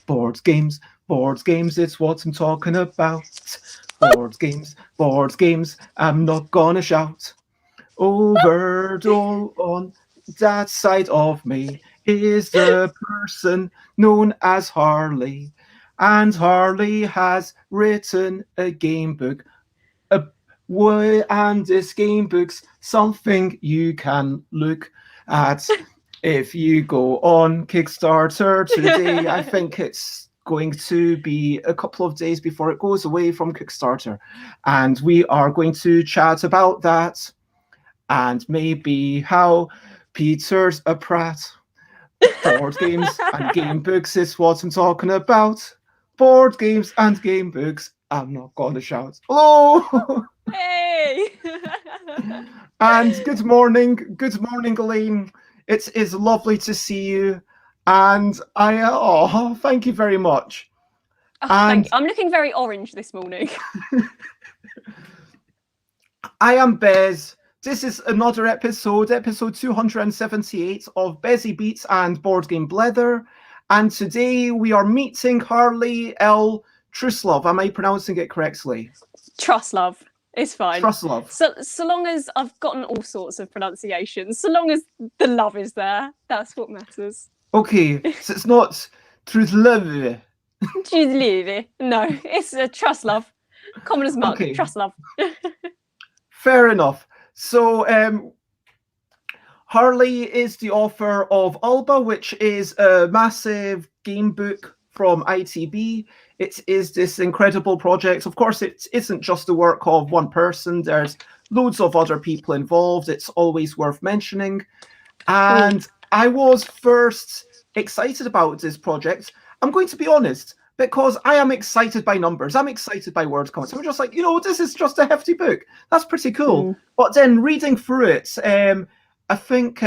Board games, board games, it's what I'm talking about. Board games, I'm not gonna shout. Over on that side of me is the person known as Harley. And Harley has written a game book. A, and this game book's something you can look at if you go on Kickstarter today. I think it's going to be a couple of days before it goes away from Kickstarter. And we are going to chat about that and maybe how Peter's a prat. Board games and game books is what I'm talking about. Board games and game books. I'm not going to shout. Hello! Hey! And good morning, Elaine. It is lovely to see you. And thank you very much. Oh, thank you. I'm looking very orange this morning. I am Bez. This is another episode 278 of Bezzy Beats and Board Game Blether. And today we are meeting Harley L Truslove. Am I pronouncing it correctly? Truslove. It's fine. Truslove. So long as I've gotten all sorts of pronunciations, so long as the love is there, that's what matters. Okay, so it's not Truslove. No, it's a Truslove. Common as mug. Okay. Truslove. Fair enough. So Harley is the author of Alba, which is a massive game book from ITB. It is this incredible project. Of course, it isn't just the work of one person. There's loads of other people involved. It's always worth mentioning. And I was first excited about this project. I'm going to be honest, because I am excited by numbers. I'm excited by word counts. I'm just like, this is just a hefty book. That's pretty cool. But then reading through it, I think,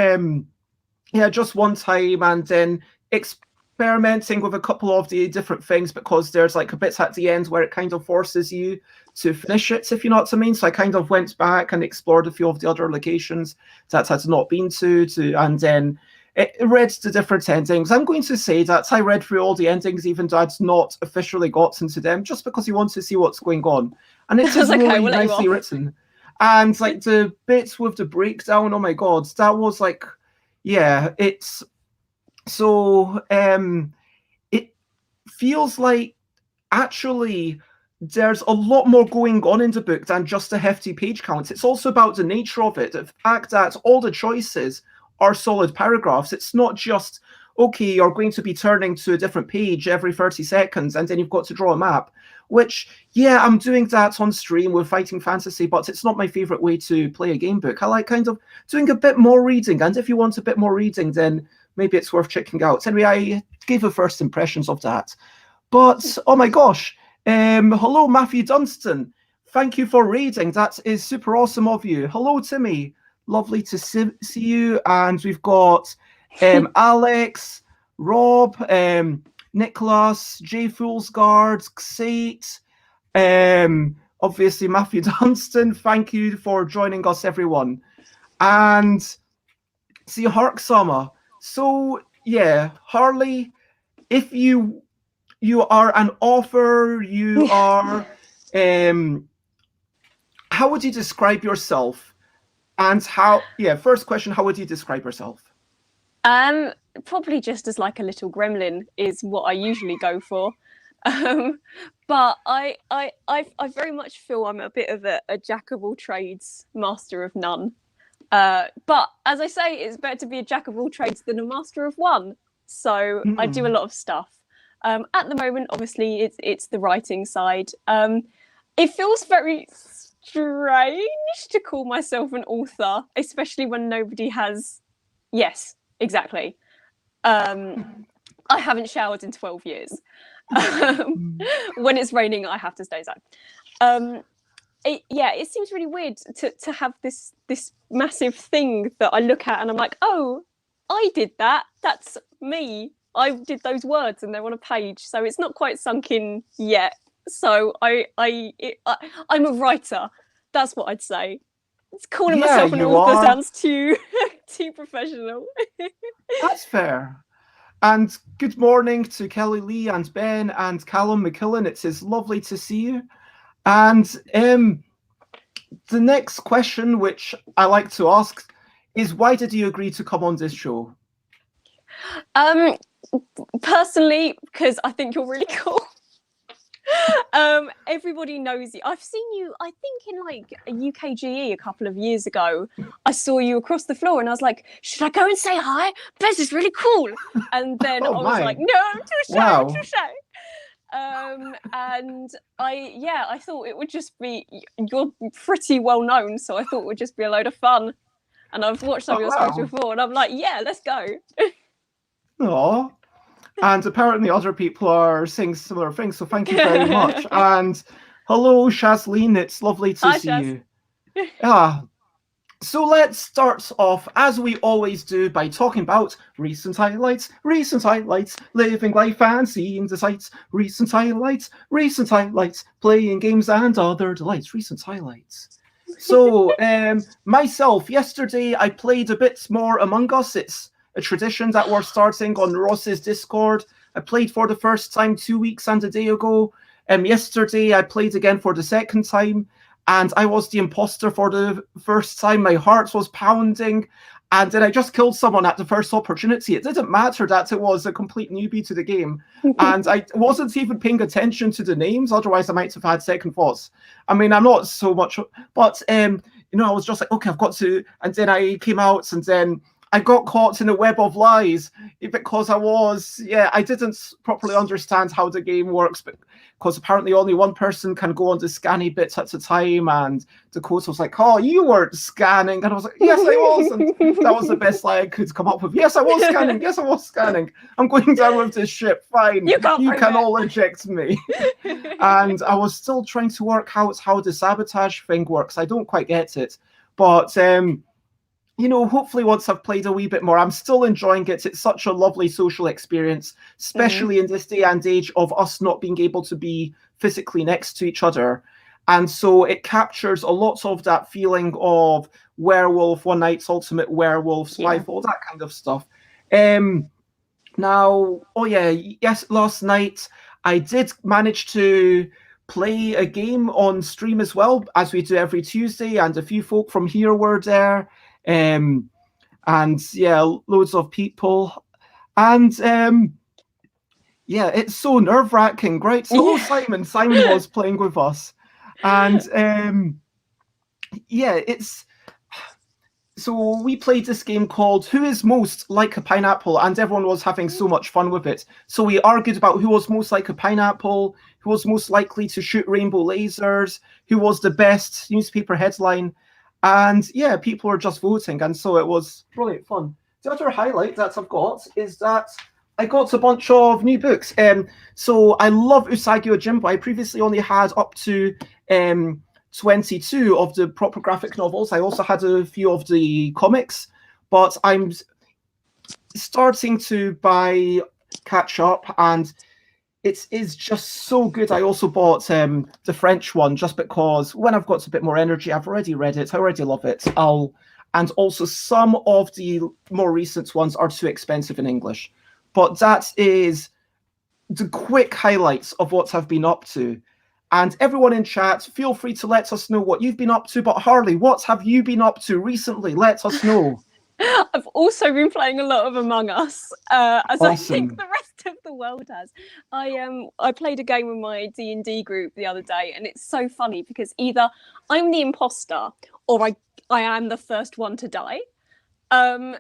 just one time and then experimenting with a couple of the different things, because there's like a bit at the end where it kind of forces you to finish it, if you know what I mean. So I kind of went back and explored a few of the other locations that I had not been to and then read the different endings. I'm going to say that I read through all the endings, even though I'd not officially gotten to them, just because you want to see what's going on. And it's just really nicely written. And like the bits with the breakdown, oh my god, that was like, it's so it feels like actually there's a lot more going on in the book than just a hefty page count. It's also about the nature of it, the fact that all the choices are solid paragraphs. It's not just, okay, you're going to be turning to a different page every 30 seconds and then you've got to draw a map, which, I'm doing that on stream with Fighting Fantasy, but it's not my favorite way to play a game book. I like kind of doing a bit more reading, and if you want a bit more reading, then maybe it's worth checking out. Anyway, I gave the first impressions of that. But, oh my gosh, hello, Matthew Dunstan. Thank you for reading. That is super awesome of you. Hello, Timmy. Lovely to see you. And we've got Alex, Rob, Nicholas, Jay Foolsguard, Xate, obviously Matthew Dunstan. Thank you for joining us, everyone. And see Harksummer. So Harley, if you are an author, you are how would you describe yourself? And first question, how would you describe yourself? Probably just as like a little gremlin is what I usually go for. But I very much feel I'm a bit of a jack of all trades, master of none. But as I say, it's better to be a jack of all trades than a master of one. So I do a lot of stuff. At the moment, obviously, it's the writing side. It feels very strange to call myself an author, especially when nobody has. Yes, exactly. I haven't showered in 12 years. When it's raining, I have to stay inside. it seems really weird to have this massive thing that I look at and I'm like, oh, I did that. That's me. I did those words and they're on a page. So it's not quite sunk in yet. So I'm a writer. That's what I'd say. It's calling Yeah, myself an you author are. sounds too professional. That's fair. And good morning to Kelly Lee and Ben and Callum McKillen. It's lovely to see you. And the next question, which I like to ask, is why did you agree to come on this show? Personally, because I think you're really cool. Everybody knows you. I've seen you, I think in like a UKGE a couple of years ago. I saw you across the floor and I was like, should I go and say hi? Bez is really cool. And then I was like, no, too shy, wow. too shy. And I thought it would just be, you're pretty well known, so I thought it would just be a load of fun. And I've watched some of your shows before and I'm like, yeah, let's go. Aw. And apparently other people are saying similar things, so thank you very much. And hello, Shazleen, it's lovely to see Shaz. you. So let's start off, as we always do, by talking about recent highlights, living life and seeing the sights, recent highlights, playing games and other delights, recent highlights. So myself, yesterday I played a bit more Among Us. It's a tradition that we're starting on Ross's Discord. I played for the first time 2 weeks and a day ago. Yesterday I played again for the second time, and I was the imposter for the first time. My heart was pounding, and then I just killed someone at the first opportunity. It didn't matter that it was a complete newbie to the game, and I wasn't even paying attention to the names, otherwise I might have had second thoughts. I mean, I'm not so much, but I was just like, okay, I've got to, and then I came out, and then I got caught in a web of lies because I didn't properly understand how the game works, because apparently only one person can go on the scanny bits at a time, and the coach was like, oh, you weren't scanning, and I was like, yes, I was, and that was the best lie I could come up with. Yes, I was scanning, I'm going down with this ship, fine, you can all eject me. And I was still trying to work out how the sabotage thing works. I don't quite get it, but hopefully once I've played a wee bit more, I'm still enjoying it. It's such a lovely social experience, especially in this day and age of us not being able to be physically next to each other. And so it captures a lot of that feeling of werewolf, one night's ultimate werewolf's life, all that kind of stuff. Last night I did manage to play a game on stream as well, as we do every Tuesday, and a few folk from here were there. Loads of people, and it's so nerve-wracking, right? So Simon was playing with us, and so we played this game called Who is Most Like a Pineapple, and everyone was having so much fun with it. So we argued about who was most like a pineapple, who was most likely to shoot rainbow lasers, who was the best newspaper headline. And people were just voting, and so it was brilliant fun. The other highlight that I've got is that I got a bunch of new books. So I love Usagi Yojimbo. I previously only had up to 22 of the proper graphic novels. I also had a few of the comics, but I'm starting to catch up, and it is just so good. I also bought the French one just because when I've got a bit more energy, I've already read it. I already love it. And also some of the more recent ones are too expensive in English. But that is the quick highlights of what I've been up to. And everyone in chat, feel free to let us know what you've been up to. But Harley, what have you been up to recently? Let us know. I've also been playing a lot of Among Us, as awesome. I think the rest of the world has. I played a game with my D&D group the other day, and it's so funny because either I'm the imposter or I am the first one to die.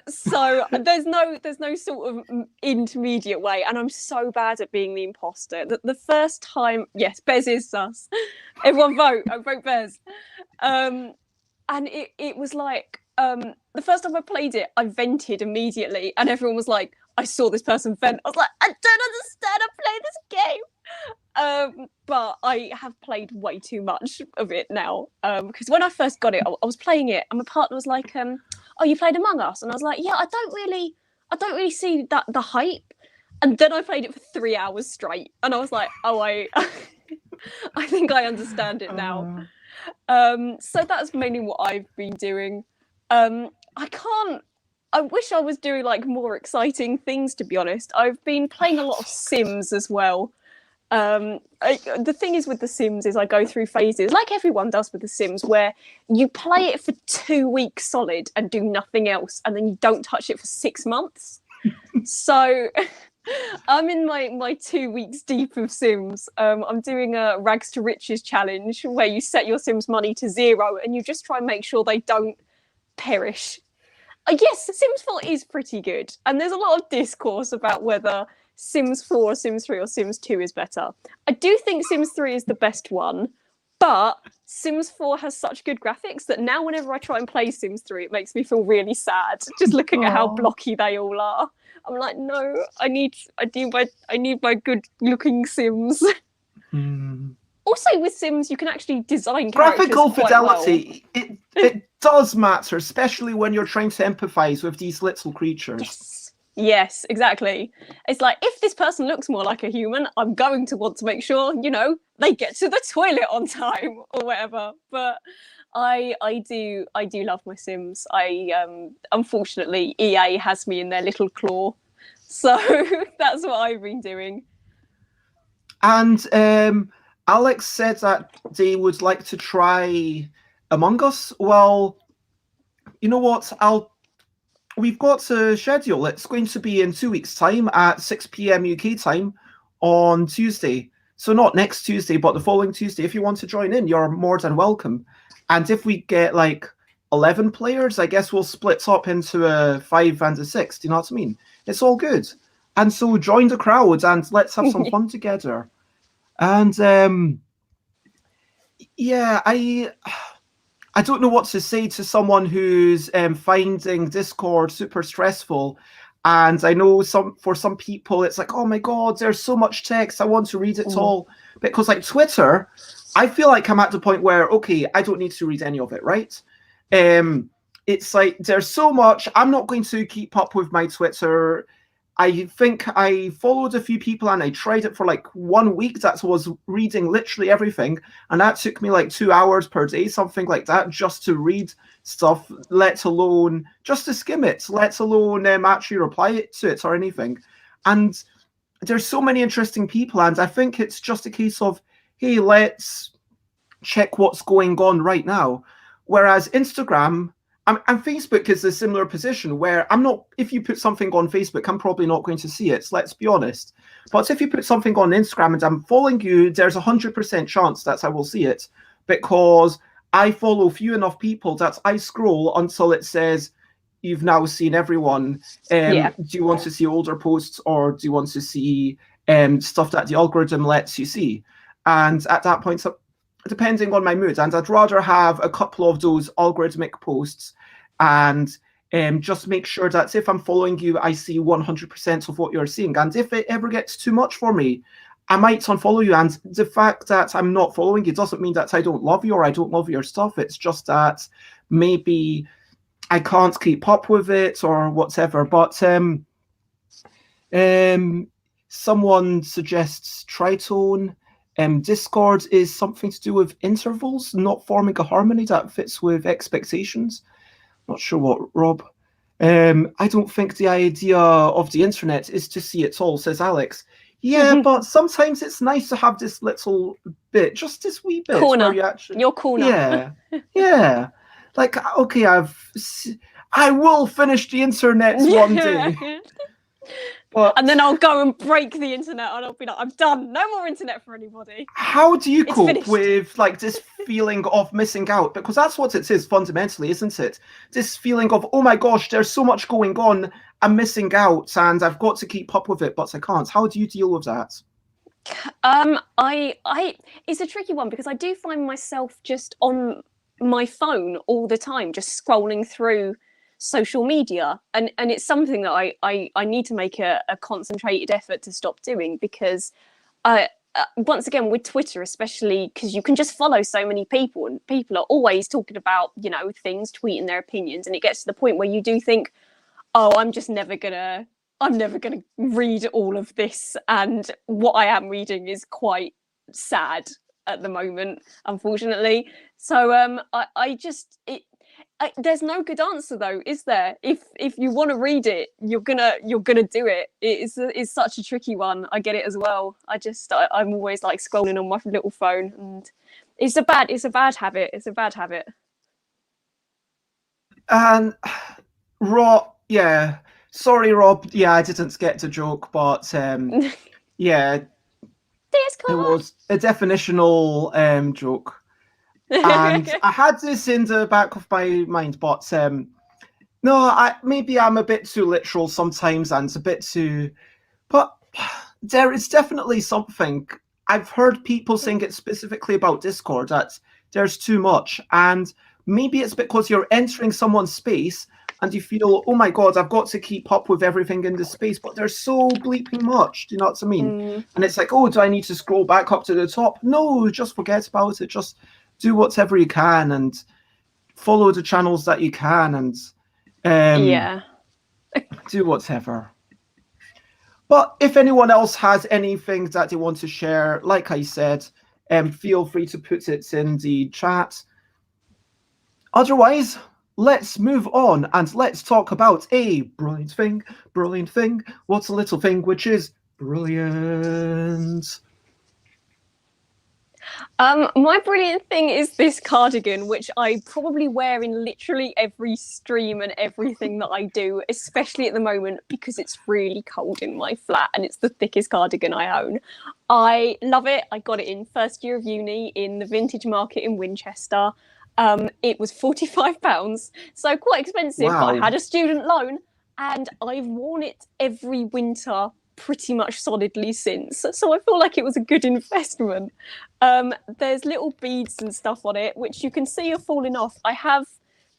So there's no sort of intermediate way, and I'm so bad at being the imposter. The first time, yes, Bez is sus. Everyone vote. I vote Bez. And it was like, the first time I played it, I vented immediately, and everyone was like, I saw this person vent. I was like, I don't understand. I play this game. But I have played way too much of it now. Because when I first got it, I was playing it, and my partner was like, "Oh, you played Among Us?" And I was like, "Yeah, I don't really see that the hype." And then I played it for 3 hours straight, and I was like, "Oh, I think I understand it now." So that's mainly what I've been doing. I wish I was doing like more exciting things, to be honest. I've been playing a lot of Sims as well. The thing is with the Sims is I go through phases, like everyone does with the Sims, where you play it for 2 weeks solid and do nothing else, and then you don't touch it for 6 months. So I'm in my 2 weeks deep of Sims. I'm doing a rags to riches challenge where you set your Sims money to 0 and you just try and make sure they don't perish. Yes, Sims 4 is pretty good, and there's a lot of discourse about whether Sims 4, Sims 3, or Sims 2 is better. I do think Sims 3 is the best one, but Sims 4 has such good graphics that now whenever I try and play Sims 3, it makes me feel really sad just looking at how blocky they all are. I'm like, no, I need my good looking Sims. Also, with Sims, you can actually design graphical fidelity. Well. It does matter, especially when you're trying to empathize with these little creatures. Yes, exactly. It's like, if this person looks more like a human, I'm going to want to make sure, they get to the toilet on time or whatever. But I do love my Sims. Unfortunately, EA has me in their little claw, so that's what I've been doing. And Alex said that they would like to try Among Us. Well, you know what? We've got a schedule. It's going to be in 2 weeks' time at 6 p.m. UK time on Tuesday. So not next Tuesday, but the following Tuesday. If you want to join in, you're more than welcome. And if we get like 11 players, I guess we'll split up into a 5 and a 6. Do you know what I mean? It's all good. And so join the crowd and let's have some fun together. And yeah, I don't know what to say to someone who's finding Discord super stressful. And I know for some people, it's like, oh my God, there's so much text. I want to read it all. Because like Twitter, I feel like I'm at the point where, okay, I don't need to read any of it, right? It's like, there's so much. I'm not going to keep up with my Twitter. I think I followed a few people and I tried it for like 1 week. That was reading literally everything. And that took me like 2 hours per day, something like that, just to read stuff, let alone just to skim it, let alone actually reply to it or anything. And there's so many interesting people. And I think it's just a case of, hey, let's check what's going on right now. Whereas Instagram, and Facebook is a similar position where if you put something on Facebook, I'm probably not going to see it. Let's be honest. But if you put something on Instagram and I'm following you, there's 100% chance that I will see it because I follow few enough people that I scroll until it says, you've now seen everyone. Do you want to see older posts or do you want to see stuff that the algorithm lets you see? And at that point, depending on my mood, and I'd rather have a couple of those algorithmic posts and just make sure that if I'm following you, I see 100% of what you're seeing. And if it ever gets too much for me, I might unfollow you. And the fact that I'm not following you doesn't mean that I don't love you or I don't love your stuff. It's just that maybe I can't keep up with it or whatever. But someone suggests tritone. Discord is something to do with intervals, not forming a harmony that fits with expectations. Not sure what, Rob. I don't think the idea of the internet is to see it all, says Alex. Yeah, but sometimes it's nice to have this little bit, just this wee bit. Corner. Where you actually, your corner. Yeah, yeah. Like, okay, I will finish the internet one day. But, and then I'll go and break the internet and I'll be like, I'm done. No more internet for anybody. How do you cope with like this feeling of missing out? Because that's what it is fundamentally, isn't it? This feeling of, oh my gosh, there's so much going on. I'm missing out and I've got to keep up with it, but I can't. How do you deal with that? It's a tricky one because I do find myself just on my phone all the time, just scrolling through social media, and it's something that I need to make a concentrated effort to stop doing, because once again with Twitter especially, because you can just follow so many people and people are always talking about, you know, things, tweeting their opinions, and it gets to the point where you do think, oh, I'm never gonna read all of this, and what I am reading is quite sad at the moment, unfortunately. So there's no good answer though, is there? If you want to read it, you're gonna do it. It's such a tricky one. I get it as well. I'm always like scrolling on my little phone, and it's a bad habit. It's a bad habit. And Rob, yeah, sorry, Rob. Yeah, I didn't get the joke, but yeah, it was a definitional joke. And I had this in the back of my mind, but no, maybe I'm a bit too literal sometimes, and a bit too. But there is definitely something. I've heard people saying it specifically about Discord, that there's too much, and maybe it's because you're entering someone's space and you feel, oh my god, I've got to keep up with everything in the space, but there's so bleeping much. Do you know what I mean? And it's like, oh, do I need to scroll back up to the top? No, just forget about it. Just do whatever you can and follow the channels that you can, and yeah, do whatever. But if anyone else has anything that they want to share, like I said, feel free to put it in the chat. Otherwise, let's move on and let's talk about a brilliant thing. What's a little thing which is brilliant? My brilliant thing is this cardigan, which I probably wear in literally every stream and everything that I do, especially at the moment because it's really cold in my flat and it's the thickest cardigan I own. I love it. I got it in first year of uni in the vintage market in Winchester. It was £45, so quite expensive, Wow. but I had a student loan and I've worn it every winter pretty much solidly since, so I feel like it was a good investment. There's little beads and stuff on it which you can see are falling off. I have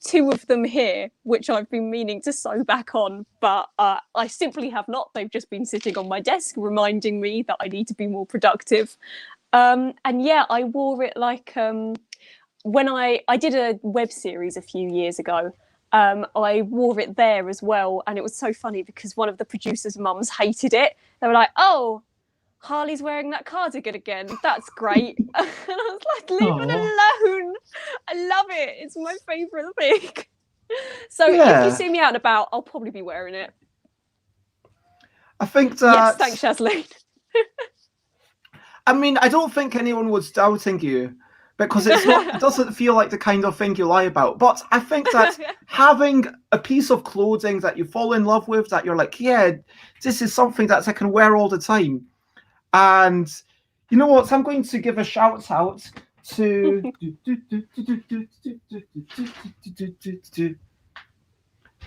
2 of them here which I've been meaning to sew back on, but I simply have not. They've just been sitting on my desk reminding me that I need to be more productive. And yeah, I wore it like when I did a web series a few years ago. I wore it there as well, and it was so funny because one of the producers' mums hated it. They were like, "Oh, Harley's wearing that cardigan again. That's great." And I was like, "Leave it alone. I love it. It's my favourite thing." So if you see me out and about, I'll probably be wearing it. I think that... Yes, thanks, Shazleen. I mean, I don't think anyone was doubting you, because it's not, it doesn't feel like the kind of thing you lie about. But I think that having a piece of clothing that you fall in love with, that you're like, yeah, this is something that I can wear all the time. And you know what? I'm going to give a shout out to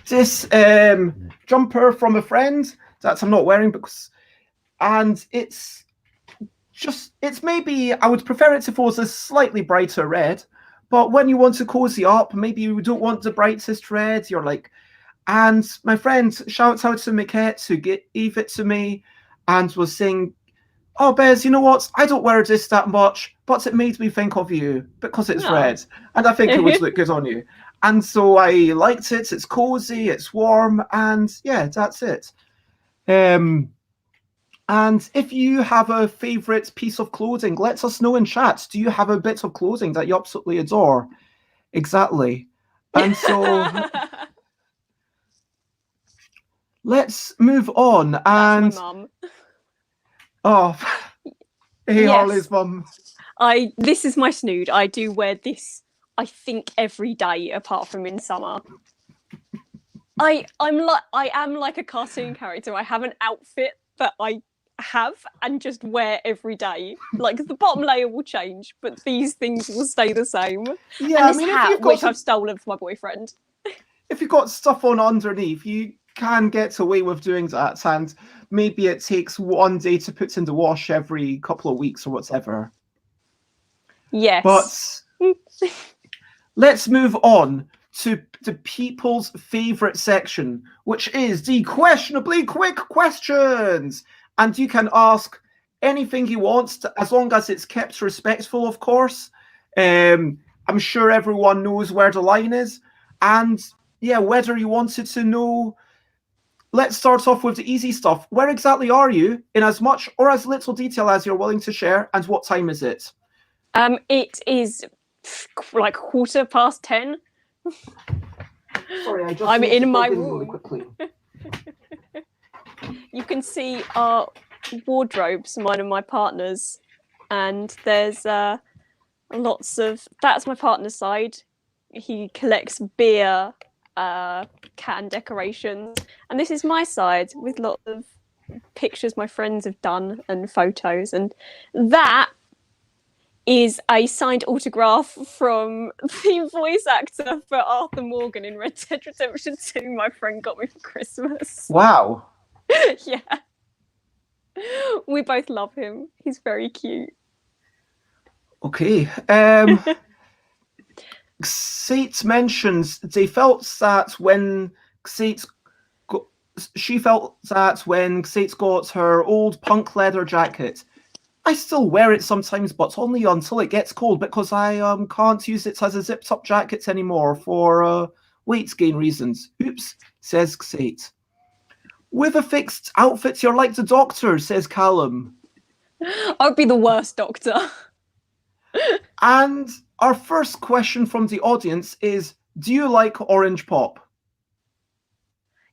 this jumper from a friend that I'm not wearing, because, and it's maybe, I would prefer it if it was a slightly brighter red, but when you want to cozy up, maybe you don't want the brightest red, you're like, and my friend, shouts out to Miquette, who gave it to me and was saying, oh, Bez, you know what, I don't wear this that much, but it made me think of you because it's red, and I think it would look good on you. And so I liked it. It's cozy, it's warm, and yeah, that's it. And if you have a favorite piece of clothing, let us know in chat. Do you have a bit of clothing that you absolutely adore? Exactly. And so let's move on. And that's my mum. Oh, hey, yes. Harley's mum. This is my Snoot. I do wear this, I think, every day apart from in summer. I am like a cartoon character. I have an outfit that I have and just wear every day. Like, the bottom layer will change, but these things will stay the same. Yeah, and this hat, which I've stolen from my boyfriend. If you've got stuff on underneath, you can get away with doing that, and maybe it takes one day to put in the wash every couple of weeks or whatever. Yes. But let's move on to the people's favorite section, which is the questionably quick questions. And you can ask anything you want, as long as it's kept respectful, of course. I'm sure everyone knows where the line is. And yeah, whether you wanted to know, let's start off with the easy stuff. Where exactly are you, in as much or as little detail as you're willing to share, and what time is it? It is like 10:15. Sorry, I'm in my room. really quickly. You can see our wardrobes, mine and my partner's, and there's lots of. That's my partner's side. He collects beer, can decorations, and this is my side with lots of pictures my friends have done and photos, and that is a signed autograph from the voice actor for Arthur Morgan in Red Dead Redemption 2 my friend got me for Christmas. Wow. Yeah. We both love him. He's very cute. Okay. Xate mentions they felt that when Xate got her old punk leather jacket, I still wear it sometimes, but only until it gets cold, because I can't use it as a zipped up jacket anymore for weight gain reasons. Oops, says Xate. With a fixed outfit, you're like the Doctor, says Callum. I'd be the worst Doctor. And our first question from the audience is, do you like orange pop?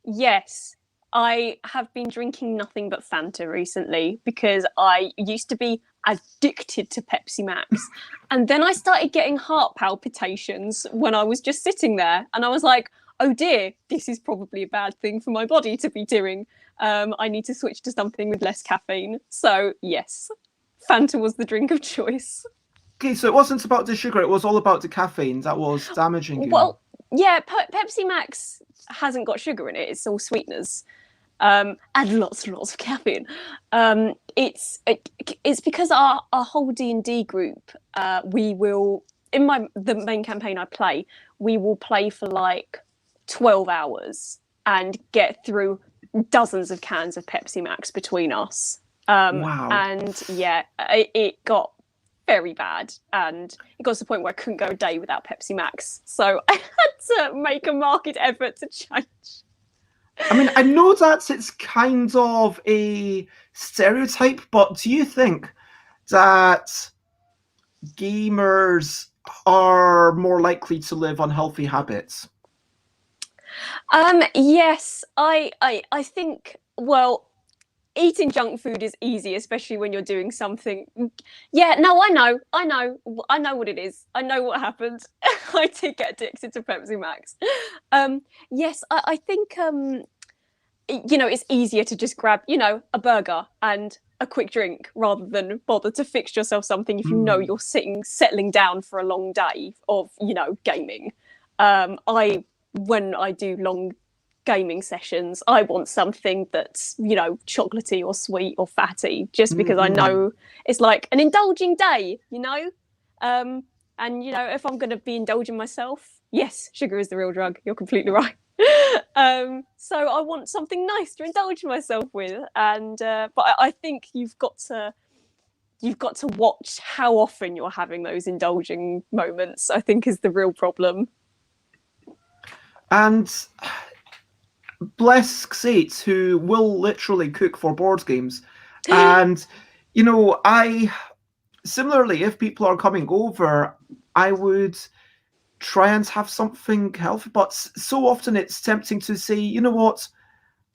Yes. I have been drinking nothing but Fanta recently because I used to be addicted to Pepsi Max. And then I started getting heart palpitations when I was just sitting there. And I was like, oh dear, this is probably a bad thing for my body to be doing. I need to switch to something with less caffeine. So yes, Fanta was the drink of choice. Okay, so it wasn't about the sugar, it was all about the caffeine that was damaging you. Well, yeah, Pepsi Max hasn't got sugar in it. It's all sweeteners. And lots and lots of caffeine. It's because our whole D&D group, we will, in the main campaign I play, we will play for like 12 hours and get through dozens of cans of Pepsi Max between us. Wow. And yeah, it got very bad, and it got to the point where I couldn't go a day without Pepsi Max. So I had to make a marked effort to change. I mean, I know that it's kind of a stereotype, but do you think that gamers are more likely to live unhealthy habits? Yes, I think, well, eating junk food is easy, especially when you're doing something. Yeah, no, I know what it is. I know what happened. I did get addicted to Pepsi Max. Yes, I think, it's easier to just grab, a burger and a quick drink rather than bother to fix yourself something if you know you're settling down for a long day of, gaming. When I do long gaming sessions, I want something that's, chocolatey or sweet or fatty, just because I know it's like an indulging day, and if I'm going to be indulging myself, yes, sugar is the real drug. You're completely right. So I want something nice to indulge myself with, and but I think you've got to watch how often you're having those indulging moments, I think, is the real problem. And bless Xate, who will literally cook for board games. And, I similarly, if people are coming over, I would try and have something healthy, but so often it's tempting to say, you know what,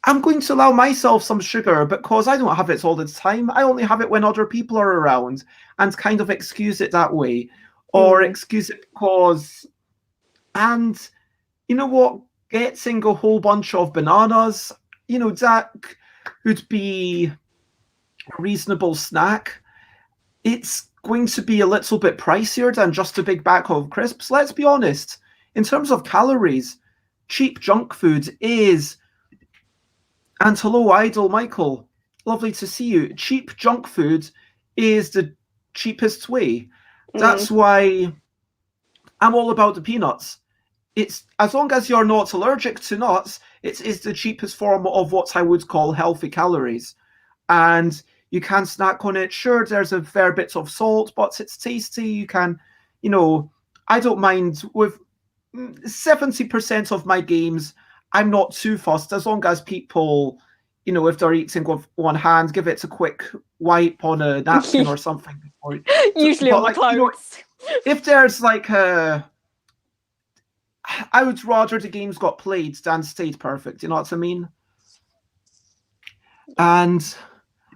I'm going to allow myself some sugar because I don't have it all the time. I only have it when other people are around, and kind of excuse it that way, or excuse it because, and you know what, getting a whole bunch of bananas, that could be a reasonable snack. It's going to be a little bit pricier than just a big bag of crisps. Let's be honest. In terms of calories, cheap junk food is, and hello, Idol Michael, lovely to see you. Cheap junk food is the cheapest way. That's why I'm all about the peanuts. it's as long as you're not allergic to nuts, it is the cheapest form of what I would call healthy calories. And you can snack on it. Sure, there's a fair bit of salt, but it's tasty. You can, I don't mind with 70% of my games. I'm not too fussed as long as people, if they're eating with one hand, give it a quick wipe on a napkin or something. Usually on my clothes. If there's like I would rather the games got played than stayed perfect. You know what I mean? And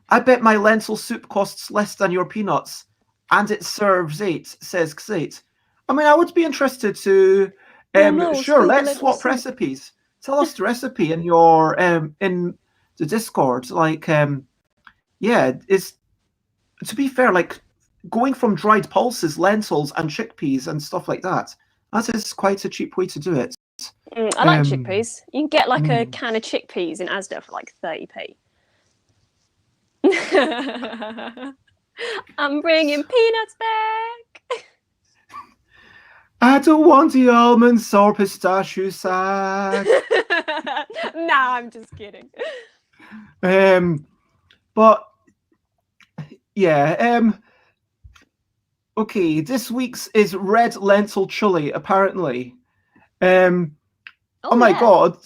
I bet my lentil soup costs less than your peanuts, and it serves 8, says Xate. I mean, I would be interested to. Sure, let's swap recipes. Tell us the recipe in your in the Discord. Like, it's to be fair, like going from dried pulses, lentils, and chickpeas and stuff like that. That is quite a cheap way to do it. I like chickpeas. You can get like a can of chickpeas in Asda for like 30p. I'm bringing peanuts back. I don't want the almonds or pistachio sack. Nah, I'm just kidding. But yeah, okay, this week's is red lentil chili, apparently. Oh my god.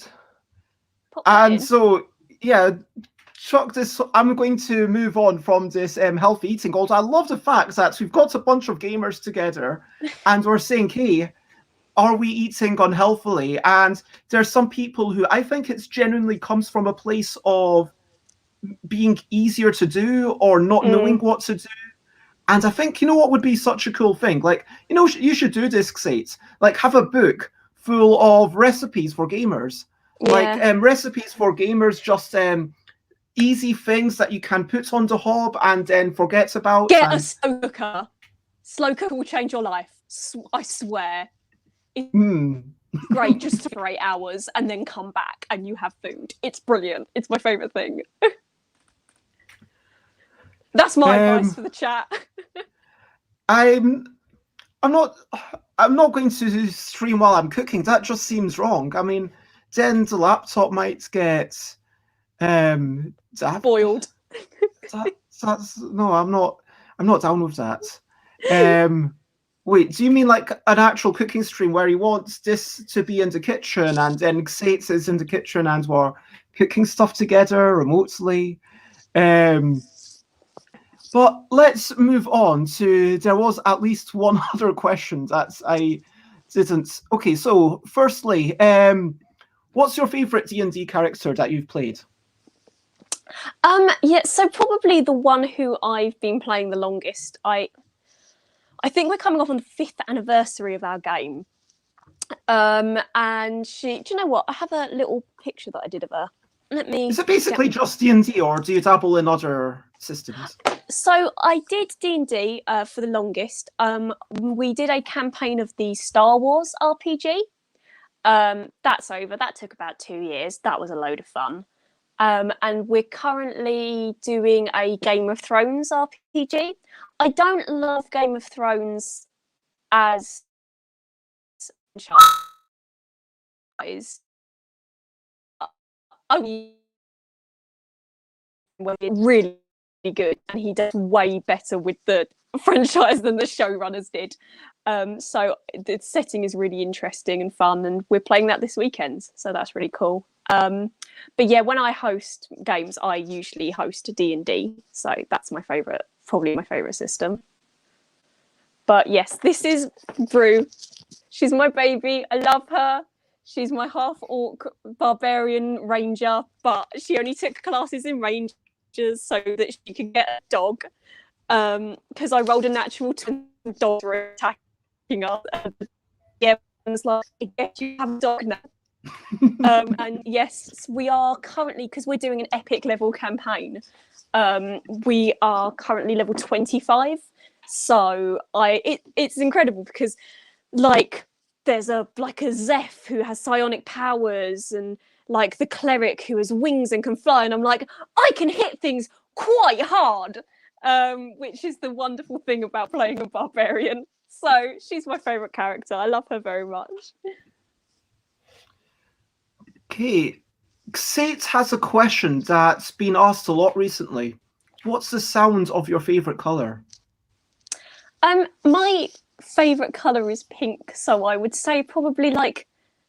And so, yeah, chuck this. I'm going to move on from this healthy eating. Also, I love the fact that we've got a bunch of gamers together and we're saying, hey, are we eating unhealthily? And there's some people who I think it's genuinely comes from a place of being easier to do or not knowing what to do. And I think, what would be such a cool thing? Like, you should do this, Xate. Like, have a book full of recipes for gamers. Yeah. Like, recipes for gamers, just easy things that you can put on the hob and then forget about. Get a slow cooker. Slow cooker will change your life. I swear. It's great just for 8 hours and then come back and you have food. It's brilliant. It's my favourite thing. That's my advice for the chat. I'm not going to stream while I'm cooking. That just seems wrong. I mean, then the laptop might get boiled. No, I'm not down with that. Wait, do you mean like an actual cooking stream where he wants this to be in the kitchen and then Xate is in the kitchen and we're cooking stuff together remotely? But let's move on to, there was at least one other question that I didn't. Okay, so firstly, what's your favorite D&D character that you've played? Yeah, so probably the one who I've been playing the longest. I think we're coming up on the 5th anniversary of our game. And do you know what? I have a little picture that I did of her. Is it basically just D&D or do you dabble in other systems? So I did D&D for the longest. We did a campaign of the Star Wars RPG. That's over. That took about 2 years. That was a load of fun. And we're currently doing a Game of Thrones RPG. I don't love Game of Thrones as is really good, and he does way better with the franchise than the showrunners did. So the setting is really interesting and fun, and we're playing that this weekend, so that's really cool. But yeah, when I host games, I usually host D&D, so that's my favorite, probably my favorite system. But yes, this is Brew. She's my baby. I love her. She's my half-orc barbarian ranger, but she only took classes in rangers so that she could get a dog. Because I rolled a natural 20 dogs were attacking us. Yeah, I was like, I guess you have a dog now. And yes, we are currently, because we're doing an epic level campaign, we are currently level 25. So it's incredible because like there's a Zeph who has psionic powers and like the cleric who has wings and can fly, and I'm like, I can hit things quite hard, which is the wonderful thing about playing a barbarian. So she's my favorite character. I love her very much. Okay, Xate has a question that's been asked a lot recently. What's the sound of your favourite colour? My favourite colour is pink, so I would say probably like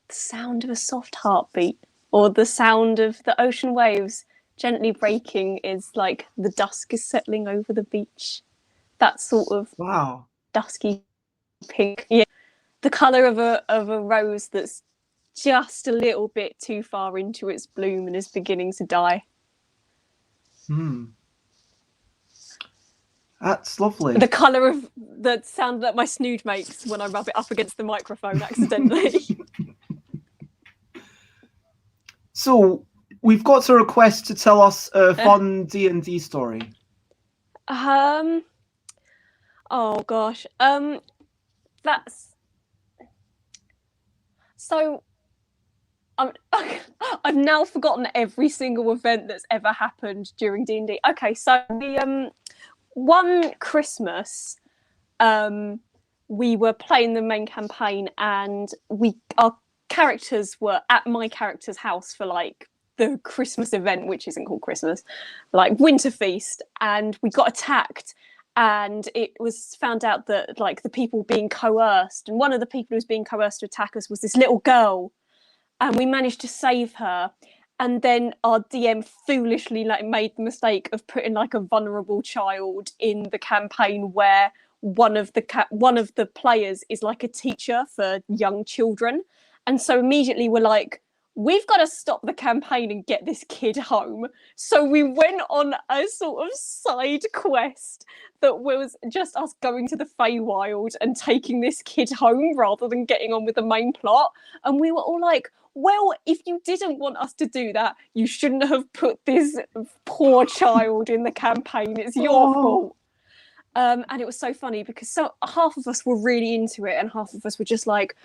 the sound of a soft heartbeat, or the sound of the ocean waves gently breaking is like the dusk is settling over the beach. That sort of Wow. dusky pink. Yeah. The colour of a rose that's just a little bit too far into its bloom and is beginning to die. That's lovely. The colour of the sound that my snoot makes when I rub it up against the microphone accidentally. So we've got a request to tell us a fun D&D story. Oh gosh. That's so. I've now forgotten every single event that's ever happened during D&D. Okay, so the one Christmas, we were playing the main campaign, and our characters were at my character's house for like the Christmas event, which isn't called Christmas, like Winter Feast, and we got attacked. And it was found out that like the people being coerced, and one of the people who was being coerced to attack us was this little girl, and we managed to save her. And then our DM foolishly like made the mistake of putting like a vulnerable child in the campaign where one of the players is like a teacher for young children. And so immediately we're like, we've got to stop the campaign and get this kid home. So we went on a sort of side quest that was just us going to the Feywild and taking this kid home rather than getting on with the main plot. And we were all like, well, if you didn't want us to do that, you shouldn't have put this poor child in the campaign. It's your fault. And it was so funny because half of us were really into it and half of us were just like,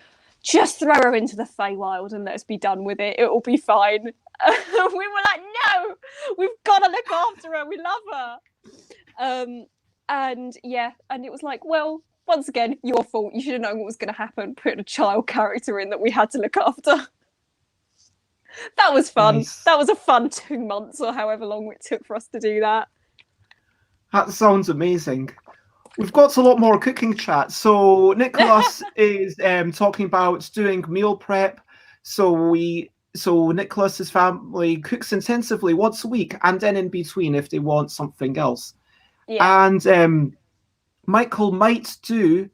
just throw her into the Feywild and let's be done with it. It'll be fine. We were like, no, we've got to look after her. We love her. And it was like, well, once again, your fault. You should have known what was going to happen. Put a child character in that we had to look after. That was fun. Nice. That was a fun 2 months or however long it took for us to do that. That sounds amazing. We've got a lot more cooking chat. So Nicholas is talking about doing meal prep. So Nicholas's family cooks intensively once a week and then in between if they want something else. Yeah. And Michael might do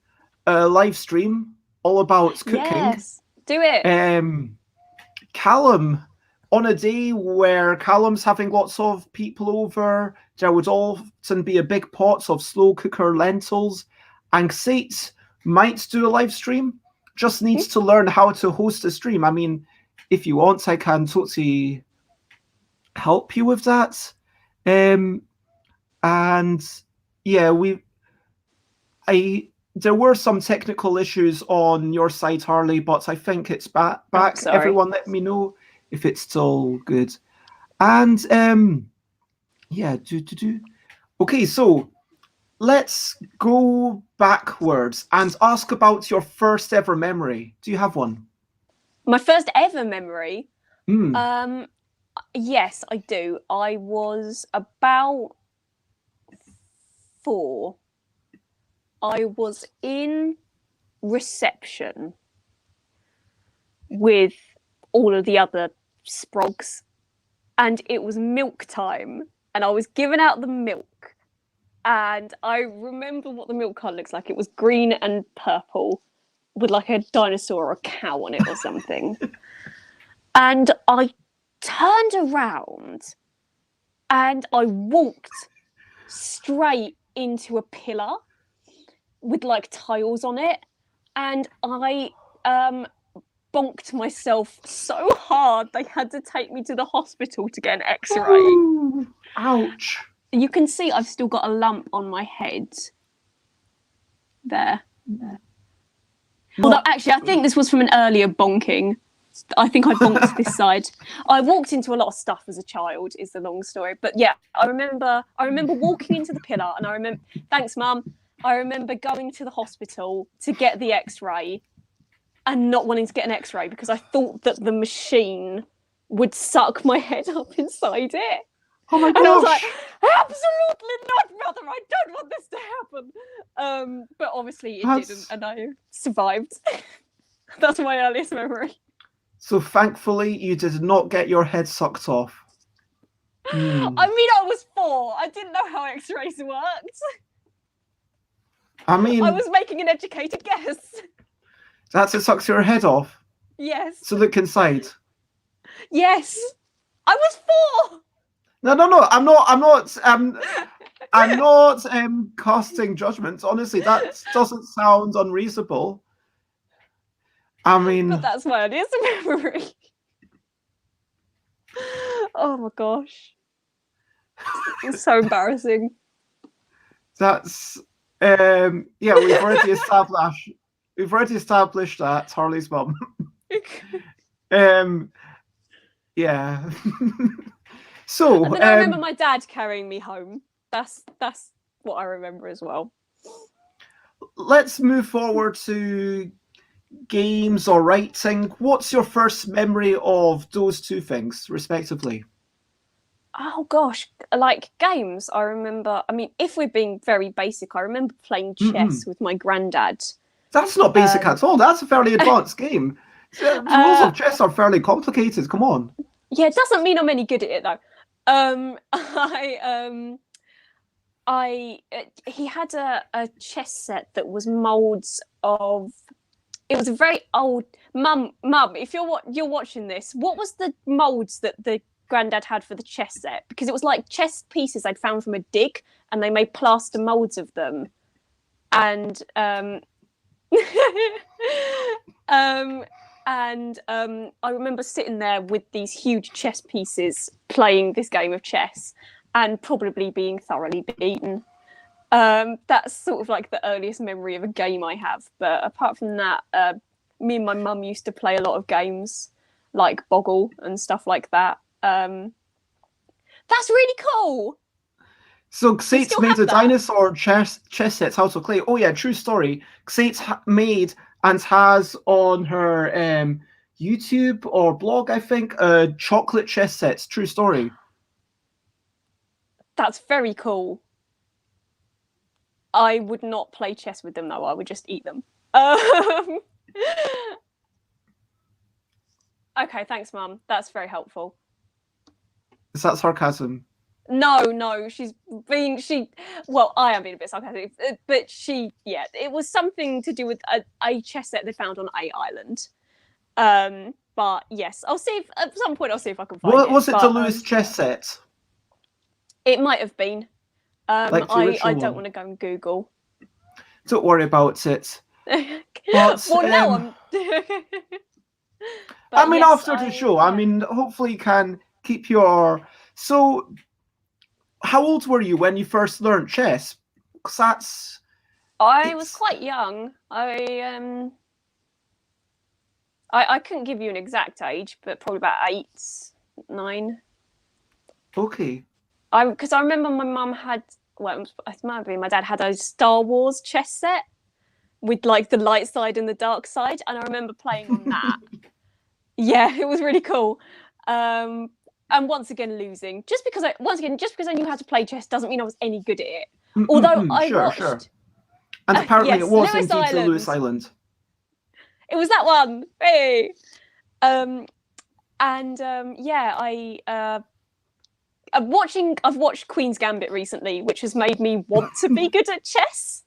a live stream all about cooking. Yes, do it. Callum, on a day where Callum's having lots of people over, there would often be a big pot of slow cooker lentils. And Xate might do a live stream, just needs to learn how to host a stream. I mean, if you want, I can totally help you with that. And yeah, there were some technical issues on your side, Harley, but I think it's back. Everyone let me know if it's still good. And yeah, okay, so let's go backwards and ask about your first ever memory. Do you have one? My first ever memory? Yes, I do. I was about 4. I was in reception with all of the other sprogs, and it was milk time, and I was giving out the milk, and I remember what the milk card looks like. It was green and purple with like a dinosaur or a cow on it or something. And I turned around and I walked straight into a pillar with like tiles on it, and I bonked myself so hard they had to take me to the hospital to get an x-ray. Ooh, ouch. You can see I've still got a lump on my head there. Although actually I think this was from an earlier bonking. I think I bonked this side. I walked into a lot of stuff as a child is the long story, but yeah, I remember walking into the pillar, and thanks Mum, I remember going to the hospital to get the x-ray and not wanting to get an x-ray because I thought that the machine would suck my head up inside it. Oh my And I was like, gosh. absolutely not, brother. I don't want this to happen. But obviously it didn't, and I survived. That's my earliest memory. So thankfully, you did not get your head sucked off. I mean, I was 4. I didn't know how X-rays worked. I mean, I was making an educated guess. that's it sucks your head off. Yes. So look inside. Yes. I was 4. No. I'm not casting judgments. Honestly, that doesn't sound unreasonable. I mean, but that's my earliest memory. Oh my gosh. It's so embarrassing. That's yeah, we've already established that Harley's mum. Yeah. So and then I remember my dad carrying me home. That's what I remember as well. Let's move forward to games or writing. What's your first memory of those two things, respectively? Oh gosh, like games, I remember. I mean, if we're being very basic, I remember playing chess with my granddad. That's not basic at all. That's a fairly advanced game. The rules of chess are fairly complicated. Come on. Yeah, it doesn't mean I'm any good at it though. He had a chess set that was molds of. It was a very old. Mum, if you're watching this, what was the molds that the granddad had for the chess set? Because it was like chess pieces I'd found from a dig, and they made plaster molds of them, and I remember sitting there with these huge chess pieces playing this game of chess and probably being thoroughly beaten. That's sort of like the earliest memory of a game I have. But apart from that, me and my mum used to play a lot of games like Boggle and stuff like that. That's really cool. So Xate's made a dinosaur chess sets out of clay. Oh yeah, true story. Xate's made and has on her YouTube or blog, I think, chocolate chess sets. True story. That's very cool. I would not play chess with them though. I would just eat them. Okay, thanks, Mum. That's very helpful. Is that sarcasm? No, well, I am being a bit sarcastic, but it was something to do with a chess set they found on a island. But yes, I'll see if at some point if I can find it. Was it the loose chess set? It might have been. I don't want to go and Google. Don't worry about it. But, well, now I'm. I mean, yes, after the show, I mean, hopefully you can keep your. So, how old were you when you first learned chess? Because I was quite young. I couldn't give you an exact age, but probably about 8, 9. Okay. Because I remember my mum had, well, it might have been my dad had a Star Wars chess set with like the light side and the dark side, and I remember playing on that. Yeah, it was really cool. And once again losing. Just because I knew how to play chess doesn't mean I was any good at it. Although I watched. Sure. And apparently yes, it was indeed the Lewis Island. It was that one. Hey. I've watched Queen's Gambit recently, which has made me want to be good at chess.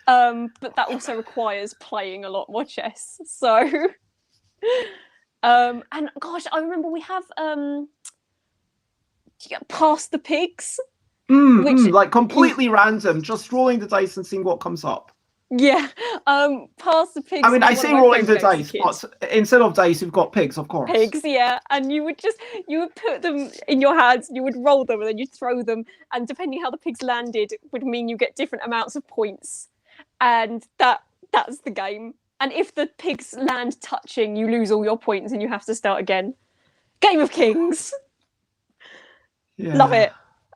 But that also requires playing a lot more chess. So, and gosh, I remember we have Pass the Pigs. Like completely random, just rolling the dice and seeing what comes up. Yeah, Pass the Pigs. I mean, I say rolling the dice, but instead of dice, you've got pigs, of course. Pigs, yeah, and you would put them in your hands, you would roll them, and then you'd throw them, and depending how the pigs landed, would mean you get different amounts of points, and that's the game. And if the pigs land touching, you lose all your points, and you have to start again. Game of Kings. Yeah. Love it.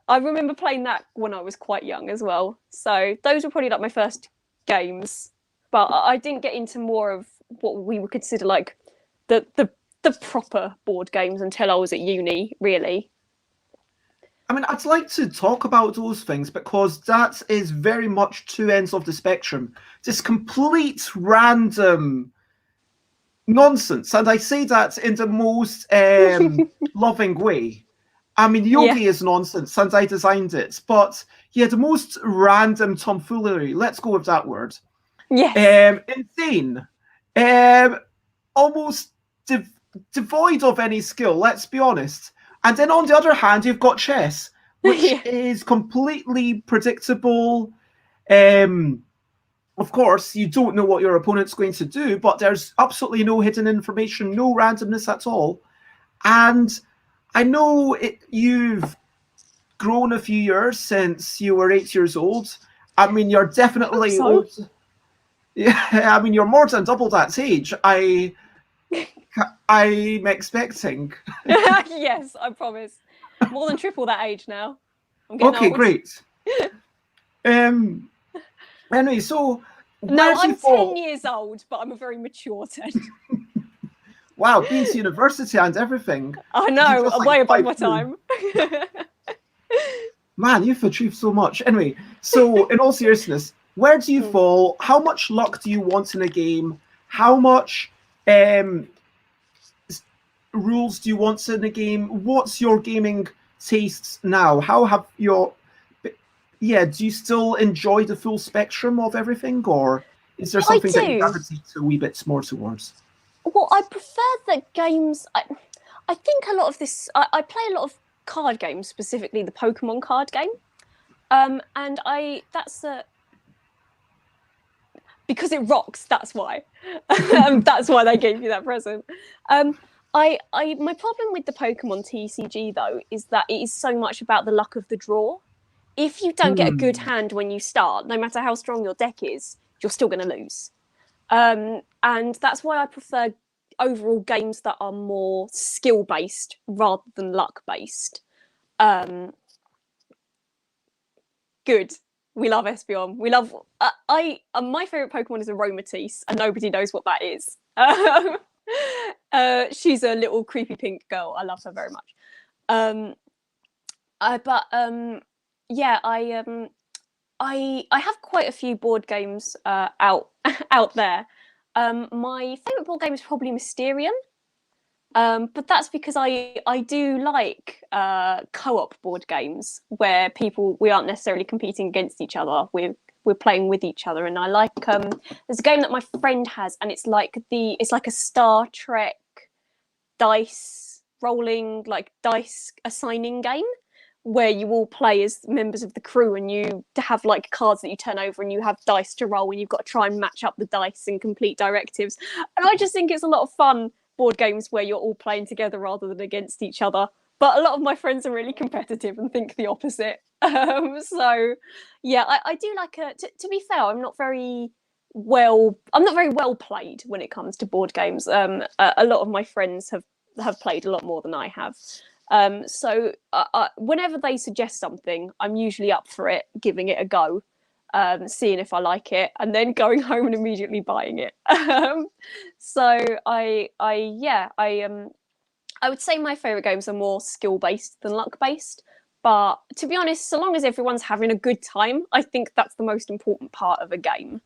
I remember playing that when I was quite young as well. So those were probably like my first games, but I didn't get into more of what we would consider like the the proper board games until I was at uni, really. I mean, I'd like to talk about those things because that is very much two ends of the spectrum. Just complete random nonsense. And I say that in the most loving way. I mean, yogi is nonsense and I designed it. But yeah, the most random tomfoolery, let's go with that word. Yes. Insane. Almost devoid of any skill, let's be honest. And then on the other hand, you've got chess, which is completely predictable. Of course, you don't know what your opponent's going to do, but there's absolutely no hidden information, no randomness at all. And I know you've grown a few years since you were 8 years old. I mean, you're definitely old. Yeah, I mean, you're more than double that age. I'm expecting. Yes, I promise. More than triple that age now. Okay, old. Great. Anyway, so no, I'm 10 years old, but I'm a very mature 10. Wow, been to university and everything. I know, I'm way above my time. Man, you've achieved so much. Anyway, so in all seriousness, where do you fall? How much luck do you want in a game? How much rules do you want in a game? What's your gaming tastes now? How have your... Yeah, do you still enjoy the full spectrum of everything? Or is there something that you gravitate a wee bit more towards? Well, I prefer that games... I think a lot of this... I play a lot of card games, specifically the Pokemon card game. And that's because it rocks, that's why. That's why they gave you that present. My problem with the Pokemon TCG, though, is that it is so much about the luck of the draw. If you don't get a good hand when you start, no matter how strong your deck is, you're still going to lose. And that's why I prefer overall games that are more skill-based rather than luck-based. Good. We love Espeon. We love... my favourite Pokemon is Aromatisse, and nobody knows what that is. She's a little creepy pink girl. I love her very much. Yeah, I have quite a few board games out there. My favourite board game is probably Mysterium, but that's because I do like co-op board games where we aren't necessarily competing against each other. We're playing with each other, and I like. There's a game that my friend has, and it's like a Star Trek dice rolling, like dice assigning game, where you all play as members of the crew and you have like cards that you turn over and you have dice to roll and you've got to try and match up the dice and complete directives. And I just think it's a lot of fun, board games where you're all playing together rather than against each other. But a lot of my friends are really competitive and think the opposite. So yeah, I do like to be fair, I'm not very well played when it comes to board games. A lot of my friends have played a lot more than I have. So whenever they suggest something, I'm usually up for it, giving it a go, seeing if I like it, and then going home and immediately buying it. So I would say my favourite games are more skill-based than luck-based. But to be honest, so long as everyone's having a good time, I think that's the most important part of a game.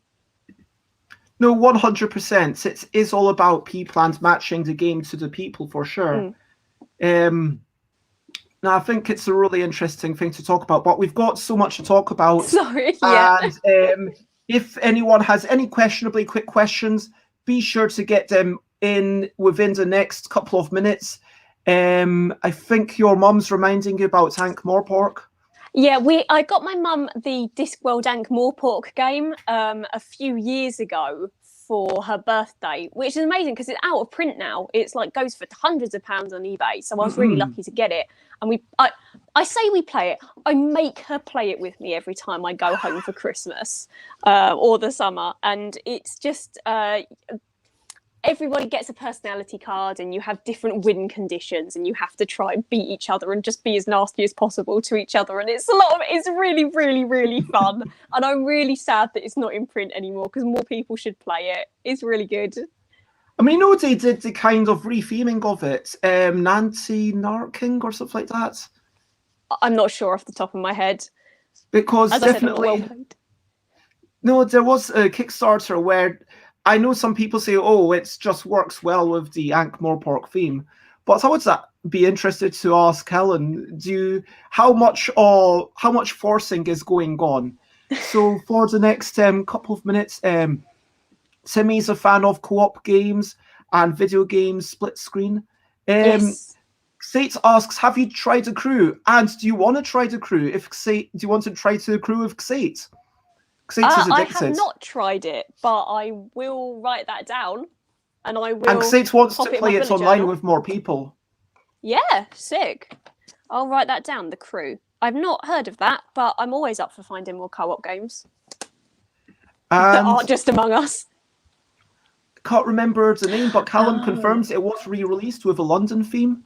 No, 100%. It is all about people and matching the game to the people, for sure. Now, I think it's a really interesting thing to talk about, but we've got so much to talk about. Sorry, yeah. And if anyone has any questionably quick questions, be sure to get them in within the next couple of minutes. I think your mum's reminding you about Ankh-Morpork. Yeah, I got my mum the Discworld Ankh-Morpork game a few years ago for her birthday, which is amazing because it's out of print now. It's like goes for hundreds of pounds on eBay, so I was really lucky to get it. And I say we play it. I make her play it with me every time I go home for Christmas or the summer, and it's just everybody gets a personality card, and you have different win conditions, and you have to try and beat each other and just be as nasty as possible to each other. And it's really, really, really fun. And I'm really sad that it's not in print anymore because more people should play it. It's really good. I mean, they did the kind of refaming of it, Nancy Narking or something like that. I'm not sure off the top of my head. Because As I said, I'm not well definitely, played. no, there was a Kickstarter where I know some people say, "Oh, it just works well with the Ankh-Morpork theme," but I would be interested to ask Helen, how much forcing is going on? So for the next couple of minutes, Timmy's a fan of co-op games and video games split screen. Yes. Sate asks, have you tried a crew? And do you want to try the crew? Do you want to try to crew with Sate? Sate is I addicted. have not tried it, but I will write that down, and I will. And Sate wants pop to it in my play it bullet online journal. with more people. Yeah, sick. I'll write that down. The crew. I've not heard of that, but I'm always up for finding more co-op games that aren't just Among Us. Can't remember the name, but Callum confirms it was re-released with a London theme.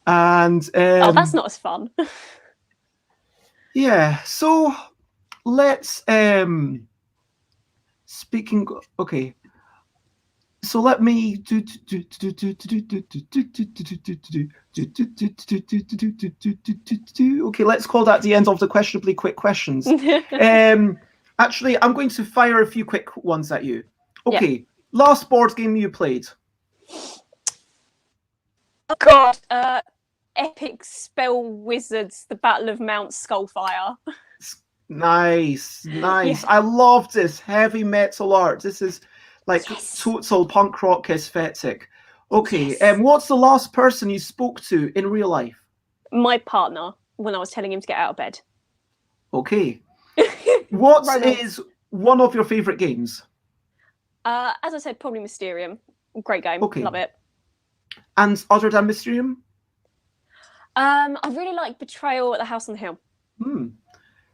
And that's not as fun. Yeah, so let's speaking. Okay, so let me do. Okay, let's call that the end of the questionably quick questions. Actually, I'm going to fire a few quick ones at you. Okay, last board game you played. Oh God. Epic Spell Wizards, the Battle of Mount Skullfire. Nice. I love this heavy metal art. This is like total punk rock aesthetic. Okay, what's the last person you spoke to in real life? My partner, when I was telling him to get out of bed. Okay. What is one of your favorite games? As I said, probably Mysterium. Great game. Okay. Love it. And other than Mysterium? I really like Betrayal at the House on the Hill.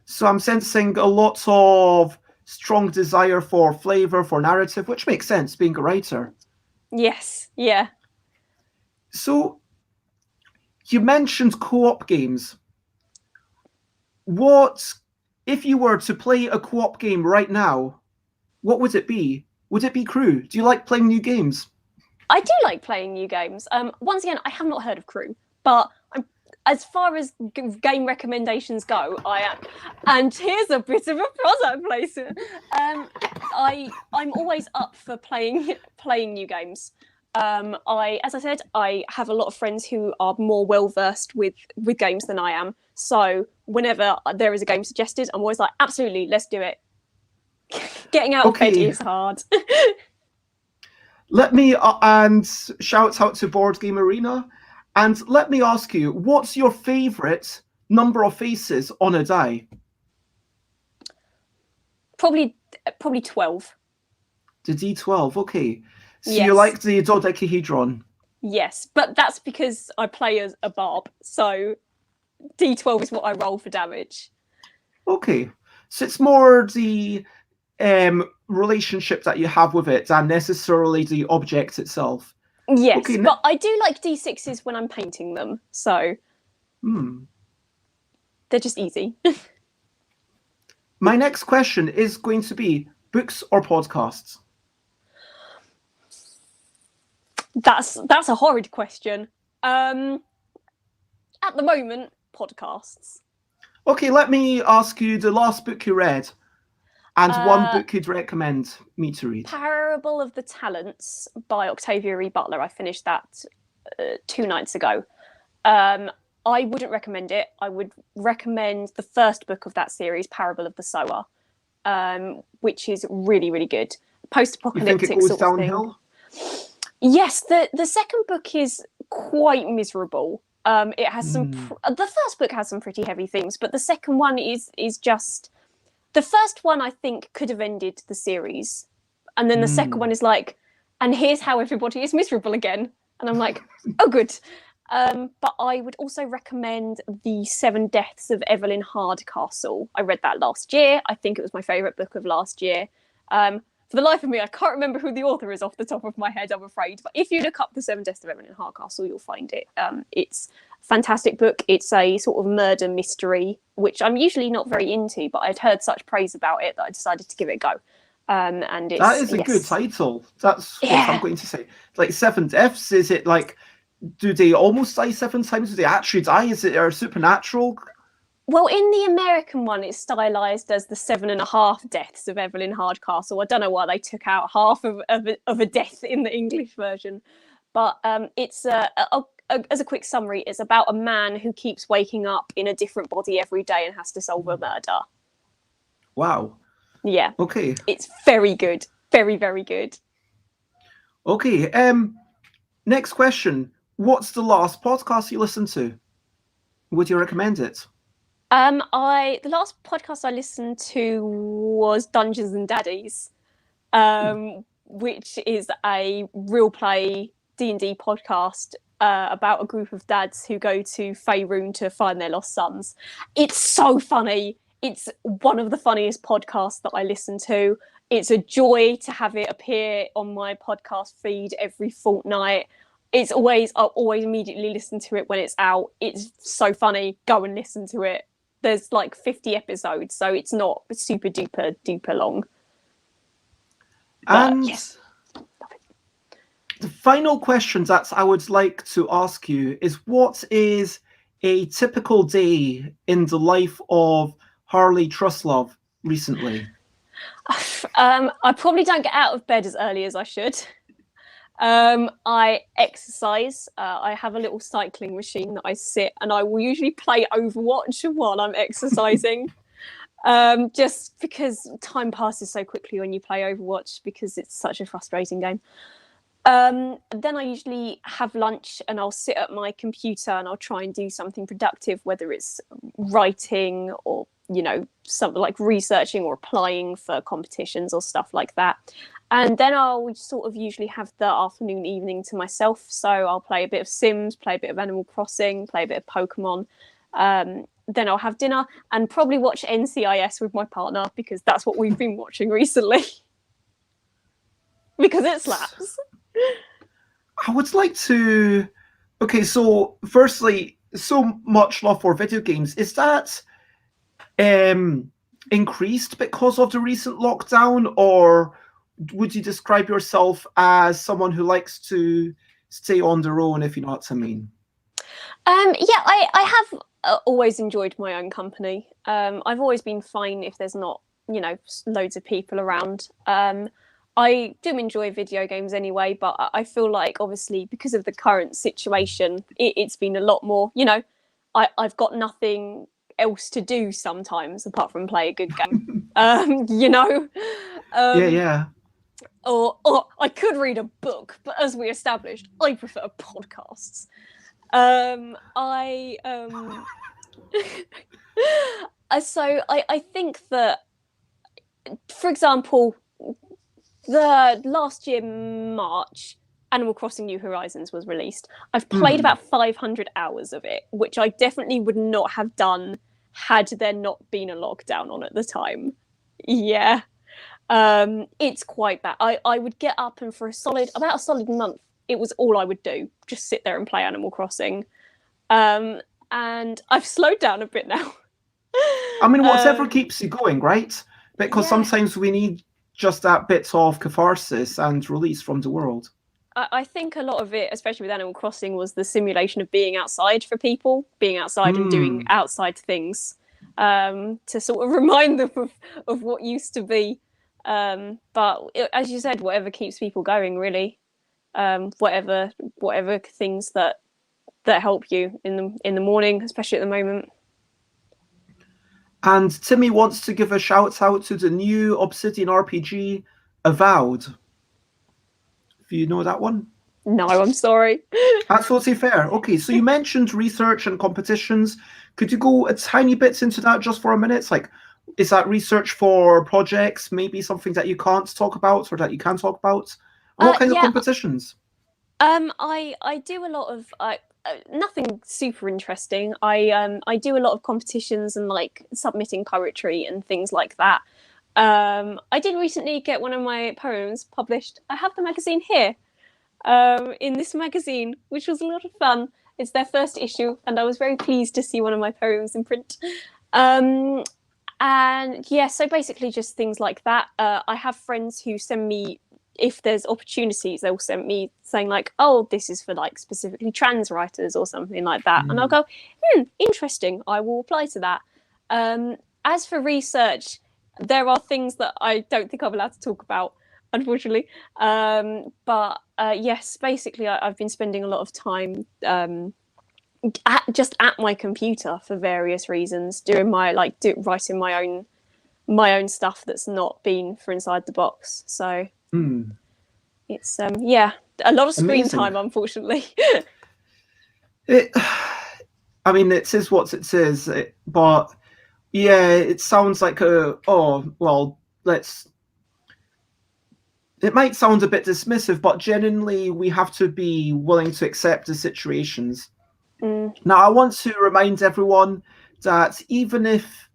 So I'm sensing a lot of strong desire for flavor, for narrative, which makes sense, being a writer. Yes, yeah. So you mentioned co-op games. What, if you were to play a co-op game right now, what would it be? Would it be Crew? Do you like playing new games? I do like playing new games. Once again, I have not heard of Crew, but as far as game recommendations go, I am. And here's a bit of a product placement. I'm always up for playing new games. As I said, I have a lot of friends who are more well versed with games than I am. So whenever there is a game suggested, I'm always like, absolutely, let's do it. Getting out of bed is hard. Let me and shout out to Board Game Arena. And let me ask you, what's your favorite number of faces on a die? Probably 12. The D12, okay. So you like the dodecahedron? Yes, but that's because I play as a barb, so D12 is what I roll for damage. Okay, so it's more the relationship that you have with it than necessarily the object itself. Yes, okay, but I do like D6s when I'm painting them, so they're just easy. My next question is going to be books or podcasts? That's a horrid question. At the moment, podcasts. Okay, let me ask you the last book you read and one book you'd recommend me to read. Parable of the Talents by Octavia E. Butler. I finished that 2 nights ago. I wouldn't recommend it. I would recommend the first book of that series, Parable of the Sower, which is really, really good. Post-apocalyptic you think it goes sort downhill? of thing. Yes, the second book is quite miserable. It has some. The first book has some pretty heavy themes, but the second one is just. The first one, I think, could have ended the series. And then the second one is like, and here's how everybody is miserable again. And I'm like, oh, good. But I would also recommend The 7 Deaths of Evelyn Hardcastle. I read that last year. I think it was my favourite book of last year. For the life of me, I can't remember who the author is off the top of my head, I'm afraid. But if you look up The 7 Deaths of Evelyn Hardcastle, you'll find it. It's a fantastic book. It's a sort of murder mystery, which I'm usually not very into, but I'd heard such praise about it that I decided to give it a go. And it's That is a good yes, title. That's what I'm yeah. going to say. Like seven deaths. Is it like, do they almost die 7 times? Do they actually die? Is it supernatural? Well, in the American one, it's stylized as the 7.5 deaths of Evelyn Hardcastle. I don't know why they took out half of a death in the English version, but it's as a quick summary, it's about a man who keeps waking up in a different body every day and has to solve a murder. Wow. Yeah. Okay. It's very good. Very, very good. Okay. Next question. What's the last podcast you listened to? Would you recommend it? The last podcast I listened to was Dungeons and Daddies, which is a real play D&D podcast about a group of dads who go to Faerun to find their lost sons. It's so funny. It's one of the funniest podcasts that I listen to. It's a joy to have it appear on my podcast feed every fortnight. I always immediately listen to it when it's out. It's so funny. Go and listen to it. There's like 50 episodes, so it's not super duper long. But, And yes. the final question that I would like to ask you is, what is a typical day in the life of Harley Truslove recently? I probably don't get out of bed as early as I should. I exercise. I have a little cycling machine that I sit, and I will usually play Overwatch while I'm exercising. Just because time passes so quickly when you play Overwatch, because it's such a frustrating game. Then I usually have lunch and I'll sit at my computer and I'll try and do something productive, whether it's writing or, something like researching or applying for competitions or stuff like that. And then I'll sort of usually have the afternoon, evening to myself. So I'll play a bit of Sims, play a bit of Animal Crossing, play a bit of Pokemon. Then I'll have dinner and probably watch NCIS with my partner, because that's what we've been watching recently. Because it slaps. I would like to... Okay, so firstly, so much love for video games. Is that increased because of the recent lockdown, or would you describe yourself as someone who likes to stay on their own, if you know what I mean? Yeah, I have always enjoyed my own company. I've always been fine if there's not, loads of people around. I do enjoy video games anyway, but I feel like, obviously, because of the current situation, it's been a lot more, I've got nothing else to do sometimes apart from play a good game. Yeah. Or I could read a book, but as we established, I prefer podcasts. So I think that, for example, the last year, March, Animal Crossing New Horizons was released. I've played about 500 hours of it, which I definitely would not have done had there not been a lockdown on at the time. Yeah. It's quite bad. I would get up, and for about a solid month, it was all I would do. Just sit there and play Animal Crossing. And I've slowed down a bit now. I mean, whatever keeps you going, right? Because sometimes we need just that bit of catharsis and release from the world. I think a lot of it, especially with Animal Crossing, was the simulation of being outside for people, being outside and doing outside things, to sort of remind them of what used to be. But as you said, whatever keeps people going, really. Whatever things that help you in the morning, especially at the moment. And Timmy wants to give a shout out to the new Obsidian RPG, Avowed. If you know that one? No, I'm sorry. That's totally fair. Okay, so you mentioned research and competitions. Could you go a tiny bit into that just for a minute? Like, is that research for projects, maybe something that you can't talk about or that you can talk about? And what kind of competitions? I do a lot of nothing super interesting. I do a lot of competitions and like submitting poetry and things like that. I did recently get one of my poems published. I have the magazine here, in this magazine, which was a lot of fun. It's their first issue, and I was very pleased to see one of my poems in print. And yeah, so basically just things like that. I have friends who send me, if there's opportunities, they'll send me saying like, oh, this is for like specifically trans writers or something like that. And I'll go, interesting, I will apply to that. As for research, there are things that I don't think I'm allowed to talk about, unfortunately. But yes, basically I've been spending a lot of time just at my computer for various reasons, doing my writing my own stuff that's not been for Inside the Box. So it's yeah, a lot of screen Amazing. time, unfortunately. I mean, it is what it is, but yeah, it sounds like it might sound a bit dismissive, but genuinely we have to be willing to accept the situations. Now, I want to remind everyone that even if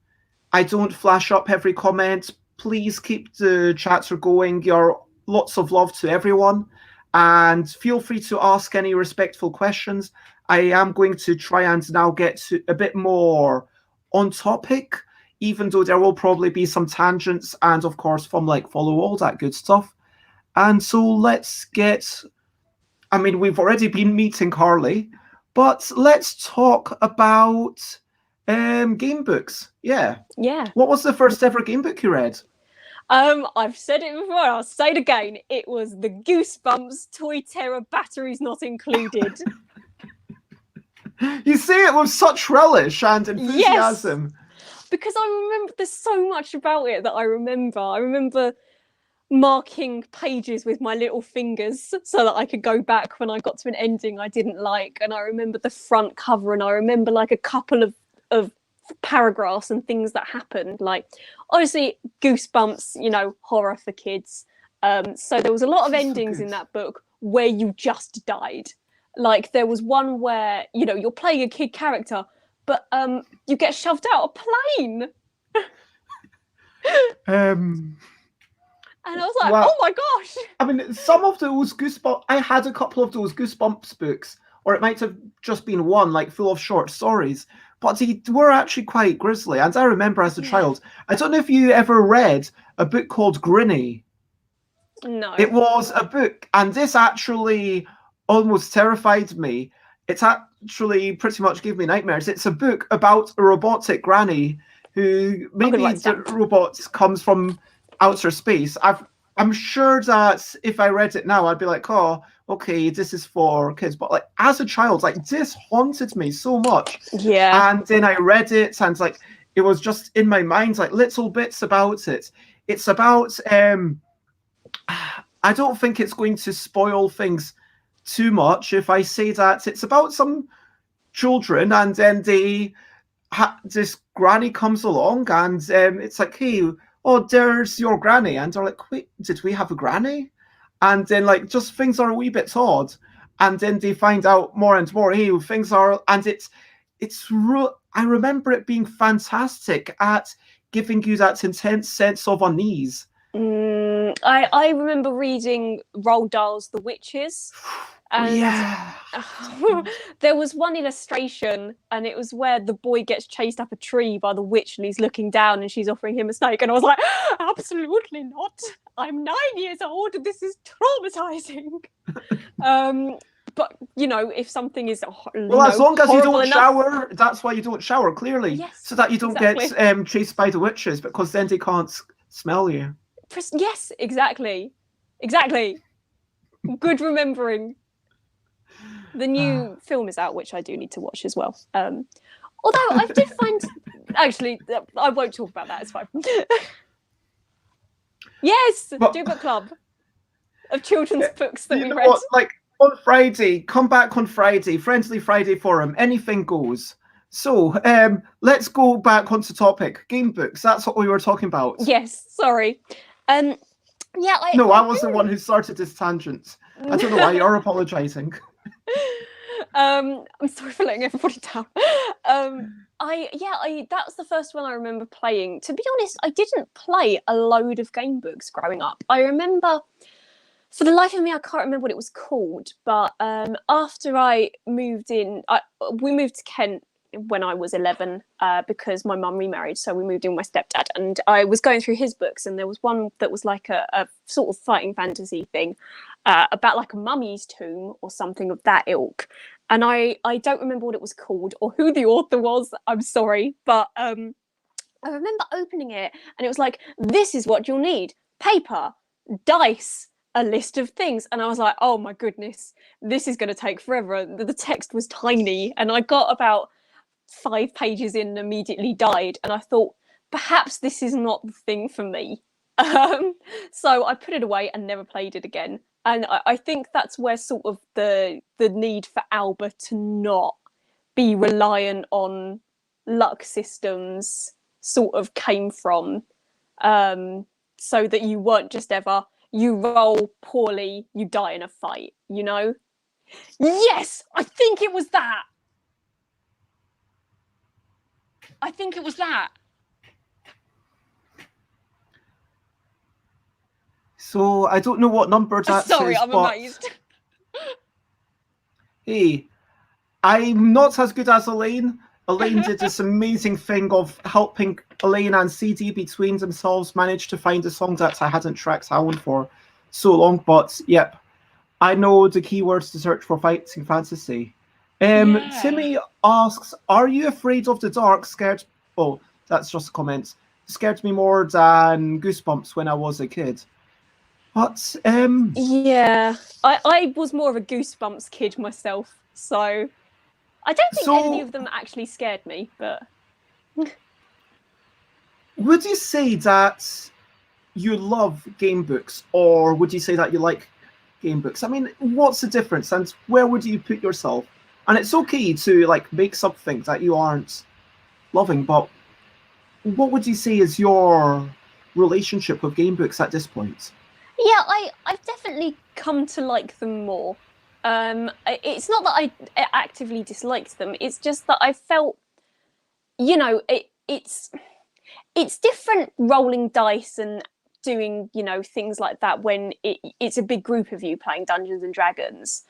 I don't flash up every comment, please keep the chatter going. You're lots of love to everyone, and feel free to ask any respectful questions. I am going to try and now get to a bit more on topic, even though there will probably be some tangents and, of course, from like follow all that good stuff. And so let's get, I mean, we've already been meeting Harley, but let's talk about game books. Yeah. What was the first ever game book you read? I've said it before, I'll say it again. It was the Goosebumps Toy Terror Batteries Not Included. You say it with such relish and enthusiasm. Yes, because I remember there's so much about it that I remember. I remember marking pages with my little fingers so that I could go back when I got to an ending I didn't like. And I remember the front cover, and I remember like a couple of paragraphs and things that happened. Like, obviously, Goosebumps, you know, horror for kids. So there was a lot of endings in that book where you just died. Like, there was one where, you know, you're playing a kid character, but you get shoved out a plane. And I was like, oh my gosh. I mean, some of those Goosebumps, I had a couple of those Goosebumps books, or it might have just been one, like full of short stories, but they were actually quite grisly. And I remember as a child, I don't know if you ever read a book called Grinny. No. It was a book, and this actually almost terrified me. It actually pretty much gave me nightmares. It's a book about a robotic granny who maybe the robot comes from outer space. I'm sure that if I read it now, I'd be like, oh, okay, this is for kids. But like as a child, like this haunted me so much. Yeah. And then I read it, and like it was just in my mind, like little bits about it. It's about I don't think it's going to spoil things too much if I say that it's about some children, and then this granny comes along, and it's like, hey, oh, there's your granny. And they're like, wait, did we have a granny? And then like just things are a wee bit odd. And then they find out more and more, hey, things are, and I remember it being fantastic at giving you that intense sense of unease. I remember reading Roald Dahl's The Witches. And there was one illustration, and it was where the boy gets chased up a tree by the witch, and he's looking down and she's offering him a snake, and I was like, absolutely not, I'm 9 years old, this is traumatizing. But you know, if something is as long as you don't enough, shower, that's why you don't shower, clearly. Yes, so that you don't get chased by the witches, because then they can't smell you. Yes, exactly. Good remembering. The new film is out, which I do need to watch as well. Although I did find, actually, I won't talk about that. It's fine. Yes, do book club of children's books that we read. What? Like on Friday, come back on Friday, Friendly Friday Forum. Anything goes. So let's go back onto topic. Game books. That's what we were talking about. Yes. Sorry. Yeah. I was the one who started this tangent. I don't know why you're apologizing. I'm sorry for letting everybody down. That was the first one I remember playing. To be honest, I didn't play a load of game books growing up. I remember, for the life of me, I can't remember what it was called. But after I moved in, we moved to Kent when I was 11 because my mum remarried, so we moved in with my stepdad, and I was going through his books, and there was one that was like a sort of fighting fantasy thing about like a mummy's tomb or something of that ilk. And I don't remember what it was called or who the author was. I'm sorry, but I remember opening it and it was like, this is what you'll need: paper, dice, a list of things. And I was like, oh my goodness, this is going to take forever. The text was tiny, and I got about 5 pages in and immediately died. And I thought, perhaps this is not the thing for me. So I put it away and never played it again. And I think that's where sort of the need for Alba to not be reliant on luck systems sort of came from. So that you weren't just ever, you roll poorly, you die in a fight, you know? Yes, I think it was that. I think it was that. So I don't know what number that Sorry, is, I'm but amazed. hey, I'm not as good as Elaine. Elaine did this amazing thing of helping Elaine and CD between themselves manage to find a song that I hadn't tracked down for so long. But yep, I know the keywords to search for fighting fantasy. Yeah. Timmy asks, "Are you afraid of the dark? Scared?" Oh, that's just a comment. Scared me more than Goosebumps when I was a kid. But Yeah, I was more of a Goosebumps kid myself, so I don't think any of them actually scared me, but... Would you say that you love game books, or would you say that you like game books? I mean, what's the difference, and where would you put yourself? And it's okay to like make something that you aren't loving, but what would you say is your relationship with game books at this point? Yeah, I've definitely come to like them more. It's not that I actively disliked them. It's just that I felt, you know, it's different rolling dice and doing, you know, things like that when it's a big group of you playing Dungeons and Dragons.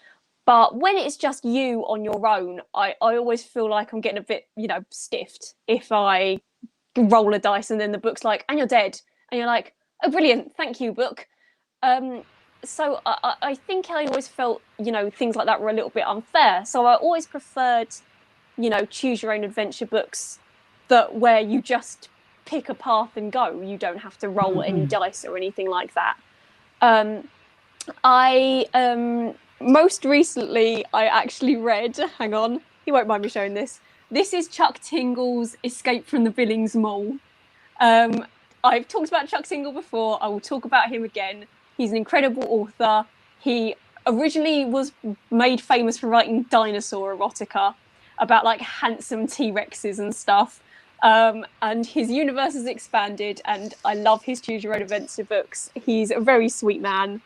But when it's just you on your own, I always feel like I'm getting a bit, you know, stiffed if I roll a dice and then the book's like, and you're dead. And you're like, oh, brilliant. Thank you, book. So I think I always felt, you know, things like that were a little bit unfair. So I always preferred, you know, choose your own adventure books where you just pick a path and go. You don't have to roll any dice or anything like that. Most recently, I actually read, hang on, he won't mind me showing this. This is Chuck Tingle's Escape from the Billings Mall. I've talked about Chuck Tingle before. I will talk about him again. He's an incredible author. He originally was made famous for writing dinosaur erotica about like handsome T-Rexes and stuff. And his universe has expanded, and I love his Choose Your Own Adventure books. He's a very sweet man.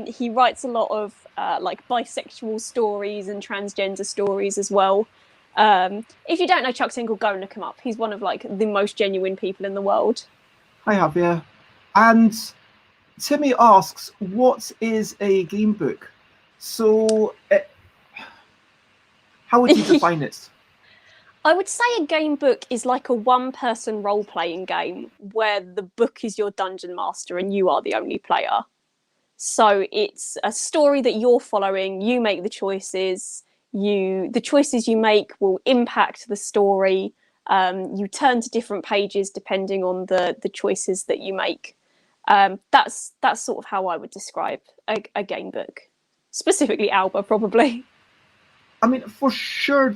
He writes a lot of like bisexual stories and transgender stories as well. If you don't know Chuck Tingle, go and look him up. He's one of like the most genuine people in the world. I have, yeah. And Timmy asks, what is a game book? So, how would you define it? I would say a game book is like a one-person role-playing game where the book is your dungeon master and you are the only player. So it's a story that you're following. You make the choices. The choices you make will impact the story. You turn to different pages depending on the choices that you make. That's sort of how I would describe a game book, specifically Alba, probably. I mean, for sure,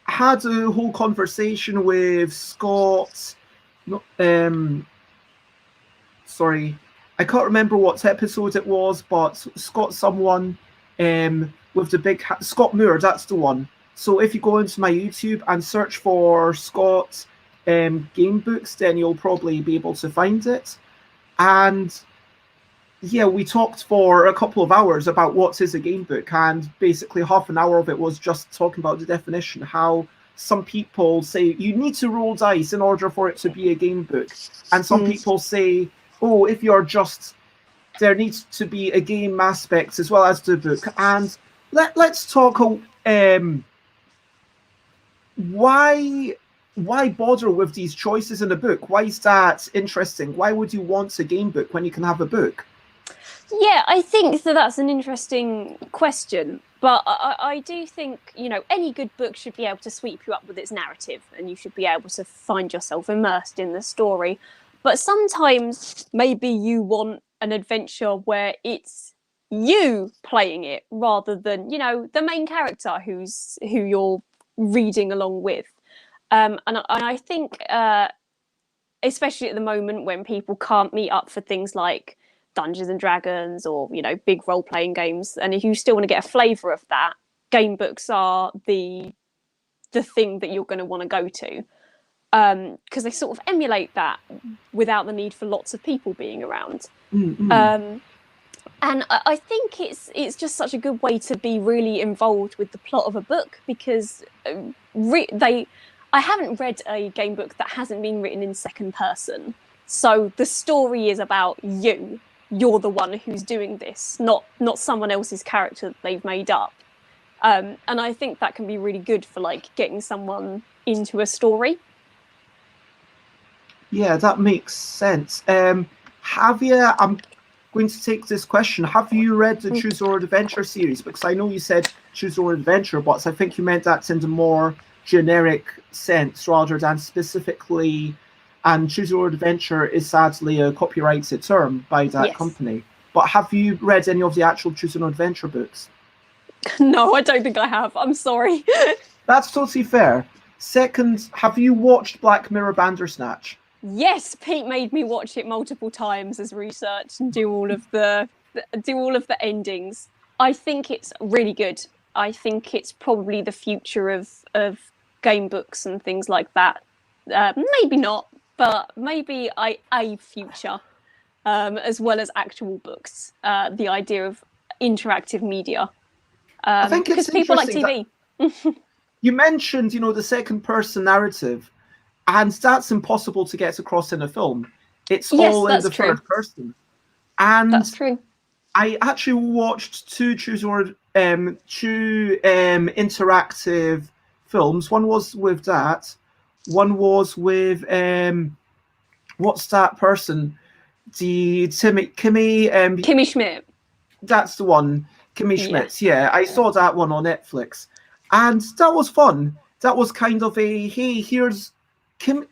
had a whole conversation with Scott. Sorry, I can't remember what episode it was, but Scott, someone with the big Scott Moore, that's the one. So if you go into my YouTube and search for Scott game books, then you'll probably be able to find it. And yeah, we talked for a couple of hours about what is a game book, and basically half an hour of it was just talking about the definition, how some people say you need to roll dice in order for it to be a game book. And some people say, oh, if you're just, there needs to be a game aspect as well as the book. And let's talk why bother with these choices in a book? Why is that interesting? Why would you want a game book when you can have a book? Yeah, I think that that's an interesting question. But I do think, you know, any good book should be able to sweep you up with its narrative and you should be able to find yourself immersed in the story. But sometimes maybe you want an adventure where it's you playing it rather than, you know, the main character who you're reading along with. And I think, especially at the moment when people can't meet up for things like Dungeons and Dragons or, you know, big role playing games, and if you still want to get a flavour of that, game books are the thing that you're going to want to go to, because they sort of emulate that without the need for lots of people being around. And I think it's just such a good way to be really involved with the plot of a book, because I haven't read a game book that hasn't been written in second person. So the story is about you. You're the one who's doing this, not someone else's character that they've made up. And I think that can be really good for like getting someone into a story. Yeah, that makes sense. Javier, I'm going to take this question. Have you read the Choose Your Own Adventure series? Because I know you said Choose Your Own Adventure, but I think you meant that in the more generic sense rather than specifically. And Choose Your Own Adventure is sadly a copyrighted term by that company. But have you read any of the actual Choose Your Own Adventure books? No, I don't think I have. I'm sorry. That's totally fair. Second, have you watched Black Mirror Bandersnatch? Yes, Pete made me watch it multiple times as research and do all of the endings. I think it's really good. I think it's probably the future of game books and things like that. Maybe not, but maybe a future, as well as actual books. The idea of interactive media. I think because people like TV. You mentioned, you know, the second person narrative, and that's impossible to get across in a film. It's all in the third person. And that's true. I actually watched two interactive films. One was with that. One was with what's that person? Kimmy Schmidt. That's the one. Kimmy Schmidt. Yeah, I saw that one on Netflix, and that was fun. That was kind of a hey, here's Kim.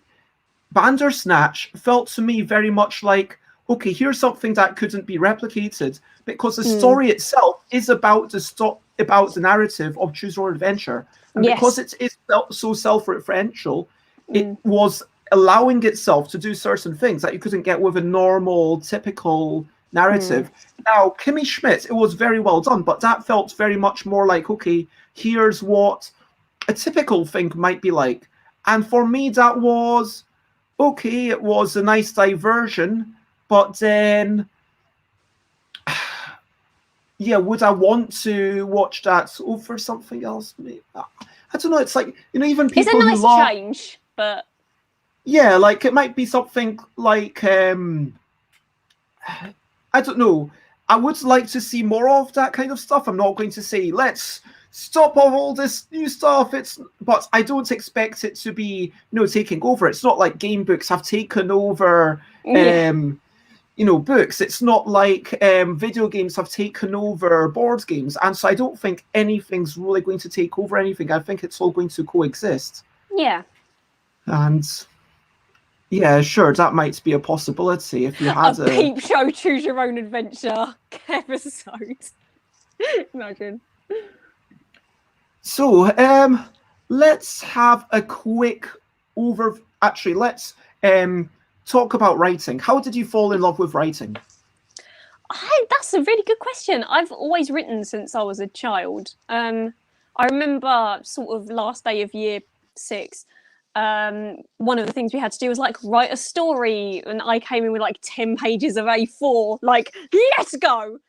Bandersnatch felt to me very much like, okay, here's something that couldn't be replicated, because the story itself is about the narrative of Choose Your Own Adventure, and because it is so self-referential, it was allowing itself to do certain things that you couldn't get with a normal, typical narrative. Now, Kimmy Schmidt, it was very well done, but that felt very much more like, okay, here's what a typical thing might be like. And for me, that was, okay, it was a nice diversion, but then, yeah, would I want to watch that over something else? I don't know, it's like, you know, even people it's a nice change, but... Yeah, like, it might be something like, I don't know. I would like to see more of that kind of stuff. I'm not going to say, let's stop all this new stuff. But I don't expect it to be, you know, taking over. It's not like game books have taken over, you know, books. It's not like video games have taken over board games. And so I don't think anything's really going to take over anything. I think it's all going to coexist. Yeah. And... yeah, sure, that might be a possibility if you had a peep show Choose Your Own Adventure episode. Imagine. So, let's have a quick Actually, let's talk about writing. How did you fall in love with writing? That's a really good question. I've always written since I was a child. I remember sort of last day of year 6. One of the things we had to do was like write a story, and I came in with like 10 pages of A4, like, let's go.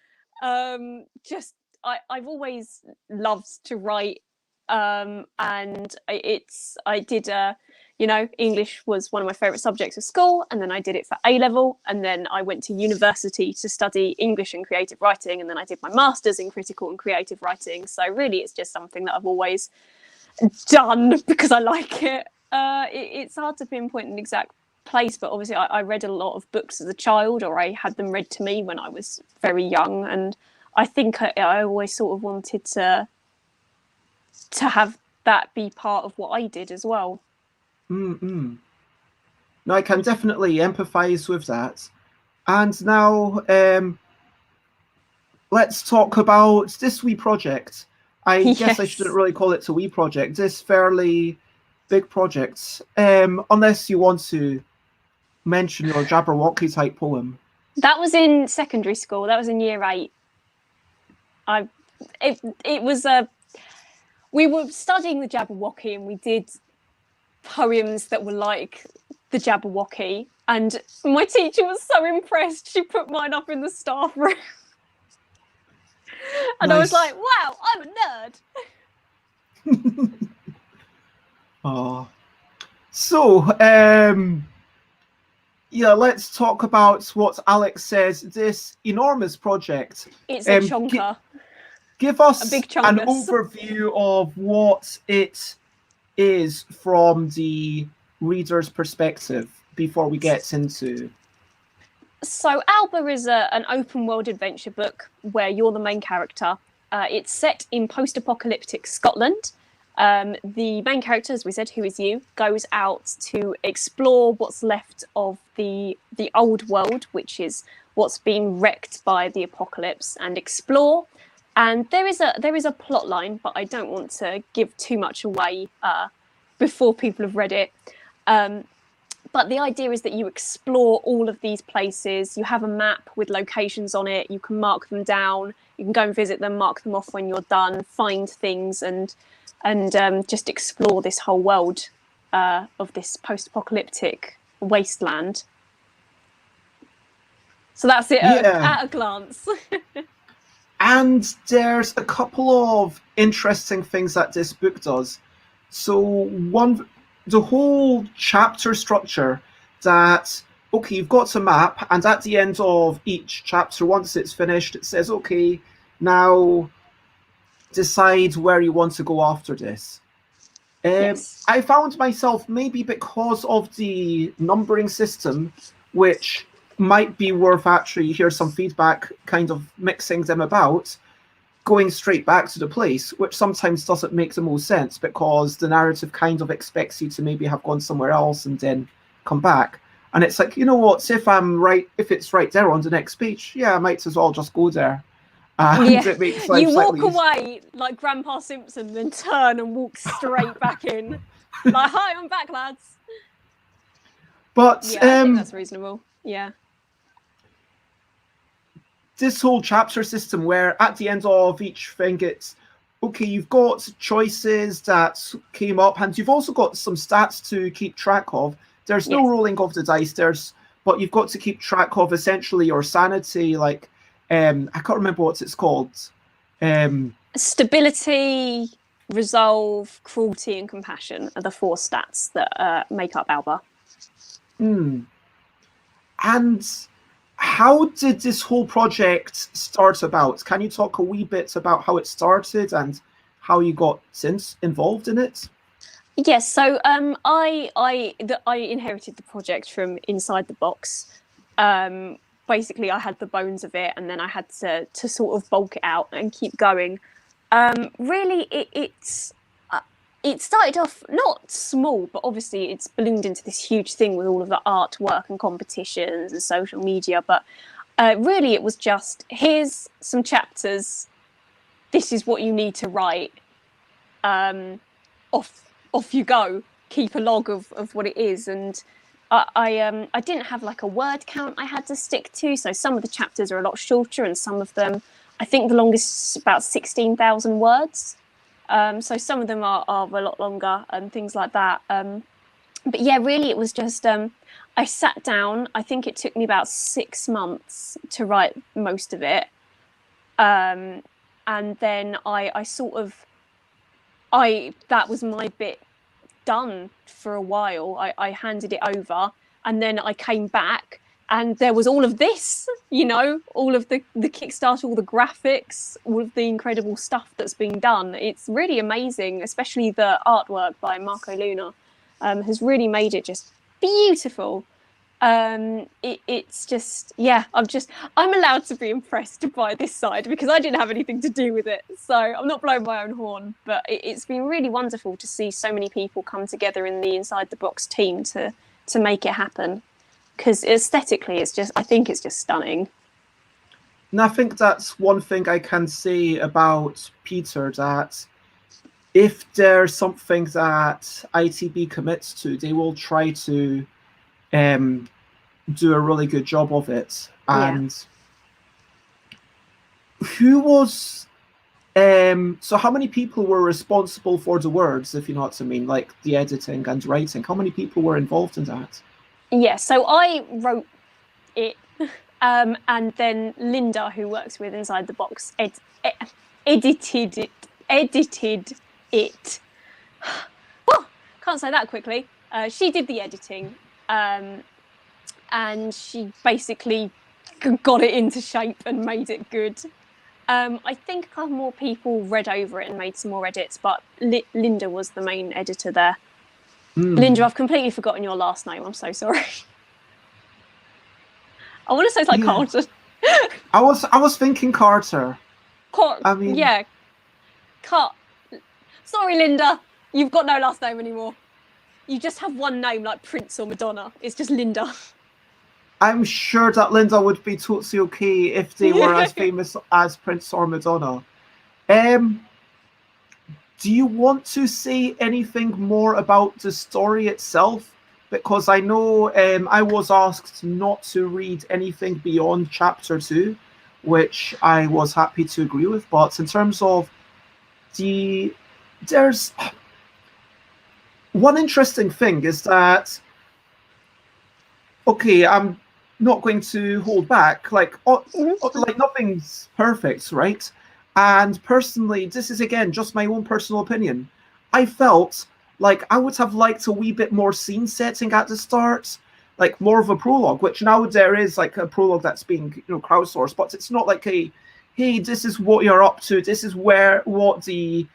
I've always loved to write, and I did you know, English was one of my favorite subjects of school, and then I did it for A level, and then I went to university to study English and creative writing, and then I did my master's in critical and creative writing. So really it's just something that I've always done because I like it. It's hard to pinpoint an exact place, but obviously I read a lot of books as a child, or I had them read to me when I was very young, and I think I always sort of wanted to have that be part of what I did as well. Mm-mm. No, I can definitely empathise with that. And now let's talk about this wee project. I guess I shouldn't Yes. really call it a wee project. This fairly big project. Unless you want to mention your Jabberwocky type poem. That was in secondary school. That was in year 8. It was a we were studying the Jabberwocky, and we did poems that were like the Jabberwocky, and my teacher was so impressed. She put mine up in the staff room. And nice. I was like, wow, I'm a nerd. Oh. So, yeah, let's talk about what Alex says, this enormous project. It's a chonker. Give us an overview of what it is from the reader's perspective before we get into... So Alba is an open world adventure book where you're the main character. It's set in post-apocalyptic Scotland. The main character, as we said, who is you, goes out to explore what's left of the old world, which is what's been wrecked by the apocalypse, and explore. And there is a plot line, but I don't want to give too much away before people have read it. But the idea is that you explore all of these places. You have a map with locations on it. You can mark them down. You can go and visit them, mark them off when you're done, find things, and just explore this whole world of this post-apocalyptic wasteland. So that's it at a glance. And there's a couple of interesting things that this book does. So the whole chapter structure that, okay, you've got a map, and at the end of each chapter, once it's finished, it says, okay, now decide where you want to go after this. Yes. I found myself, maybe because of the numbering system, which might be worth actually hear some feedback, kind of mixing them about, going straight back to the place, which sometimes doesn't make the most sense because the narrative kind of expects you to maybe have gone somewhere else and then come back. And it's like, you know what, if it's right there on the next page, yeah, I might as well just go there. And it makes life you walk away like Grandpa Simpson, then turn and walk straight back in. Like, hi, I'm back, lads. But yeah, I think that's reasonable. Yeah. This whole chapter system where at the end of each thing it's, okay, you've got choices that came up, and you've also got some stats to keep track of. There's no rolling of the dice, but you've got to keep track of essentially your sanity, like, I can't remember what it's called. Stability, resolve, cruelty, and compassion are the 4 stats that make up Alba. And how did this whole project start about? Can you talk a wee bit about how it started and how you got since involved in it? Yes, so I inherited the project from inside the box. Basically, I had the bones of it, and then I had to sort of bulk it out and keep going. Really, it started off not small, but obviously it's ballooned into this huge thing with all of the artwork and competitions and social media. But really, it was just, here's some chapters. This is what you need to write. Off you go. Keep a log of what it is. And I didn't have like a word count I had to stick to. So some of the chapters are a lot shorter, and some of them, I think the longest is about 16,000 words. So some of them are a lot longer and things like that. But yeah, really it was just, I sat down, I think it took me about 6 months to write most of it. And then that was my bit done for a while. I handed it over, and then I came back and there was all of this, all of the Kickstarter, all the graphics, all of the incredible stuff that's being done. It's really amazing, especially the artwork by Marco Luna has really made it just beautiful. It's just, I'm allowed to be impressed by this side because I didn't have anything to do with it, so I'm not blowing my own horn, but it's been really wonderful to see so many people come together in the Inside the Box team to make it happen, because aesthetically I think it's just stunning. And I think that's one thing I can say about Peter, that if there's something that ITB commits to, they will try to do a really good job of it. And who was so how many people were responsible for the words, if you know what I mean, like the editing and writing? How many people were involved in that? So I wrote it, and then Linda, who works with Inside the Box, edited it. Oh, can't say that quickly. She did the editing, and she basically got it into shape and made it good. I think a couple more people read over it and made some more edits, but Linda was the main editor there. Linda, I've completely forgotten your last name. I'm so sorry. I want to say it's like Carter. I was thinking Carter. Sorry, Linda. You've got no last name anymore. You just have one name, like Prince or Madonna. It's just Linda. I'm sure that Linda would be totally okay if they were as famous as Prince or Madonna. Do you want to say anything more about the story itself? Because I know I was asked not to read anything beyond chapter 2, which I was happy to agree with. But in terms of there's one interesting thing is that, okay, I'm not going to hold back. Like nothing's perfect, right? And personally, this is again just my own personal opinion. I felt like I would have liked a wee bit more scene setting at the start, like more of a prologue, which now there is like a prologue that's being crowdsourced, but it's not like hey, this is what you're up to, this is what the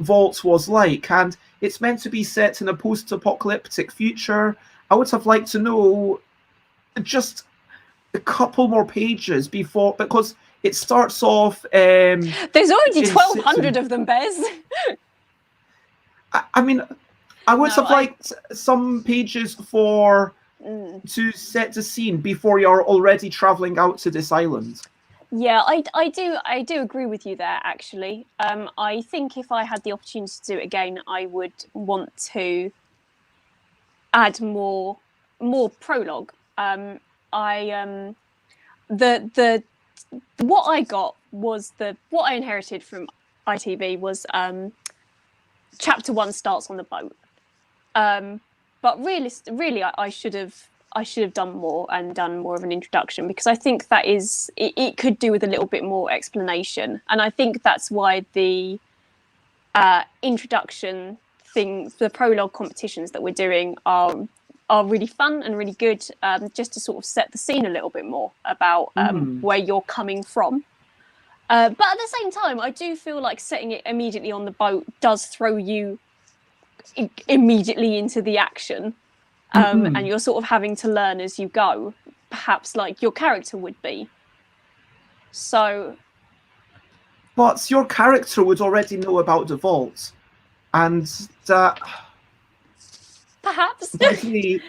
vault was like, and it's meant to be set in a post-apocalyptic future. I would have liked to know just a couple more pages before, because it starts off. There's already 1,200 of them, Bez. I mean, I would have liked some pages to set the scene before you're already traveling out to this island. Yeah, I do agree with you there, actually. I think if I had the opportunity to do it again, I would want to add more prologue. What I got was what I inherited from ITB was chapter 1 starts on the boat, but really I should have done more and done more of an introduction, because I think that it could do with a little bit more explanation, and I think that's why the introduction thing, the prologue competitions that we're doing are really fun and really good, just to sort of set the scene a little bit more about where you're coming from. But at the same time, I do feel like setting it immediately on the boat does throw you immediately into the action, and you're sort of having to learn as you go, perhaps like your character would be. So, but your character would already know about the vault, and that. Perhaps.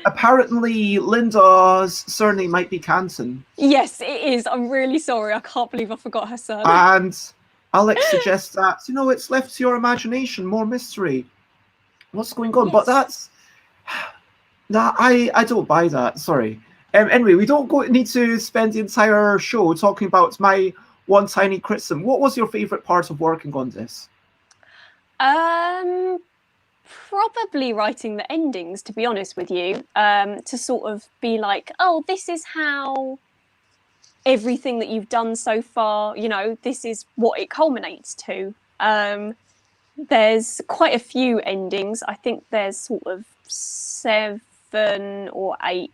Apparently, Linda's surname might be Canton. Yes, it is. I'm really sorry. I can't believe I forgot her surname. And Alex suggests that, it's left to your imagination, more mystery. What's going on? Yes. But that's... I don't buy that. Sorry. Anyway, we don't need to spend the entire show talking about my one tiny criticism. What was your favourite part of working on this? Probably writing the endings, to be honest with you, to sort of be like, oh, this is how everything that you've done so far, this is what it culminates to. There's quite a few endings. I think there's sort of 7 or 8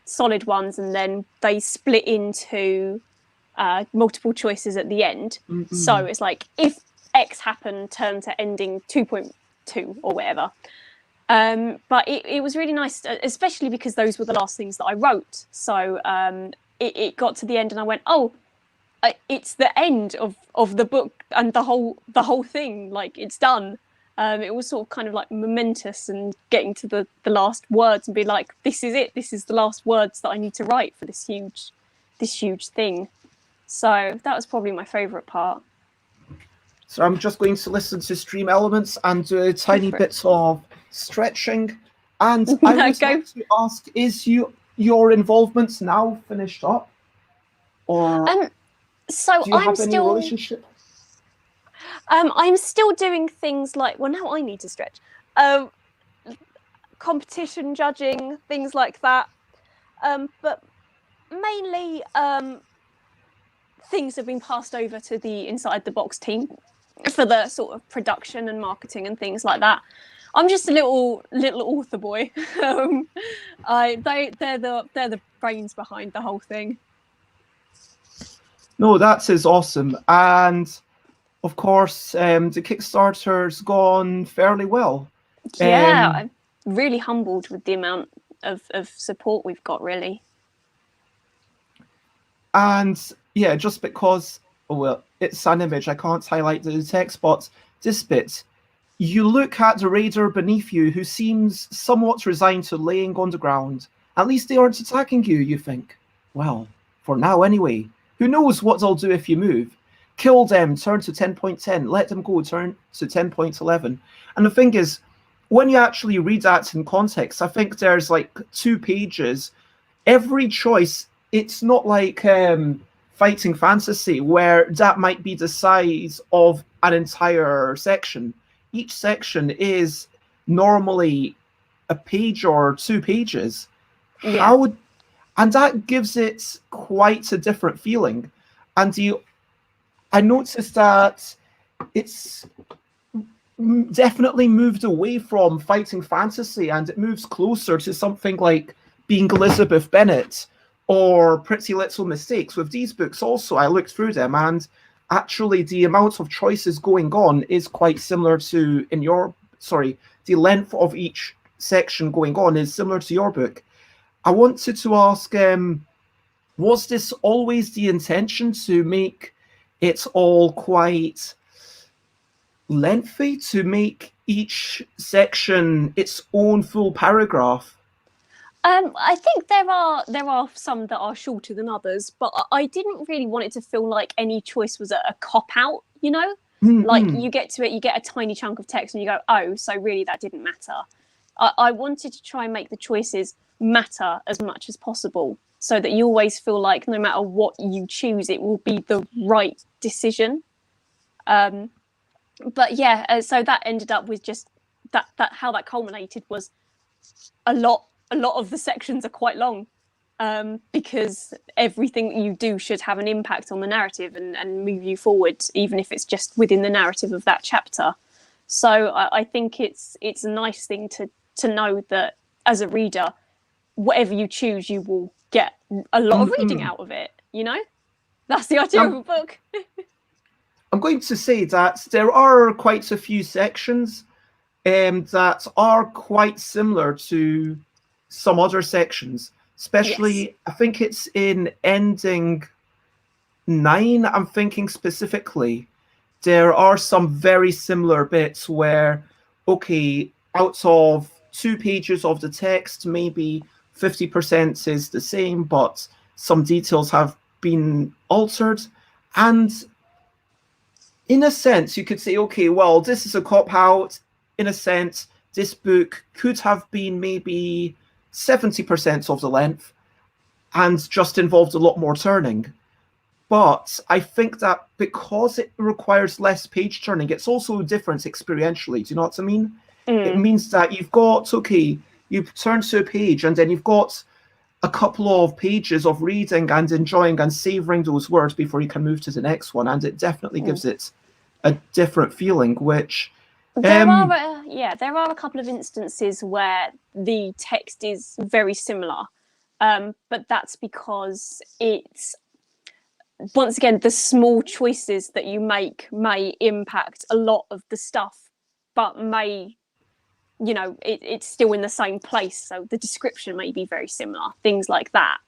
solid ones, and then they split into multiple choices at the end. So it's like, if X happened, turn to ending 2.2 or whatever. But it was really nice, especially because those were the last things that I wrote. So it got to the end and I went, oh, it's the end of the book and the whole thing, like, it's done. It was sort of kind of like momentous, and getting to the last words and be like, this is it, this is the last words that I need to write for this huge thing. So that was probably my favourite part. So I'm just going to listen to stream elements and do tiny bits of stretching. And I was going to ask, is your involvement now finished up? Or so do you have any relationship? I'm still doing things like, well, now I need to stretch. Competition judging, things like that. But mainly things have been passed over to the Inside the Box team for the sort of production and marketing and things like that. I'm just a little author boy. They're the brains behind the whole thing. No, that is awesome. And of course, the Kickstarter's gone fairly well. Yeah, I'm really humbled with the amount of support we've got, really. And yeah, just because, well, it's an image, I can't highlight the text, but this bit, you look at the raider beneath you who seems somewhat resigned to laying on the ground. At least they aren't attacking you, you think. Well, for now anyway. Who knows what they'll do if you move? Kill them, turn to 10.10, let them go, turn to 10.11. And the thing is, when you actually read that in context, I think there's like 2 pages. Every choice, it's not like Fighting Fantasy, where that might be the size of an entire section. Each section is normally a page or 2 pages. Yeah. And that gives it quite a different feeling. And I noticed that it's definitely moved away from Fighting Fantasy, and it moves closer to something like Being Elizabeth Bennet or Pretty Little Mistakes. With these books also, I looked through them, and actually the amount of choices going on is quite similar to the length of each section going on is similar to your book. I wanted to ask, was this always the intention to make it all quite lengthy, to make each section its own full paragraph? I think there are some that are shorter than others, but I didn't really want it to feel like any choice was a cop-out, you know? Like, you get to it, you get a tiny chunk of text and you go, oh, so really that didn't matter. I wanted to try and make the choices matter as much as possible, so that you always feel like no matter what you choose, it will be the right decision. But yeah, so that ended up with just that how that culminated was a lot of the sections are quite long, because everything you do should have an impact on the narrative and move you forward, even if it's just within the narrative of that chapter. So I think it's a nice thing to know that as a reader, whatever you choose, you will get a lot of reading out of it, you know? That's the idea of a book. I'm going to say that there are quite a few sections that are quite similar to some other sections, especially, yes. I think it's in ending 9, I'm thinking specifically. There are some very similar bits where, okay, out of 2 pages of the text, maybe 50% is the same, but some details have been altered. And in a sense, you could say, okay, well, this is a cop-out. In a sense, this book could have been maybe 70% of the length and just involved a lot more turning. But I think that because it requires less page turning, it's also different experientially. Do you know what I mean? It means that you've got, okay, you turn to a page and then you've got a couple of pages of reading and enjoying and savoring those words before you can move to the next one. And it definitely gives it a different feeling, which... There are a couple of instances where the text is very similar. But that's because it's, once again, the small choices that you make may impact a lot of the stuff, but may, you know, it's still in the same place. So the description may be very similar, things like that.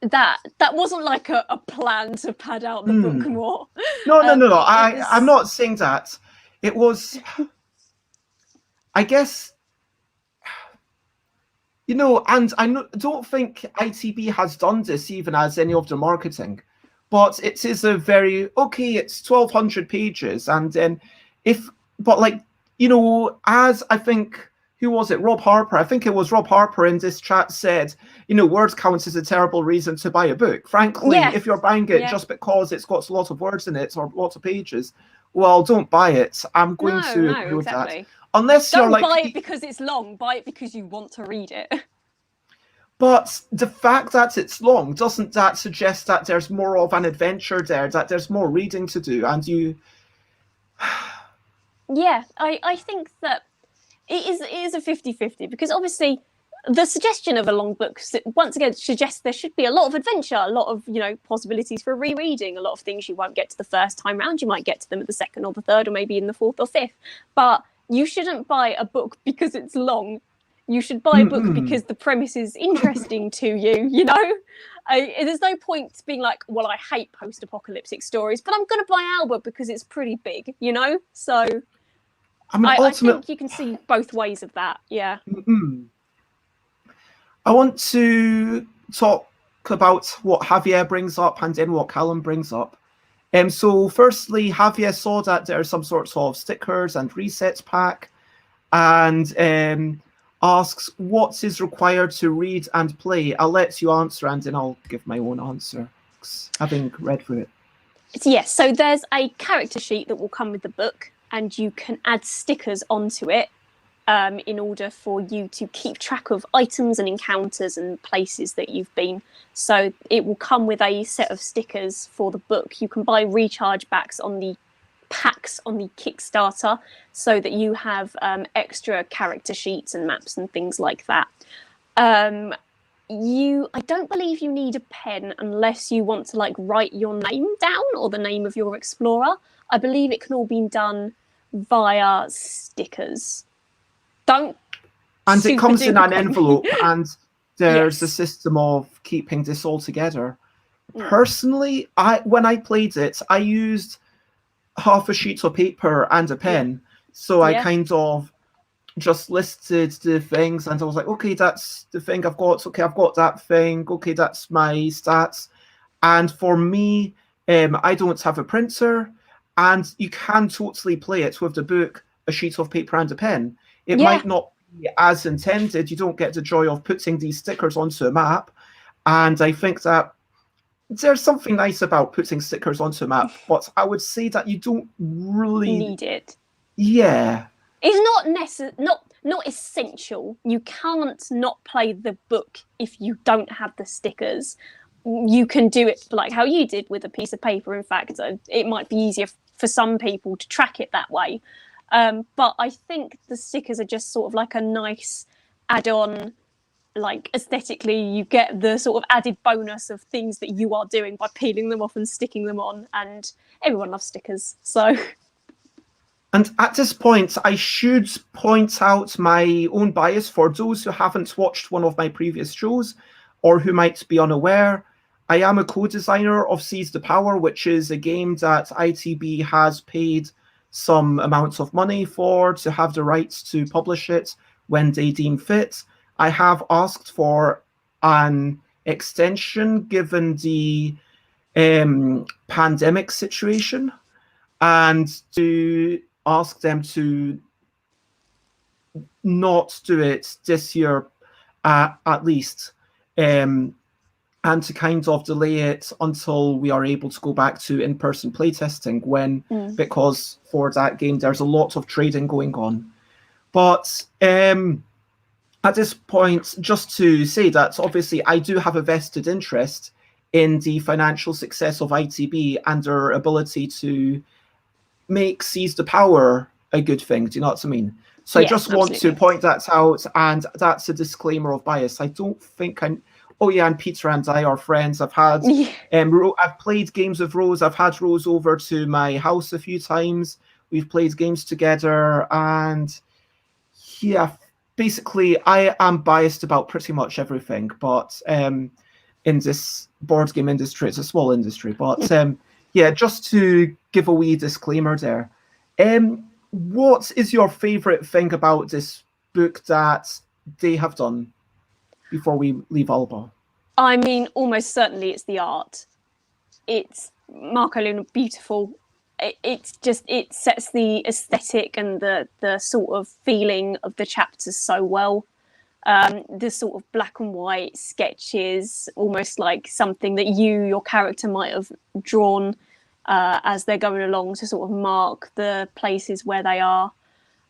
That wasn't like a plan to pad out the book more. No. I'm not saying that. It was, I guess, you know, and don't think ITB has done this even as any of the marketing, but it is a very, okay, it's 1,200 pages. And then but like, you know, as I think, who was it? Rob Harper. I think it was Rob Harper in this chat said, you know, word count is a terrible reason to buy a book. Frankly, if you're buying it just because it's got a lot of words in it or lots of pages, well, don't buy it. I'm going to agree with that. Unless don't you're like, buy it because it's long, buy it because you want to read it. But the fact that it's long, doesn't that suggest that there's more of an adventure there, that there's more reading to do? And you... Yeah, I think that it is a 50-50, because obviously the suggestion of a long book, once again, suggests there should be a lot of adventure, a lot of, you know, possibilities for rereading, a lot of things you won't get to the first time round. You might get to them at the second or the third, or maybe in the fourth or fifth. But you shouldn't buy a book because it's long. You should buy a book because the premise is interesting to you, you know? There's no point being like, well, I hate post-apocalyptic stories, but I'm going to buy Alba because it's pretty big, you know? So I mean, I think you can see both ways of that, yeah. I want to talk about what Javier brings up and then what Callum brings up. So firstly, Javier saw that there are some sorts of stickers and resets pack, and asks what is required to read and play. I'll let you answer and then I'll give my own answer, having read through it. Yes, so there's a character sheet that will come with the book, and you can add stickers onto it in order for you to keep track of items and encounters and places that you've been. So it will come with a set of stickers for the book. You can buy recharge packs on the Kickstarter, so that you have extra character sheets and maps and things like that. I don't believe you need a pen unless you want to like write your name down or the name of your explorer. I believe it can all be done via stickers. And it comes in an envelope, and there's a system of keeping this all together. Personally, when I played it, I used half a sheet of paper and a pen. So I kind of just listed the things, and I was like, okay, that's the thing I've got. Okay, I've got that thing. Okay, that's my stats. And for me, I don't have a printer, and you can totally play it with the book, a sheet of paper and a pen. It might not be as intended. You don't get the joy of putting these stickers onto a map. And I think that there's something nice about putting stickers onto a map, but I would say that you don't really need it. Yeah. It's not essential. You can't not play the book if you don't have the stickers. You can do it like how you did with a piece of paper. In fact, it might be easier for some people to track it that way. But I think the stickers are just sort of like a nice add-on. Like aesthetically, you get the sort of added bonus of things that you are doing by peeling them off and sticking them on, and everyone loves stickers. So, and at this point, I should point out my own bias for those who haven't watched one of my previous shows or who might be unaware. I am a co-designer of Seize the Power, which is a game that ITB has paid some amounts of money for to have the rights to publish it when they deem fit. I have asked for an extension given the pandemic situation, and to ask them to not do it this year at least, and to kind of delay it until we are able to go back to in-person playtesting because for that game there's a lot of trading going on. But at this point, just to say that obviously I do have a vested interest in the financial success of ITB and their ability to make Seize the Power a good thing. Do you know what I mean? So I Yeah, just want to absolutely. point that out, and that's a disclaimer of bias. I don't think I. Oh yeah, and Peter and I are friends. I've had Yeah. I've played games with Rose. I've had Rose over to my house a few times. We've played games together, and yeah, basically I am biased about pretty much everything. But in this board game industry, it's a small industry. But yeah, just to give a wee disclaimer there. What is your favorite thing about this book that they have done before we leave Alba? I mean, almost certainly it's the art. It's Marco Luna beautiful. It's just, it sets the aesthetic and the sort of feeling of the chapters so well. The sort of black and white sketches, almost like something that your character might have drawn as they're going along to sort of mark the places where they are.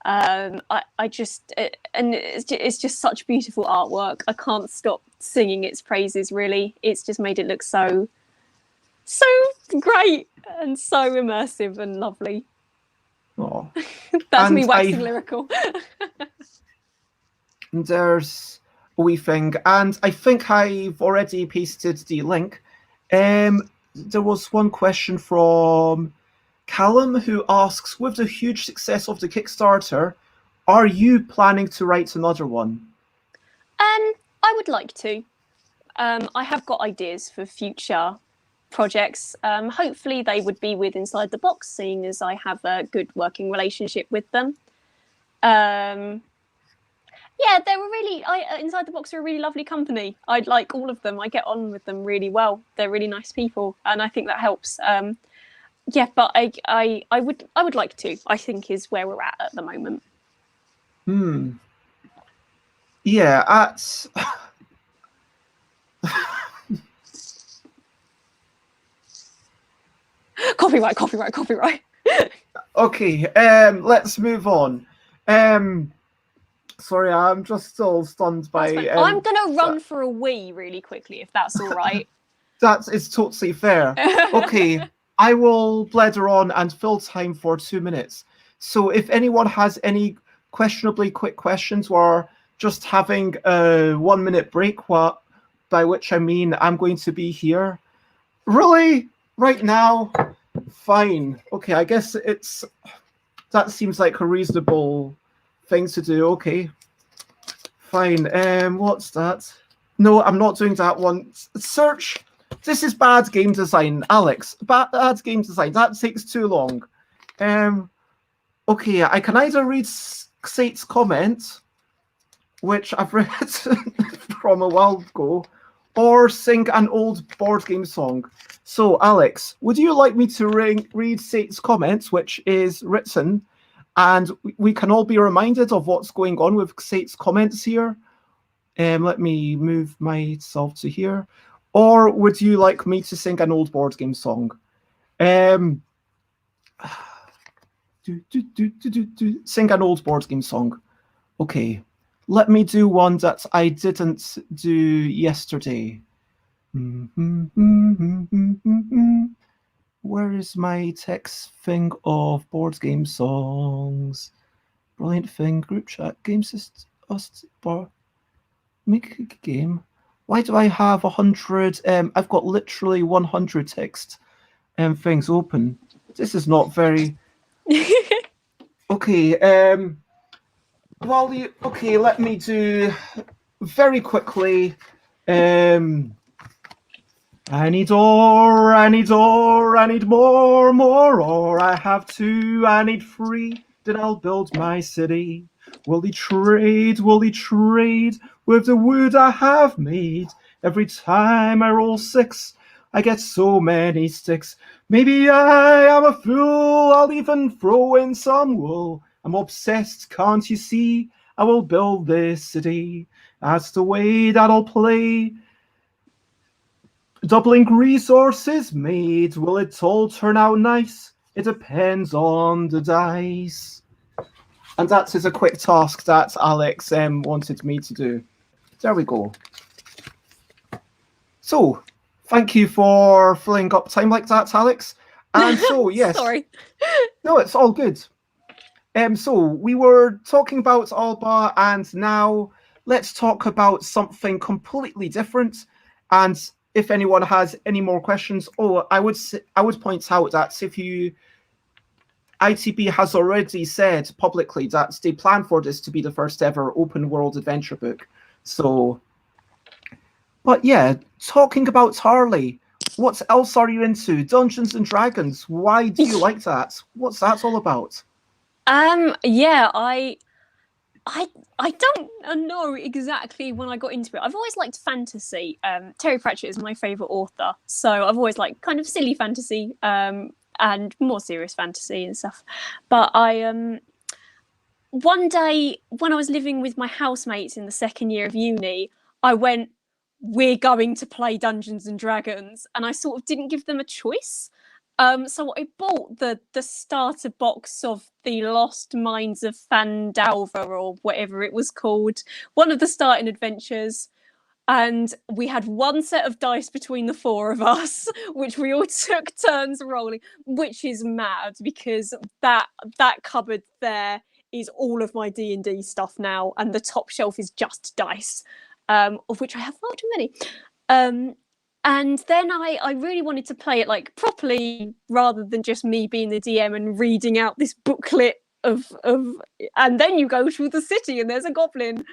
I just, and it's just such beautiful artwork. I can't stop singing its praises, really. It's just made it look so great and so immersive and lovely. Oh. That's me waxing lyrical. There's a wee thing, and I think I've already pasted the link. There was one question from Callum who asks, with the huge success of the Kickstarter, are you planning to write another one? I would like to. I have got ideas for future projects. Hopefully they would be with Inside the Box, seeing as I have a good working relationship with them. Yeah, they were really. Inside the Box are a really lovely company. I like all of them. I get on with them really well. They're really nice people, and I think that helps. Yeah, but I would like to. I think is where we're at the moment. Yeah, at Copyright. Okay, let's move on. Sorry, I'm just still stunned by. I'm gonna run for a wee really quickly, if that's all right. That is totally fair. Okay, I will blather on and fill time for 2 minutes. So if anyone has any questionably quick questions, or just having a 1 minute break, by which I mean I'm going to be here. Really? Right now? Fine. Okay, I guess that seems like a reasonable thing to do. Okay. Fine. What's that? No, I'm not doing that one. Search. This is bad game design, Alex. Bad game design. That takes too long. Okay, I can either read Xate's comment, which I've read from a while ago, or sing an old board game song. So, Alex, would you like me to read Xate's comments, which is written, and we can all be reminded of what's going on with Xate's comments here? Let me move myself to here. Or would you like me to sing an old board game song? Sing an old board game song. Okay. Let me do one that I didn't do yesterday. Where is my text thing of board game songs? Brilliant thing, group chat, game system, make a game. Why do I have 100? I've got literally 100 text things open. This is not very. Okay. Okay, let me do very quickly. I need ore, I need more ore. I have 2, I need 3. Then I'll build my city. Will he trade with the wood I have made? Every time I roll 6, I get so many sticks. Maybe I am a fool, I'll even throw in some wool. I'm obsessed, can't you see? I will build this city. That's the way that I'll play. Doubling resources made. Will it all turn out nice? It depends on the dice. And that is a quick task that Alex wanted me to do. There we go. So, thank you for filling up time like that, Alex. And so, yes. Sorry. No, it's all good. So we were talking about Alba, and now let's talk about something completely different. And if anyone has any more questions, I would point out that if you ITB has already said publicly that they plan for this to be the first ever open world adventure book. So, but yeah, talking about Harley, what else are you into? Dungeons and Dragons. Why do you like that? What's that all about? Yeah, I don't know exactly when I got into it. I've always liked fantasy. Terry Pratchett is my favourite author, so I've always liked kind of silly fantasy, and more serious fantasy and stuff. But I one day when I was living with my housemates in the second year of uni, I went, "We're going to play Dungeons and Dragons," and I sort of didn't give them a choice. So I bought the starter box of the Lost Mines of Fandalva or whatever it was called, one of the starting adventures, and we had one set of dice between the four of us, which we all took turns rolling, which is mad because that cupboard there is all of my D&D stuff now, and the top shelf is just dice, of which I have far too many. And then I really wanted to play it like properly rather than just me being the DM and reading out this booklet of and then you go through the city and there's a goblin.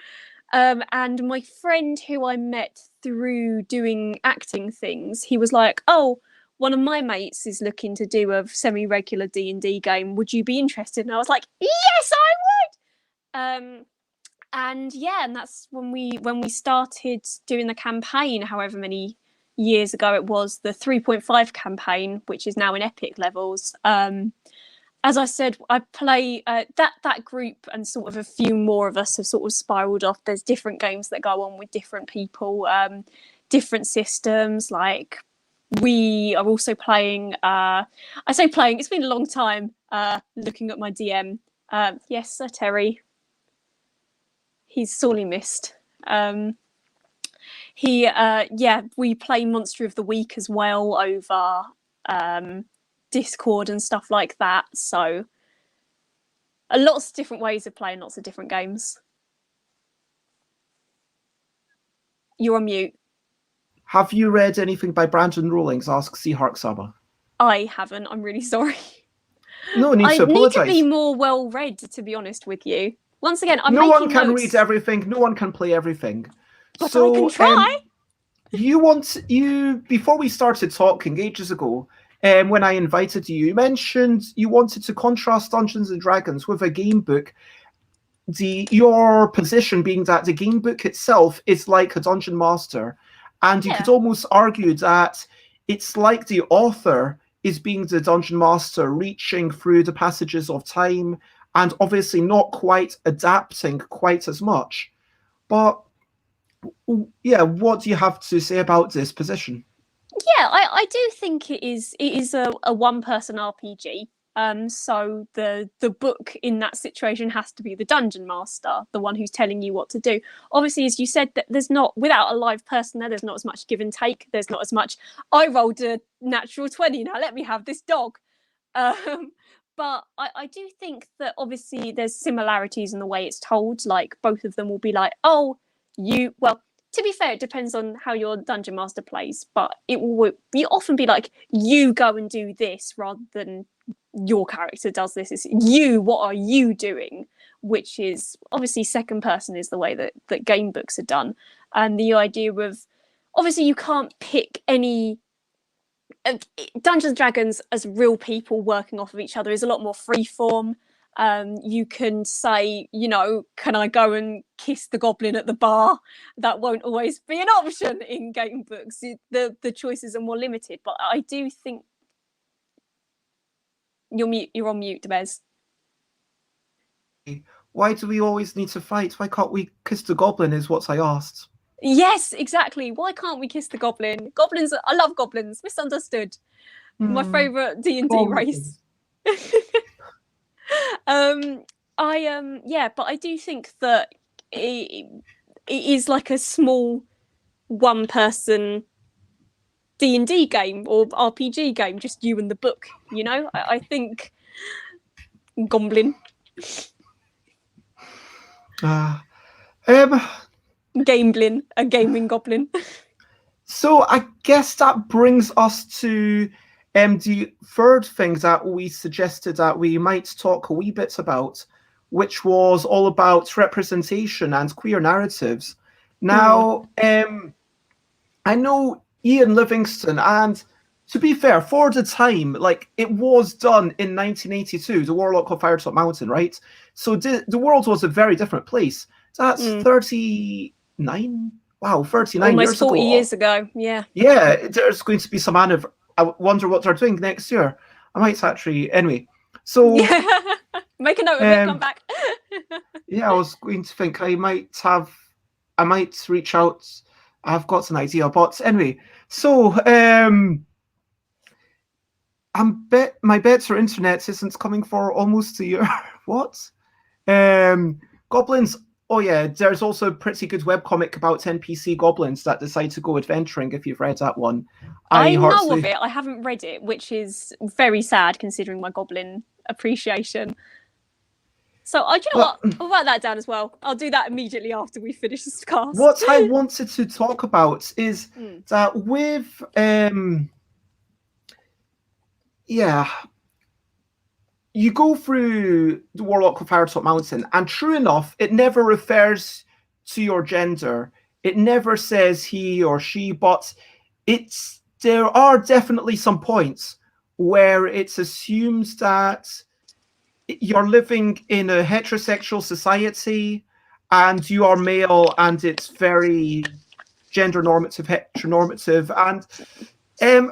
And my friend who I met through doing acting things, he was like, "Oh, one of my mates is looking to do a semi-regular D&D game. Would you be interested?" And I was like, "Yes, I would." And yeah, and that's when we started doing the campaign, however many years ago it was, the 3.5 campaign, which is now in epic levels. As I said, I play that group, and sort of a few more of us have sort of spiraled off. There's different games that go on with different people, different systems. Like we are also playing. I say playing. It's been a long time. Looking at my DM. Yes, Sir Terry. He's sorely missed. We play Monster of the Week as well over Discord and stuff like that. So lots of different ways of playing lots of different games. You're on mute. Have you read anything by Brandon Rawlings? Asks Seahawk Saba. I haven't. I'm really sorry. No need to apologise. I need to be more well read, to be honest with you. Once again, I'm no making one can notes. read everything. No one can play everything. But so, I can try. Before we started talking ages ago, when I invited you, you mentioned you wanted to contrast Dungeons and Dragons with a game book. Your position being that the game book itself is like a dungeon master, and you could almost argue that it's like the author is being the dungeon master, reaching through the passages of time, and obviously not quite adapting quite as much. But yeah, what do you have to say about this position? Yeah, I do think it is a one-person RPG. So the book in that situation has to be the dungeon master, the one who's telling you what to do. Obviously, as you said, that there's not, without a live person there's not as much give and take. There's not as much, I rolled a natural 20, now let me have this dog. But I do think that obviously there's similarities in the way it's told. Like both of them will be like, "Oh, to be fair, it depends on how your dungeon master plays, but it will often be like, you go and do this rather than your character does this. It's you, what are you doing? Which is obviously second person is the way that game books are done. And the idea of, obviously you can't pick any, Dungeons and Dragons as real people working off of each other is a lot more freeform. You can say, can I go and kiss the goblin at the bar? That won't always be an option in game books. The choices are more limited. But I do think you're on mute, Bez. Why do we always need to fight? Why can't we kiss the goblin is what I asked. Yes, exactly. Why can't we kiss the goblin? Goblins, I love goblins. Misunderstood. My favourite D&D race. But I do think that it is like a small one-person D&D game or RPG game, just you and the book. I think goblin. Uh, um, Gameblin, a gaming goblin. so I guess that brings us to the third thing that we suggested that we might talk a wee bit about, which was all about representation and queer narratives. Now, I know Ian Livingstone, and to be fair, for the time, like it was done in 1982, the Warlock of Firetop Mountain, right? So the world was a very different place. That's 39. Wow, 39 Almost years 40 ago. years ago, yeah. Yeah, there's going to be some I wonder what they're doing next year. I might actually, anyway. So yeah. Make a note of it, come back. yeah, I was going to think I might reach out. I've got an idea, but anyway. So my bet for internet isn't coming for almost a year. What? Goblins. Oh yeah, there's also a pretty good webcomic about NPC goblins that decide to go adventuring. If you've read that one, I know of it. I haven't read it, which is very sad considering my goblin appreciation. So do you know what? I'll write that down as well. I'll do that immediately after we finish this cast. What I wanted to talk about is that with you go through the Warlock of Firetop Mountain, and true enough, it never refers to your gender. It never says he or she, but there are definitely some points where it's assumed that you're living in a heterosexual society and you are male, and it's very gender normative, heteronormative, and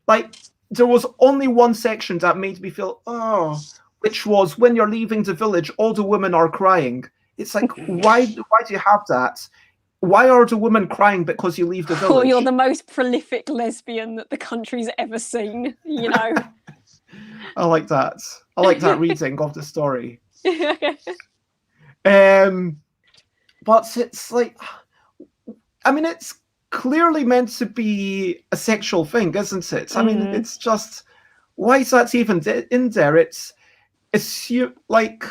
like there was only one section that made me feel which was when you're leaving the village, all the women are crying. It's like why do you have that? Why are the women crying because you leave the village? Well, you're the most prolific lesbian that the country's ever seen, you know. I like that. I like that reading of the story. But it's like, I mean, it's clearly meant to be a sexual thing, isn't it? I mean, it's just, why is that even in there? It's like,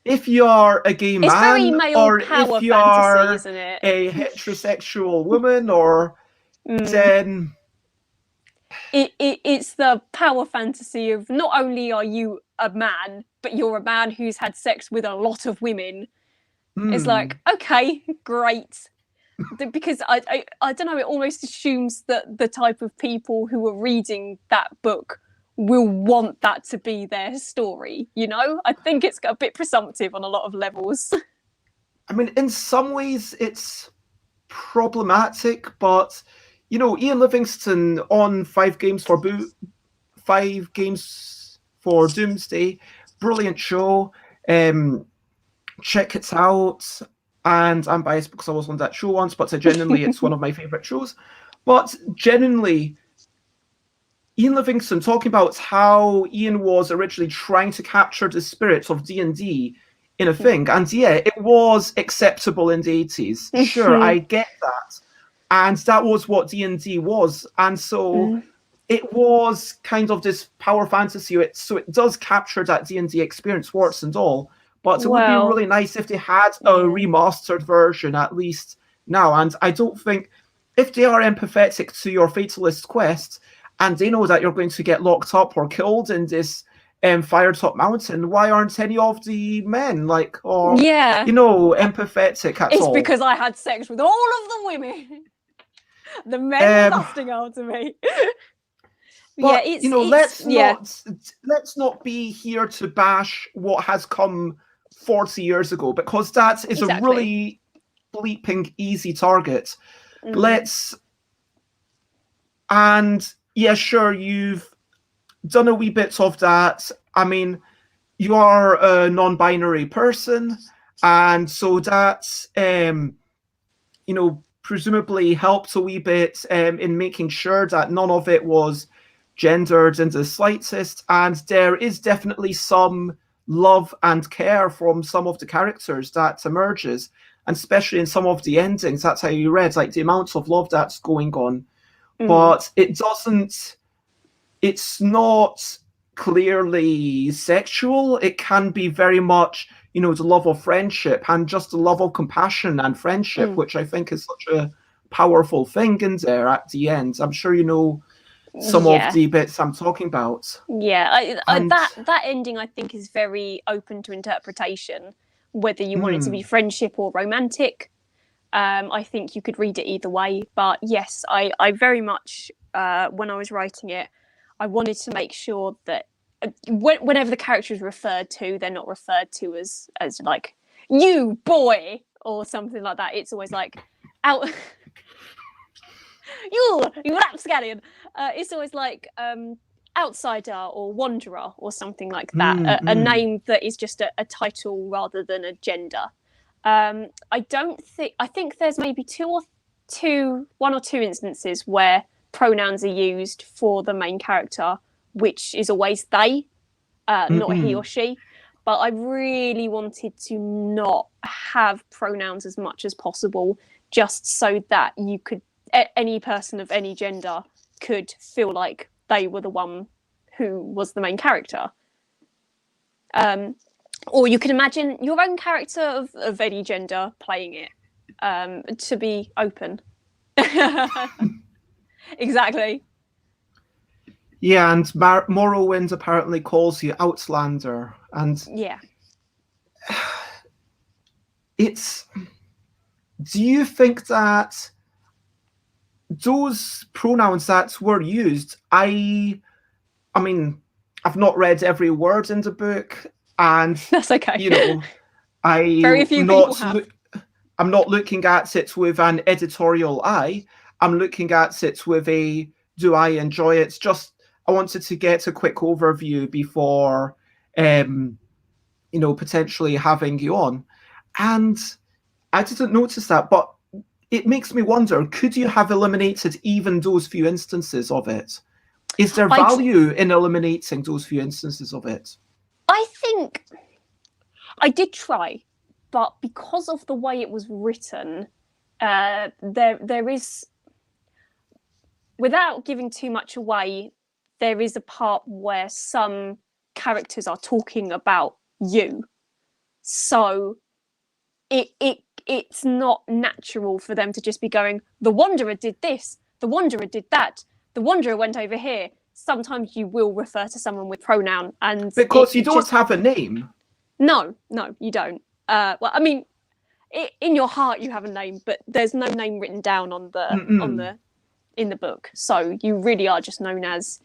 if you're a gay man, or if you're fantasy, isn't it? a heterosexual woman, or then it's the power fantasy of not only are you a man, but you're a man who's had sex with a lot of women. It's like, okay, great. Because I don't know, it almost assumes that the type of people who are reading that book will want that to be their story, you know? I think it's a bit presumptive on a lot of levels. I mean, in some ways it's problematic, but you know, Ian Livingstone on 5 Games for Doomsday, brilliant show. Check it out. And I'm biased because I was on that show once, but genuinely, it's one of my favorite shows. But genuinely, Ian Livingstone talking about how Ian was originally trying to capture the spirit of D&D in a thing. And yeah, it was acceptable in the 80s. Sure, I get that. And that was what D&D was. And so it was kind of this power fantasy. So it does capture that D&D experience, warts and all. But it would be really nice if they had a remastered version, at least now. And I don't think, if they are empathetic to your fatalist quest, and they know that you're going to get locked up or killed in this Firetop Mountain, why aren't any of the men empathetic at all? It's because I had sex with all of the women. The men were lusting after me. But let's not be here to bash what has come 40 years ago, because that is a really bleeping easy target. Sure, you've done a wee bit of that. I mean, you are a non-binary person, and so that's presumably helped a wee bit in making sure that none of it was gendered in the slightest, and there is definitely some love and care from some of the characters that emerges, and especially in some of the endings. That's how you read, like the amounts of love that's going on. But it's not clearly sexual. It can be very much, the love of friendship and just the love of compassion and friendship, which I think is such a powerful thing in there at the end. I'm sure you know some of the bits I'm talking about. Yeah, that ending I think is very open to interpretation, whether you want it to be friendship or romantic. I think you could read it either way. But yes, I very much, when I was writing it, I wanted to make sure that whenever the character is referred to, they're not referred to as like, you boy, or something like that. It's always like, out. you rapscallion. It's always like outsider or wanderer or something like that. A name that is just a title rather than a gender. I think there's maybe one or two instances where pronouns are used for the main character, which is always they, not he or she. But I really wanted to not have pronouns as much as possible, just so that you could, any person of any gender could feel like they were the one who was the main character. Or you can imagine your own character of any gender playing it, to be open. Exactly. Yeah, and Morrowind apparently calls you Outlander, and yeah, do you think that those pronouns that were used, I mean, I've not read every word in the book, and that's okay. Very few people have. I'm not looking at it with an editorial eye. I'm looking at it with a, do I enjoy it? It's just, I wanted to get a quick overview before, potentially having you on. And I didn't notice that, but it makes me wonder, could you have eliminated even those few instances of it? Is there value in eliminating those few instances of it? I think I did try, but because of the way it was written, there is, without giving too much away, there is a part where some characters are talking about you. So it's not natural for them to just be going, the Wanderer did this, the Wanderer did that, the Wanderer went over here. Sometimes you will refer to someone with pronoun, and because you don't have a name. No, you don't. Well, I mean, in your heart you have a name, but there's no name written down on the in the book. So you really are just known as,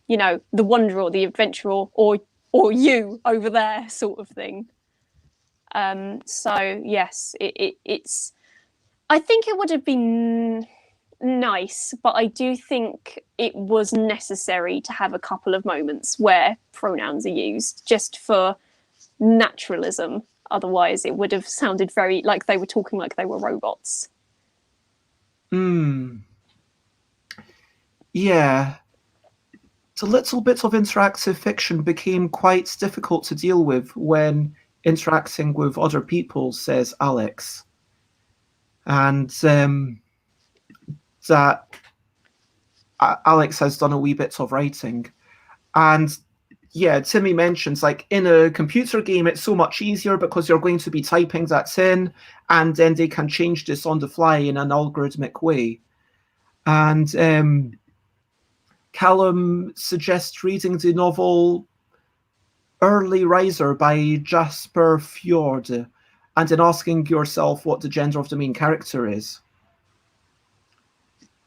the Wanderer or the Adventurer or you over there sort of thing. So yes, it's. I think it would have been nice, but I do think it was necessary to have a couple of moments where pronouns are used just for naturalism. Otherwise, it would have sounded very like they were talking like they were robots. Yeah. The little bits of interactive fiction became quite difficult to deal with when interacting with other people, says Alex. And that Alex has done a wee bit of writing. And yeah, Timmy mentions, like, in a computer game, it's so much easier because you're going to be typing that in, and then they can change this on the fly in an algorithmic way. And Callum suggests reading the novel Early Riser by Jasper Fjord, and then asking yourself what the gender of the main character is.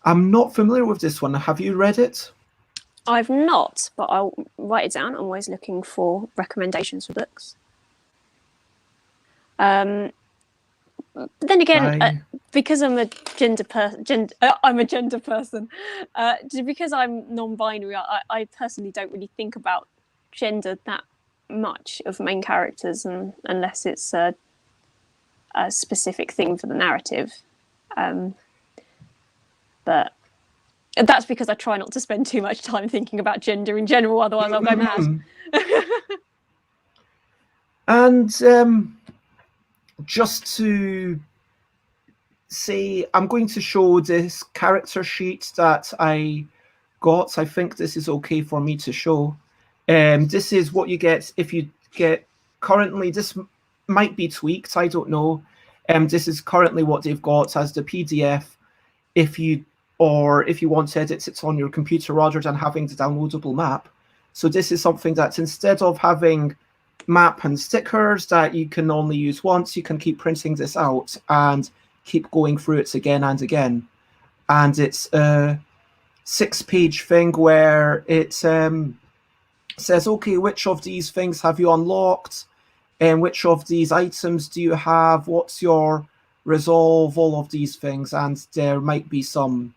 I'm not familiar with this one. Have you read it? I've not, but I'll write it down. I'm always looking for recommendations for books. But then again, because I'm a gender person, because I'm non-binary, I personally don't really think about gender that much of main characters, unless it's a specific thing for the narrative. But that's because I try not to spend too much time thinking about gender in general, otherwise I'll go mad. And just to say, I'm going to show this character sheet that I got. I think this is okay for me to show. This is what you get if you get currently. This might be tweaked. I don't know. This is currently what they've got as the PDF. If you want to edit it on your computer rather than having the downloadable map. So this is something that instead of having map and stickers that you can only use once, you can keep printing this out and keep going through it again and again. And it's a 6-page thing where it says, okay, which of these things have you unlocked? And which of these items do you have? What's your resolve? All of these things. And there might be some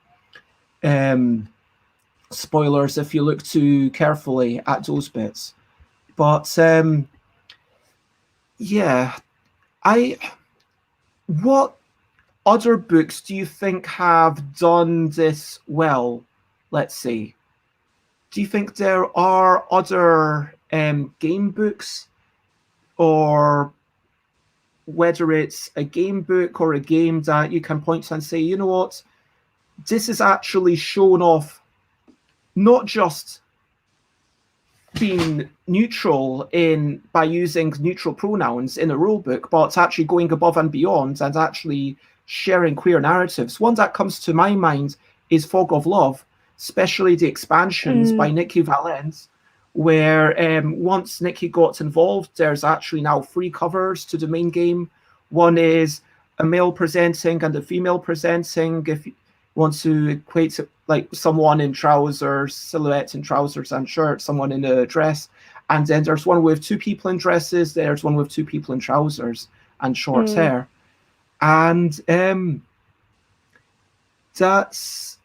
spoilers if you look too carefully at those bits. But yeah, what other books do you think have done this well? Let's see. Do you think there are other game books, or whether it's a game book or a game that you can point to and say, you know what, this is actually shown off not just being neutral by using neutral pronouns in a rule book, but it's actually going above and beyond and actually sharing queer narratives. One that comes to my mind is Fog of Love, especially the expansions by Nikki Valens, where once Nikki got involved, there's actually now 3 covers to the main game. One is a male presenting and a female presenting, if you want to equate it like someone in trousers, silhouette in trousers and shirts, someone in a dress. And then there's one with 2 people in dresses, there's one with 2 people in trousers and short hair. And that's,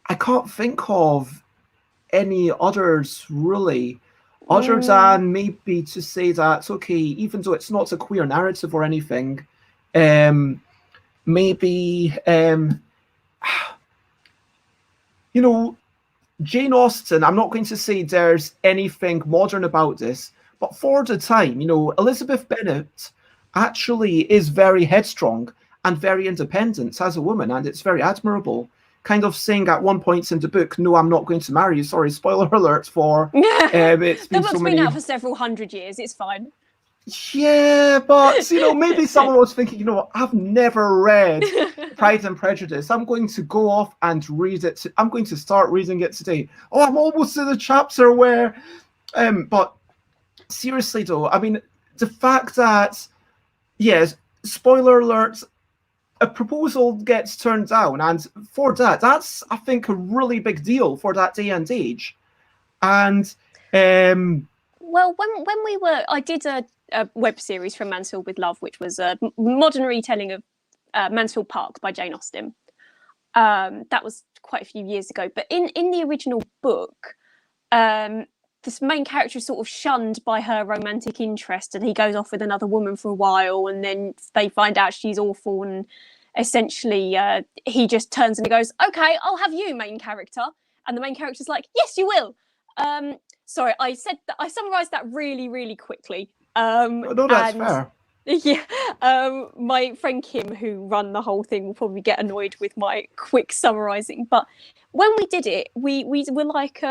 I can't think of any others really, other than maybe to say that, okay, even though it's not a queer narrative or anything, maybe you know, Jane Austen, I'm not going to say there's anything modern about this, but for the time, you know, Elizabeth Bennet actually is very headstrong and very independent as a woman, and it's very admirable. Kind of saying at one point in the book, no, I'm not going to marry you. Sorry, spoiler alert for it's been the book's been out for several hundred years, it's fine. Yeah, but, you know, maybe someone was thinking, you know, I've never read Pride and Prejudice. I'm going to go off and read it. I'm going to start reading it today. Oh, I'm almost in the chapter where... but seriously, though, I mean, the fact that, yes, spoiler alert, a proposal gets turned down. And for that, that's, I think, a really big deal for that day and age. And... well, when we were... I did a web series from Mansfield with Love, which was a modern retelling of Mansfield Park by Jane Austen. That was quite a few years ago. But in the original book, this main character is sort of shunned by her romantic interest, and he goes off with another woman for a while, and then they find out she's awful, and essentially he just turns and he goes, okay, I'll have you, main character. And the main character's like, yes, you will. Sorry, I summarised that really, really quickly. No, that's fair. Yeah, my friend Kim, who ran the whole thing, will probably get annoyed with my quick summarising. But when we did it, we were like,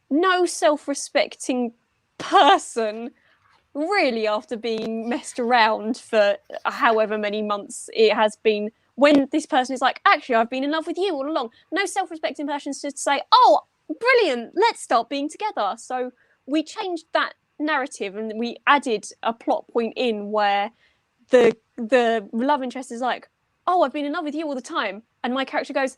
no self-respecting person, really, after being messed around for however many months it has been, when this person is like, actually, I've been in love with you all along. No self-respecting person should say, oh, brilliant, let's start being together. So we changed that narrative and we added a plot point in where the love interest is like, oh, I've been in love with you all the time, and my character goes,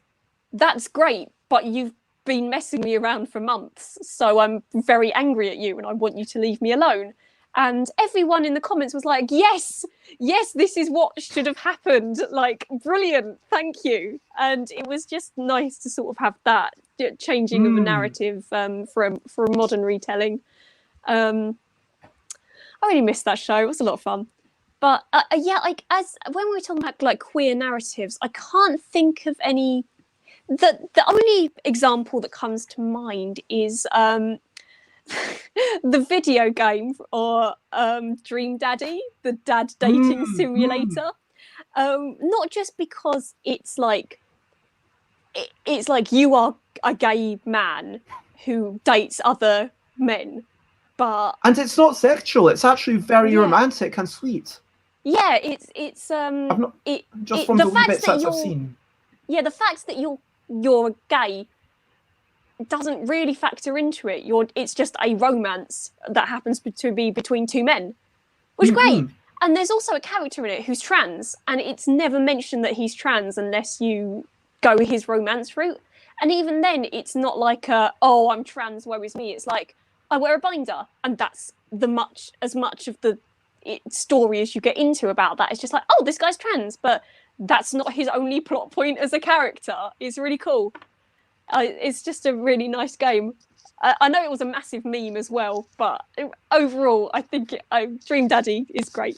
that's great, but you've been messing me around for months, so I'm very angry at you and I want you to leave me alone. And everyone in the comments was like, yes, this is what should have happened, like, brilliant, thank you. And it was just nice to sort of have that changing of a narrative for a modern retelling. I really missed that show. It was a lot of fun. But yeah, like, as when we were talking about like queer narratives, I can't think of any. The only example that comes to mind is the video game, or Dream Daddy, the dad dating simulator. Not just because it's like you are a gay man who dates other men, but And it's not sexual. It's actually very romantic and sweet. Yeah, it's I've not, just it, from the the wee fact bits that that I've you're seen. yeah, the fact that you're gay doesn't really factor into it. It's just a romance that happens to be between two men, which is great. And there's also a character in it who's trans, and it's never mentioned that he's trans unless you go his romance route. And even then, it's not like oh, I'm trans, woe is me. It's like, I wear a binder, and that's as much of the story as you get into about that. It's just like, oh, this guy's trans, but that's not his only plot point as a character. It's really cool. It's just a really nice game. I know it was a massive meme as well, but overall, I think Dream Daddy is great.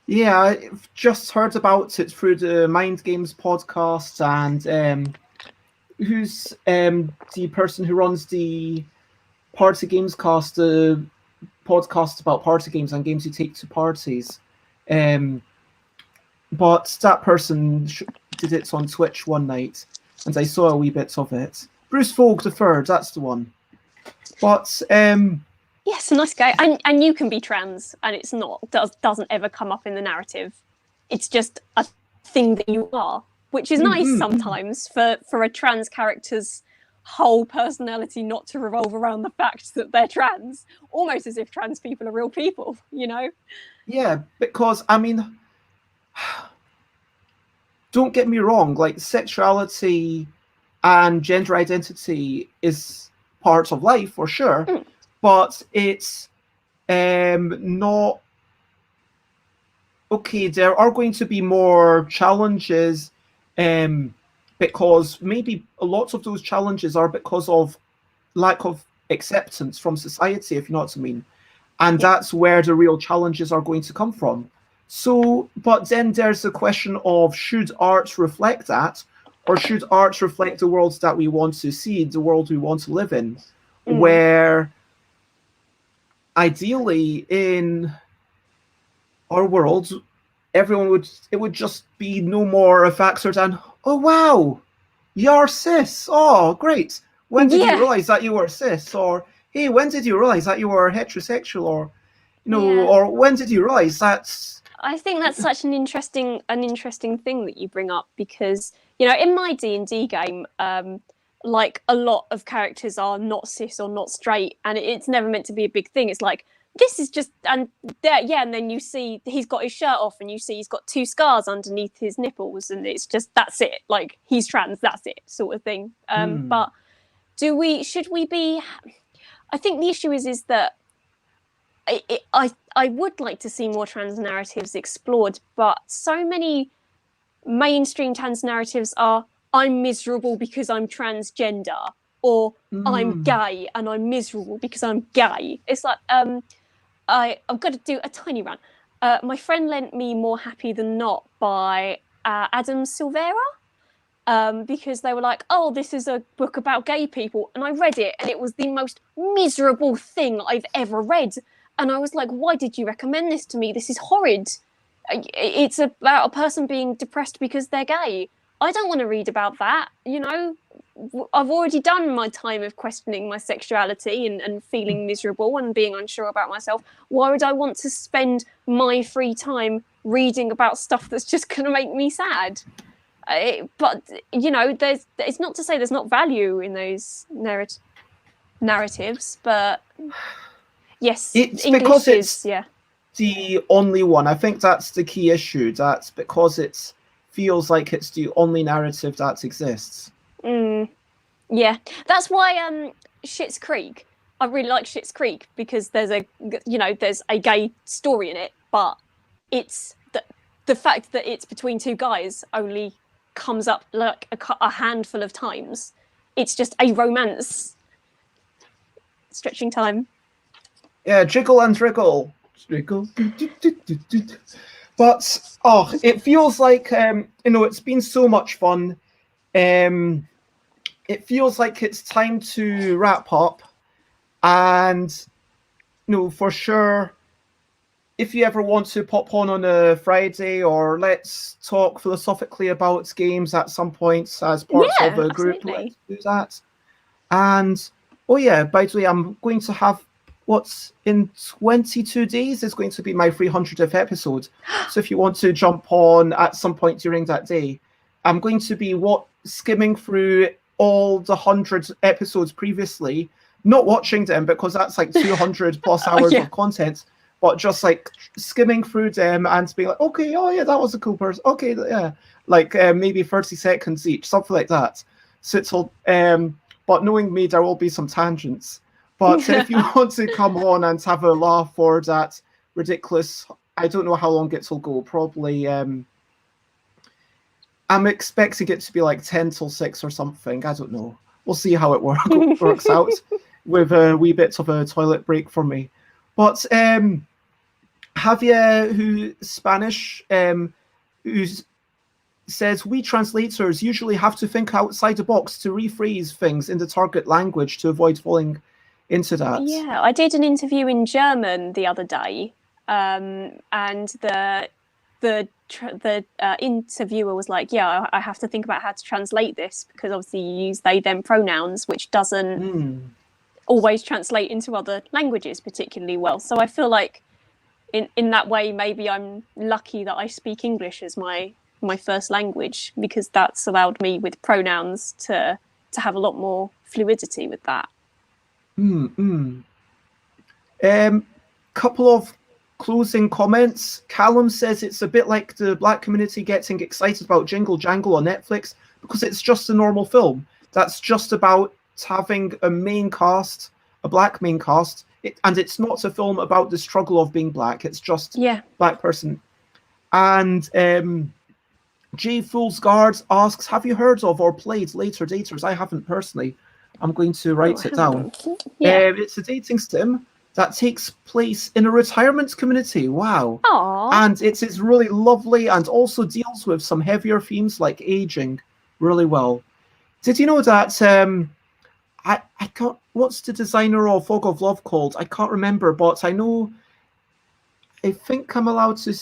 Yeah, I've just heard about it through the Mind Games podcast, and who's the person who runs the Party Games cast, the podcast about party games and games you take to parties. But that person did it on Twitch one night, and I saw a wee bit of it. Bruce Vogue the Third, that's the one. But yes, a nice guy, and you can be trans, and it's doesn't ever come up in the narrative. It's just a thing that you are, which is nice sometimes for a trans character's whole personality not to revolve around the fact that they're trans, almost as if trans people are real people, you know? Yeah, because I mean, don't get me wrong, like sexuality and gender identity is part of life for sure, but it's not okay. There are going to be more challenges, because maybe a lot of those challenges are because of lack of acceptance from society, if you know what I mean. And that's where the real challenges are going to come from. So, but then there's the question of, should art reflect that? Or should art reflect the world that we want to see, the world we want to live in? Where ideally in our world, it would just be no more a factor than, oh wow, you're cis. Oh, great. When did you realize that you were cis? Or hey, when did you realize that you were heterosexual? Or or when did you realize that's... I think that's such an interesting thing that you bring up, because in my D&D game, like a lot of characters are not cis or not straight, and it's never meant to be a big thing. It's like, this is just, and then you see he's got his shirt off, and you see he's got 2 scars underneath his nipples, and it's just, that's it, like, he's trans, that's it, sort of thing. But should we be? I think the issue is that I would like to see more trans narratives explored, but so many mainstream trans narratives are, I'm miserable because I'm transgender, or I'm gay and I'm miserable because I'm gay. It's like, I've got to do a tiny rant. My friend lent me More Happy Than Not by Adam Silvera, because they were like, oh, this is a book about gay people. And I read it, and it was the most miserable thing I've ever read. And I was like, why did you recommend this to me? This is horrid. It's about a person being depressed because they're gay. I don't want to read about that. I've already done my time of questioning my sexuality and feeling miserable and being unsure about myself. Why would I want to spend my free time reading about stuff that's just going to make me sad? But it's not to say there's not value in those narratives, but yes, it's English because it's is the only one. I think that's the key issue. That's because it feels like it's the only narrative that exists. Yeah, that's why Schitt's Creek. I really like Schitt's Creek because there's a gay story in it, but it's the fact that it's between 2 guys only comes up like a handful of times. It's just a romance. Stretching time. Yeah, jiggle and wriggle. Wriggle. But it feels like it's been so much fun. It feels like it's time to wrap up, and for sure, if you ever want to pop on a Friday, or let's talk philosophically about games at some point as parts of a group, absolutely. let's do that. And Oh yeah, by the way, I'm going to have what's in 22 days is going to be my 300th episode. So if you want to jump on at some point during that day, I'm going to be skimming through all the 100 episodes previously, not watching them because that's like 200 plus hours of content, but just like skimming through them and being like, okay, oh yeah, that was a cool person. Okay, yeah, like maybe 30 seconds each, something like that. So it'll, but knowing me, there will be some tangents. But if you want to come on and have a laugh for that ridiculous, I don't know how long it'll go. Probably, I'm expecting it to be like 10 till 6 or something. I don't know. We'll see how it works out with a wee bit of a toilet break for me. But Javier, who's Spanish, who says, we translators usually have to think outside the box to rephrase things in the target language to avoid falling into that. Yeah, I did an interview in German the other day, and the interviewer was like, yeah, I have to think about how to translate this because obviously you use they them pronouns, which doesn't always translate into other languages particularly well. So I feel like in that way maybe I'm lucky that I speak English as my first language, because that's allowed me with pronouns to have a lot more fluidity with that. Couple of closing comments. Callum says it's a bit like the black community getting excited about Jingle Jangle on Netflix because it's just a normal film. That's just about having a main cast, a black main cast, and it's not a film about the struggle of being black. It's just black person. And J Fool's Guard asks, have you heard of or played Later Daters? I haven't personally. I'm going to write it down. It's a dating sim that takes place in a retirement community. Wow. Aww. And it's really lovely and also deals with some heavier themes like aging really well. Did you know that I can't, what's the designer of Fog of Love called? I can't remember, but I think I'm allowed to,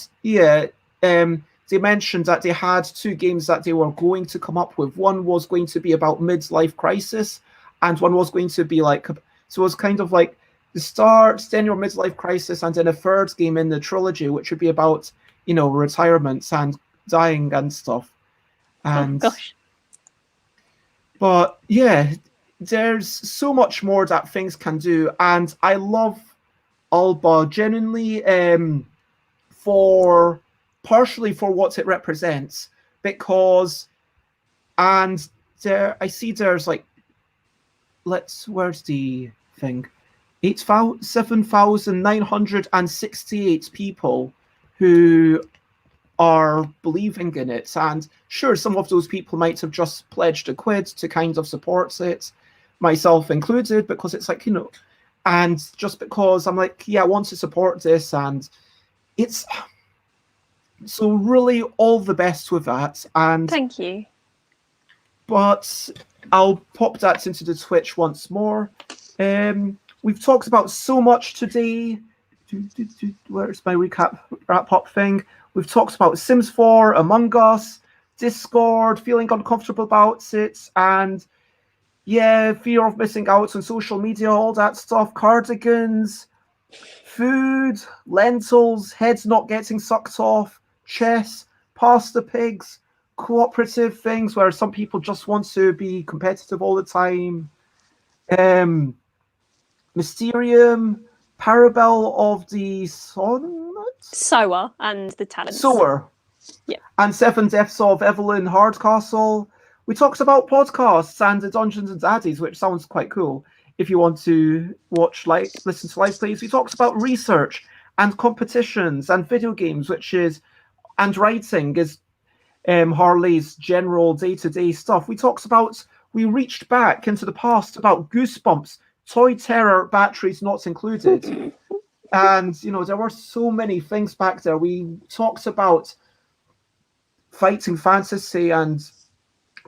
they mentioned that they had 2 games that they were going to come up with. One was going to be about midlife crisis, and one was going to be like, so it was kind of like the start, then your midlife crisis, and then a third game in the trilogy, which would be about, retirements and dying and stuff. And gosh. But yeah, there's so much more that things can do, and I love Alba genuinely partially for what it represents, because I see there's like, where's the thing? 7,968 people who are believing in it. And sure, some of those people might have just pledged a quid to kind of support it, myself included, because it's like, and just because I'm like, yeah, I want to support this, and it's so really all the best with that. And thank you. But I'll pop that into the Twitch once more. We've talked about so much today. Where's my wrap-up thing? We've talked about Sims 4, Among Us, Discord, feeling uncomfortable about it, and fear of missing out on social media, all that stuff, cardigans, food, lentils, heads not getting sucked off, chess, pasta pigs, cooperative things where some people just want to be competitive all the time, Mysterium, Parabel of the Sower and the Talents. Sower. Yeah. And 7 Deaths of Evelyn Hardcastle. We talked about podcasts and the Dungeons and Daddies, which sounds quite cool if you want to listen to live plays. We talked about research and competitions and video games, and writing is Harley's general day-to-day stuff. We reached back into the past about Goosebumps, Toy Terror, batteries not included. And, there were so many things back there. We talked about fighting fantasy and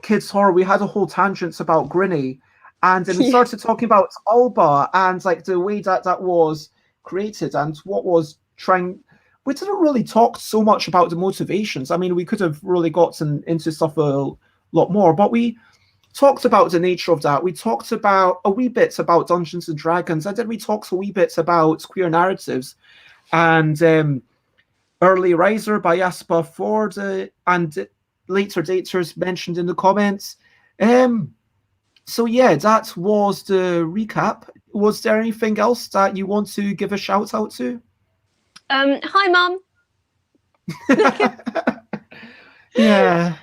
kids horror. We had a whole tangent about Grinny. And then we started talking about Alba and like the way that was created and what was trying. We didn't really talk so much about the motivations. I mean, we could have really gotten into stuff a lot more, but we talked about the nature of that. We talked about a wee bit about Dungeons and Dragons, and then we talked a wee bit about queer narratives and Early Riser by Aspa Ford and later daters mentioned in the comments. So yeah, that was the recap. Was there anything else that you want to give a shout out to? Hi, Mum. Yeah.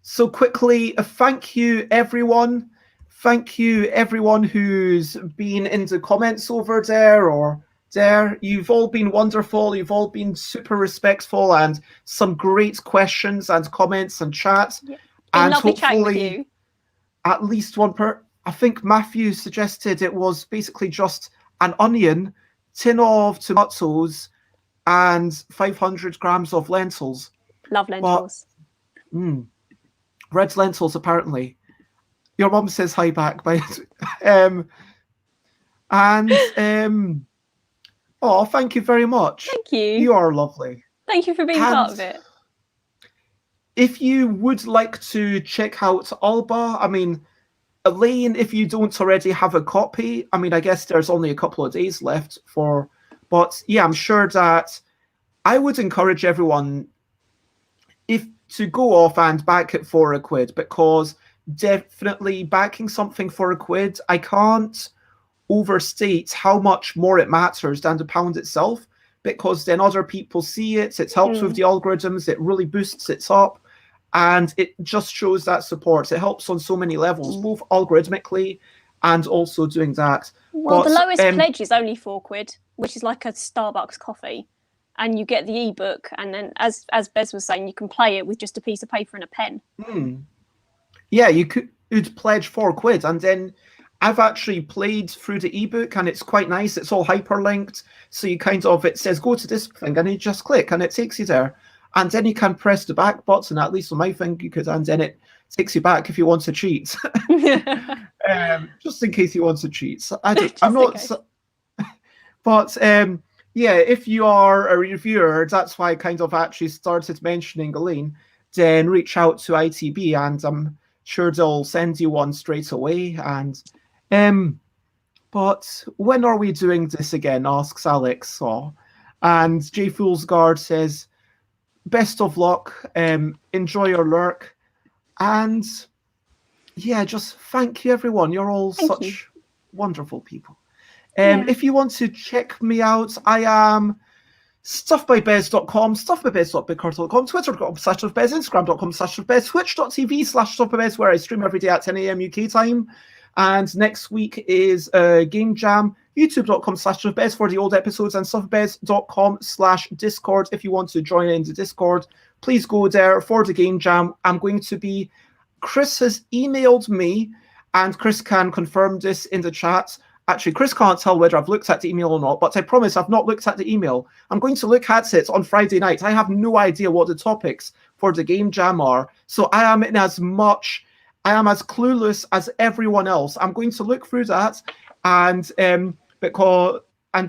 So quickly, thank you everyone. Thank you everyone who's been in the comments over there or there. You've all been wonderful. You've all been super respectful and some great questions and comments and chat. Yeah. And lovely chatting with hopefully you. at least one per. I think Matthew suggested it was basically just an onion, tin of tomatoes, and 500 grams of lentils. Love lentils. But, red lentils, apparently. Your mum says hi back, but oh, thank you very much. Thank you. You are lovely. Thank you for being part of it. If you would like to check out Alba, I mean, Elaine, if you don't already have a copy, I mean, I guess there's only a couple of days left for, but yeah, I'm sure that I would encourage everyone to go off and back it for £1 because definitely backing something for £1, I can't overstate how much more it matters than the pound itself, because then other people see it, it helps with the algorithms, it really boosts it up, and it just shows that support. It helps on so many levels, both algorithmically and also doing that. Well, the lowest pledge is only £4, which is like a Starbucks coffee, and you get the ebook, and then as Bez was saying, you can play it with just a piece of paper and a pen. Yeah, you could pledge £4, and then I've actually played through the ebook, and it's quite nice. It's all hyperlinked, so you kind of, it says go to this thing, and you just click, and it takes you there, and then you can press the back button. At least on my thing, you could, and then it takes you back if you want to cheat. Just in case you want to cheat. I'm not. But yeah, if you are a reviewer, that's why I kind of actually started mentioning Elaine. Then reach out to ITB, and I'm sure they'll send you one straight away. And but when are we doing this again? Asks Alex. And J Foolsguard says, best of luck. Enjoy your lurk. And yeah, just thank you, everyone. You're all such wonderful people. If you want to check me out, I am stuffbybez.com, stuffbybez.bigcartel.com, twitter.com/stuffbez, instagram.com/stuffbez, twitch.tv/stuffbybez, where I stream every day at 10 a.m. UK time. And next week is Game Jam, youtube.com/stuffbez for the old episodes, and stuffbez.com/discord. If you want to join in the Discord, please go there for the Game Jam. I'm going to be, Chris has emailed me, and Chris can confirm this in the chat. Actually, Chris can't tell whether I've looked at the email or not, but I promise I've not looked at the email. I'm going to look at it on Friday night. I have no idea what the topics for the Game Jam are, so I am as clueless as everyone else. I'm going to look through that, and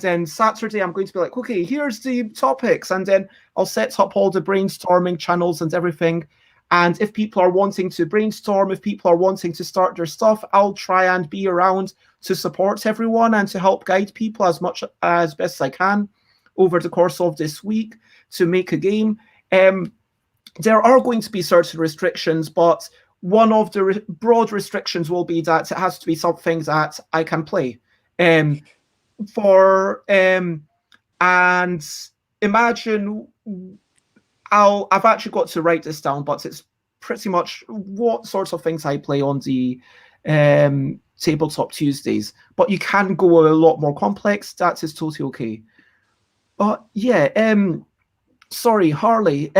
then Saturday I'm going to be like, okay, here's the topics, and then I'll set up all the brainstorming channels and everything. And if people are wanting to brainstorm, if people are wanting to start their stuff, I'll try and be around to support everyone and to help guide people as much as best I can over the course of this week to make a game. There are going to be certain restrictions, but one of the broad restrictions will be that it has to be something that I can play. And imagine, I've actually got to write this down, but it's pretty much what sorts of things I play on the Tabletop Tuesdays. But you can go a lot more complex. That is totally okay. But yeah, sorry, Harley.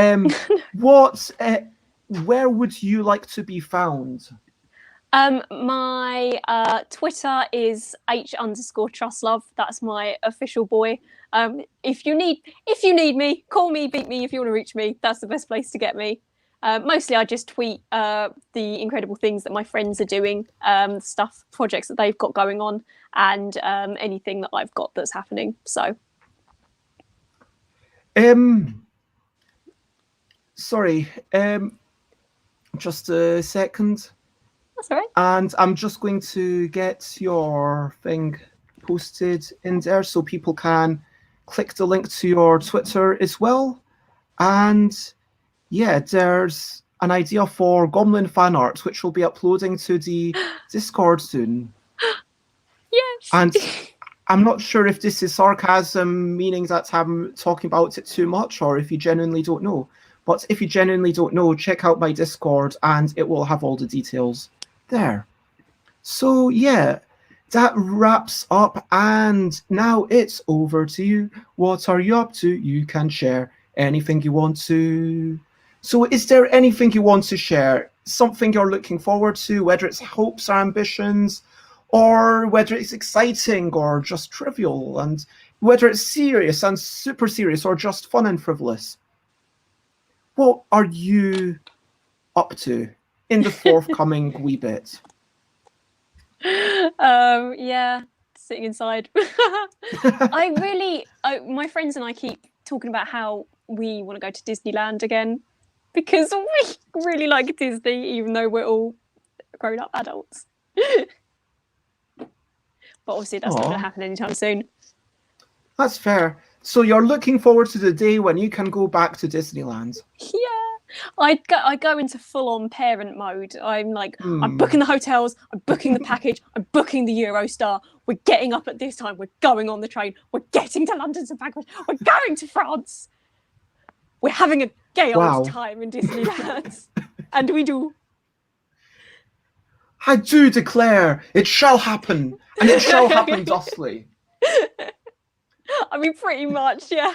Where would you like to be found? My Twitter is H_Truslove. That's my official boy. If you need me, call me, beat me if you want to reach me. That's the best place to get me. Mostly I just tweet the incredible things that my friends are doing, projects that they've got going on, and anything that I've got that's happening. So sorry. Just a second. That's all right. And I'm just going to get your thing posted in there so people can click the link to your Twitter as well. And yeah, there's an idea for Gomlin fan art, which will be uploading to the Discord soon. Yes. And I'm not sure if this is sarcasm, meaning that I'm talking about it too much, or if you genuinely don't know. But if you genuinely don't know, check out my Discord and it will have all the details there. So yeah, that wraps up, and now it's over to you. What are you up to? You can share anything you want to. So is there anything you want to share? Something you're looking forward to, whether it's hopes or ambitions, or whether it's exciting or just trivial, and whether it's serious and super serious or just fun and frivolous? What are you up to in the forthcoming wee bit? Yeah, sitting inside. My friends and I keep talking about how we want to go to Disneyland again because we really like Disney, even though we're all grown-up adults. But obviously that's not going to happen anytime soon. That's fair. So you're looking forward to the day when you can go back to Disneyland. Yeah. I go into full-on parent mode. I'm like, I'm booking the hotels, I'm booking the package, I'm booking the Eurostar. We're getting up at this time. We're going on the train. We're getting to London to Paris. We're going to France. We're having a gay old time in Disneyland. And we do. I do declare it shall happen, and it shall happen thusly. I mean, pretty much, yeah.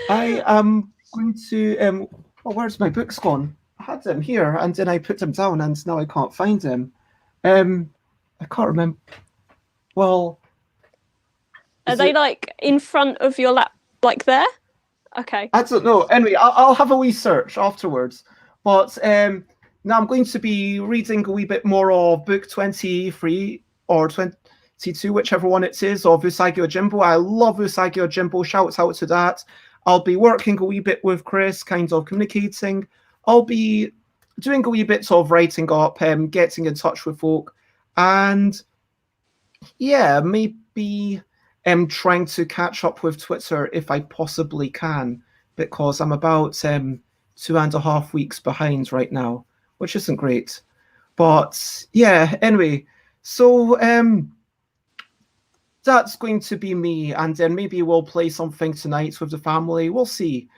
I am going to where's my books gone? I had them here and then I put them down and now I can't find them. I can't remember. Well, are they like in front of your lap, like there? Okay. I don't know. Anyway, I'll have a wee search afterwards. But now I'm going to be reading a wee bit more of book 23 or 22, whichever one it is, of Usagi Yojimbo. I love Usagi Yojimbo. Shouts out to that. I'll be working a wee bit with Chris, kind of communicating. I'll be doing a wee bit of writing up, getting in touch with folk. And yeah, maybe trying to catch up with Twitter if I possibly can, because I'm about 2.5 weeks behind right now, which isn't great. But yeah, anyway, so that's going to be me, and then maybe we'll play something tonight with the family. We'll see.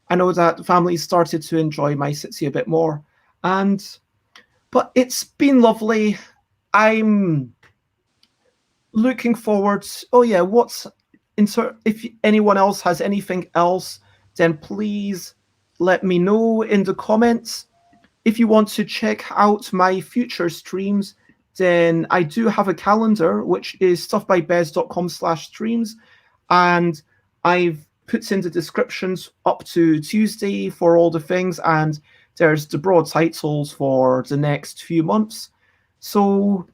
I know that the family started to enjoy my city a bit more, but it's been lovely. I'm looking forward. Oh yeah, if anyone else has anything else, then please let me know in the comments. If you want to check out my future streams, then I do have a calendar, which is stuffbybez.com/streams. And I've put in the descriptions up to Tuesday for all the things. And there's the broad titles for the next few months. So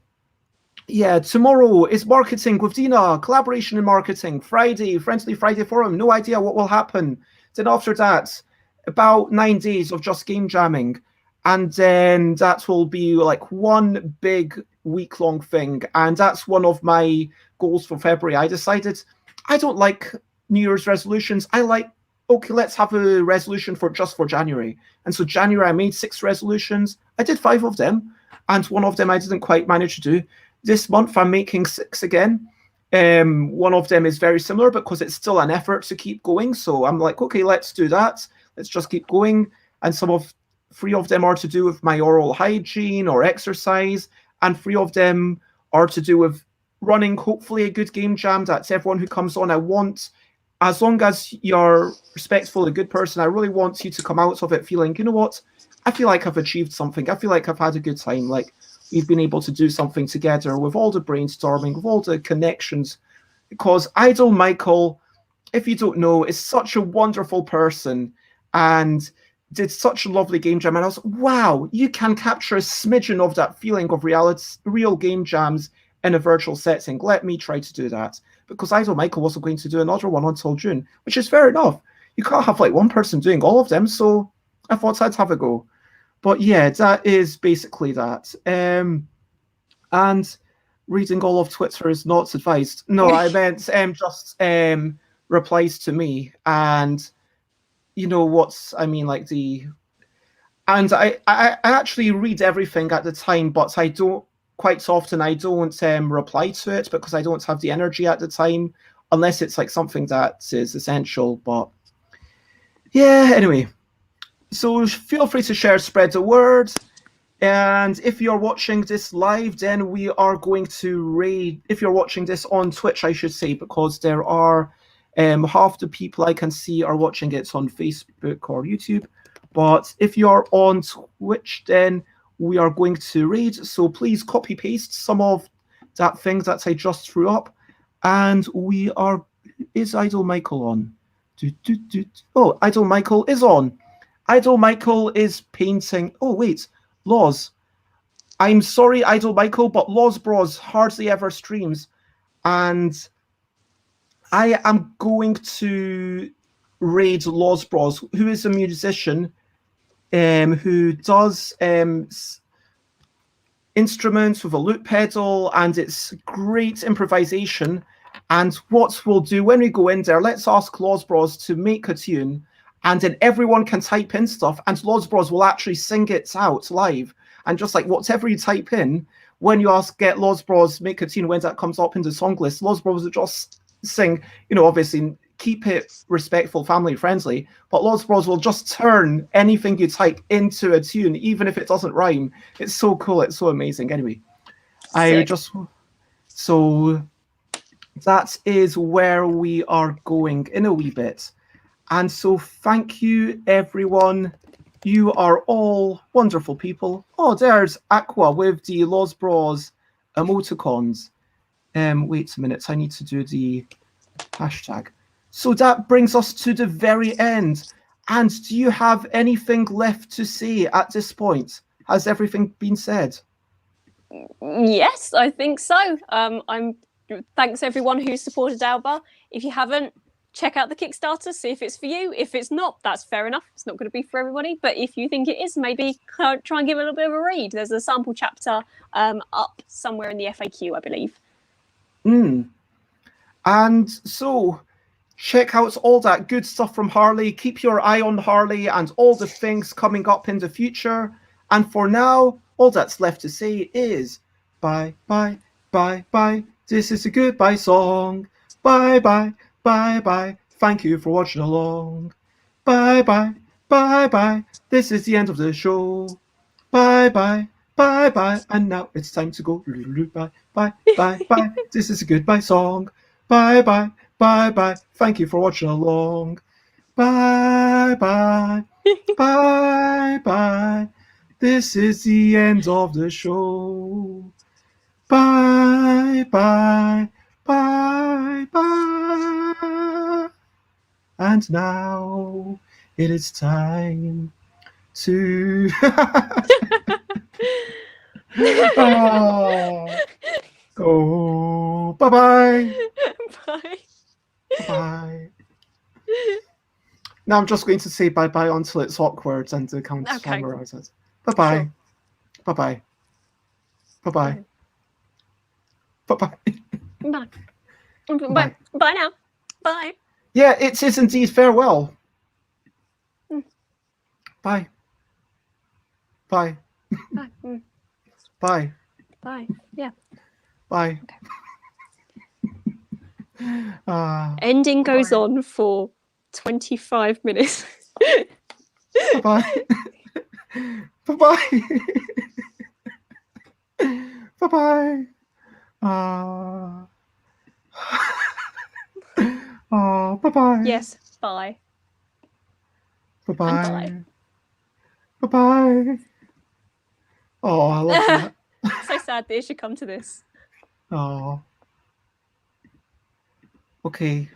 yeah, tomorrow is Marketing with Dina, collaboration in marketing. Friday, Friendly Friday Forum, no idea what will happen. Then after that, about 9 days of just game jamming. And then that will be like one big week-long thing. And that's one of my goals for February. I decided I don't like New Year's resolutions. I like, okay, let's have a resolution for January. And so January, I made 6 resolutions. I did 5 of them. And one of them I didn't quite manage to do. This month, I'm making 6 again. One of them is very similar because it's still an effort to keep going. So I'm like, okay, let's do that. Let's just keep going. And 3 of them are to do with my oral hygiene or exercise, and 3 of them are to do with running, hopefully, a good game jam. That's everyone who comes on. I want, as long as you're respectful, a good person, I really want you to come out of it feeling, you know what, I feel like I've achieved something. I feel like I've had a good time. Like, we've been able to do something together with all the brainstorming, with all the connections. Because Idol Michael, if you don't know, is such a wonderful person and did such a lovely game jam. And I was like, wow, you can capture a smidgen of that feeling of real game jams in a virtual setting. Let me try to do that. Because Idol Michael wasn't going to do another one until June, which is fair enough. You can't have like one person doing all of them. So I thought I'd have a go. But yeah, that is basically that. And reading all of Twitter is not advised. No, I meant just replies to me, and you know what's I mean, like the and I actually read everything at the time, but I don't quite often. I don't reply to it because I don't have the energy at the time, unless it's like something that is essential. But yeah, anyway. So feel free to share, spread the word. And if you're watching this live, then we are going to raid. If you're watching this on Twitch, I should say, because there are half the people I can see are watching it on Facebook or YouTube. But if you're on Twitch, then we are going to raid. So please copy paste some of that thing that I just threw up. And we are. Is Idle Michael on? Oh, Idle Michael is on. Idle Michael is painting. Oh, wait. Laws. I'm sorry, Idle Michael, but Laws Bros hardly ever streams. And I am going to raid Laws Bros, who is a musician who does instruments with a loop pedal, and it's great improvisation. And what we'll do when we go in there, let's ask Laws Bros to make a tune, and then everyone can type in stuff, and Laws Bros will actually sing it out live. And just like whatever you type in, when you ask get Laws Bros make a tune, when that comes up in the song list, Laws Bros will just sing, you know, obviously keep it respectful, family friendly, but Laws Bros will just turn anything you type into a tune, even if it doesn't rhyme. It's so cool, it's so amazing. Anyway, so that is where we are going in a wee bit. And so thank you, everyone. You are all wonderful people. Oh, there's Aqua with the Laws Bros emoticons. Wait a minute, I need to do the hashtag. So that brings us to the very end. And do you have anything left to say at this point? Has everything been said? Yes, I think so. Thanks everyone who supported Alba. If you haven't, check out the Kickstarter, see if it's for you. If it's not, that's fair enough. It's not going to be for everybody. But if you think it is, maybe try and give it a little bit of a read. There's a sample chapter up somewhere in the FAQ, I believe. And so check out all that good stuff from Harley. Keep your eye on Harley and all the things coming up in the future. And for now, all that's left to say is bye, bye, bye, bye. This is a goodbye song. Bye, bye, bye, bye. Thank you for watching along. Bye, bye, bye, bye. This is the end of the show. Bye, bye, bye, bye. And now it's time to go. Bye, bye, bye, bye. This is a goodbye song. Bye, bye, bye, bye. Thank you for watching along. Bye, bye, bye, bye. This is the end of the show. Bye, bye, bye, bye. And now it is time to... Go. Bye-bye. Bye. Bye. Now I'm just going to say bye-bye until it's awkward and the count summarize it. Bye-bye. Sure. Bye-bye. Bye-bye. Bye-bye. Bye. Bye. Bye now. Bye. Yeah, it is indeed farewell. Bye. Bye. Bye. Bye. Bye. Yeah. Bye. Okay. Ending goes on for 25 minutes. Bye-bye. Bye-bye. Bye-bye. Oh, bye-bye. Yes, bye. Bye-bye. Bye-bye. Oh, I love that. So sad that it should come to this. Oh. Okay.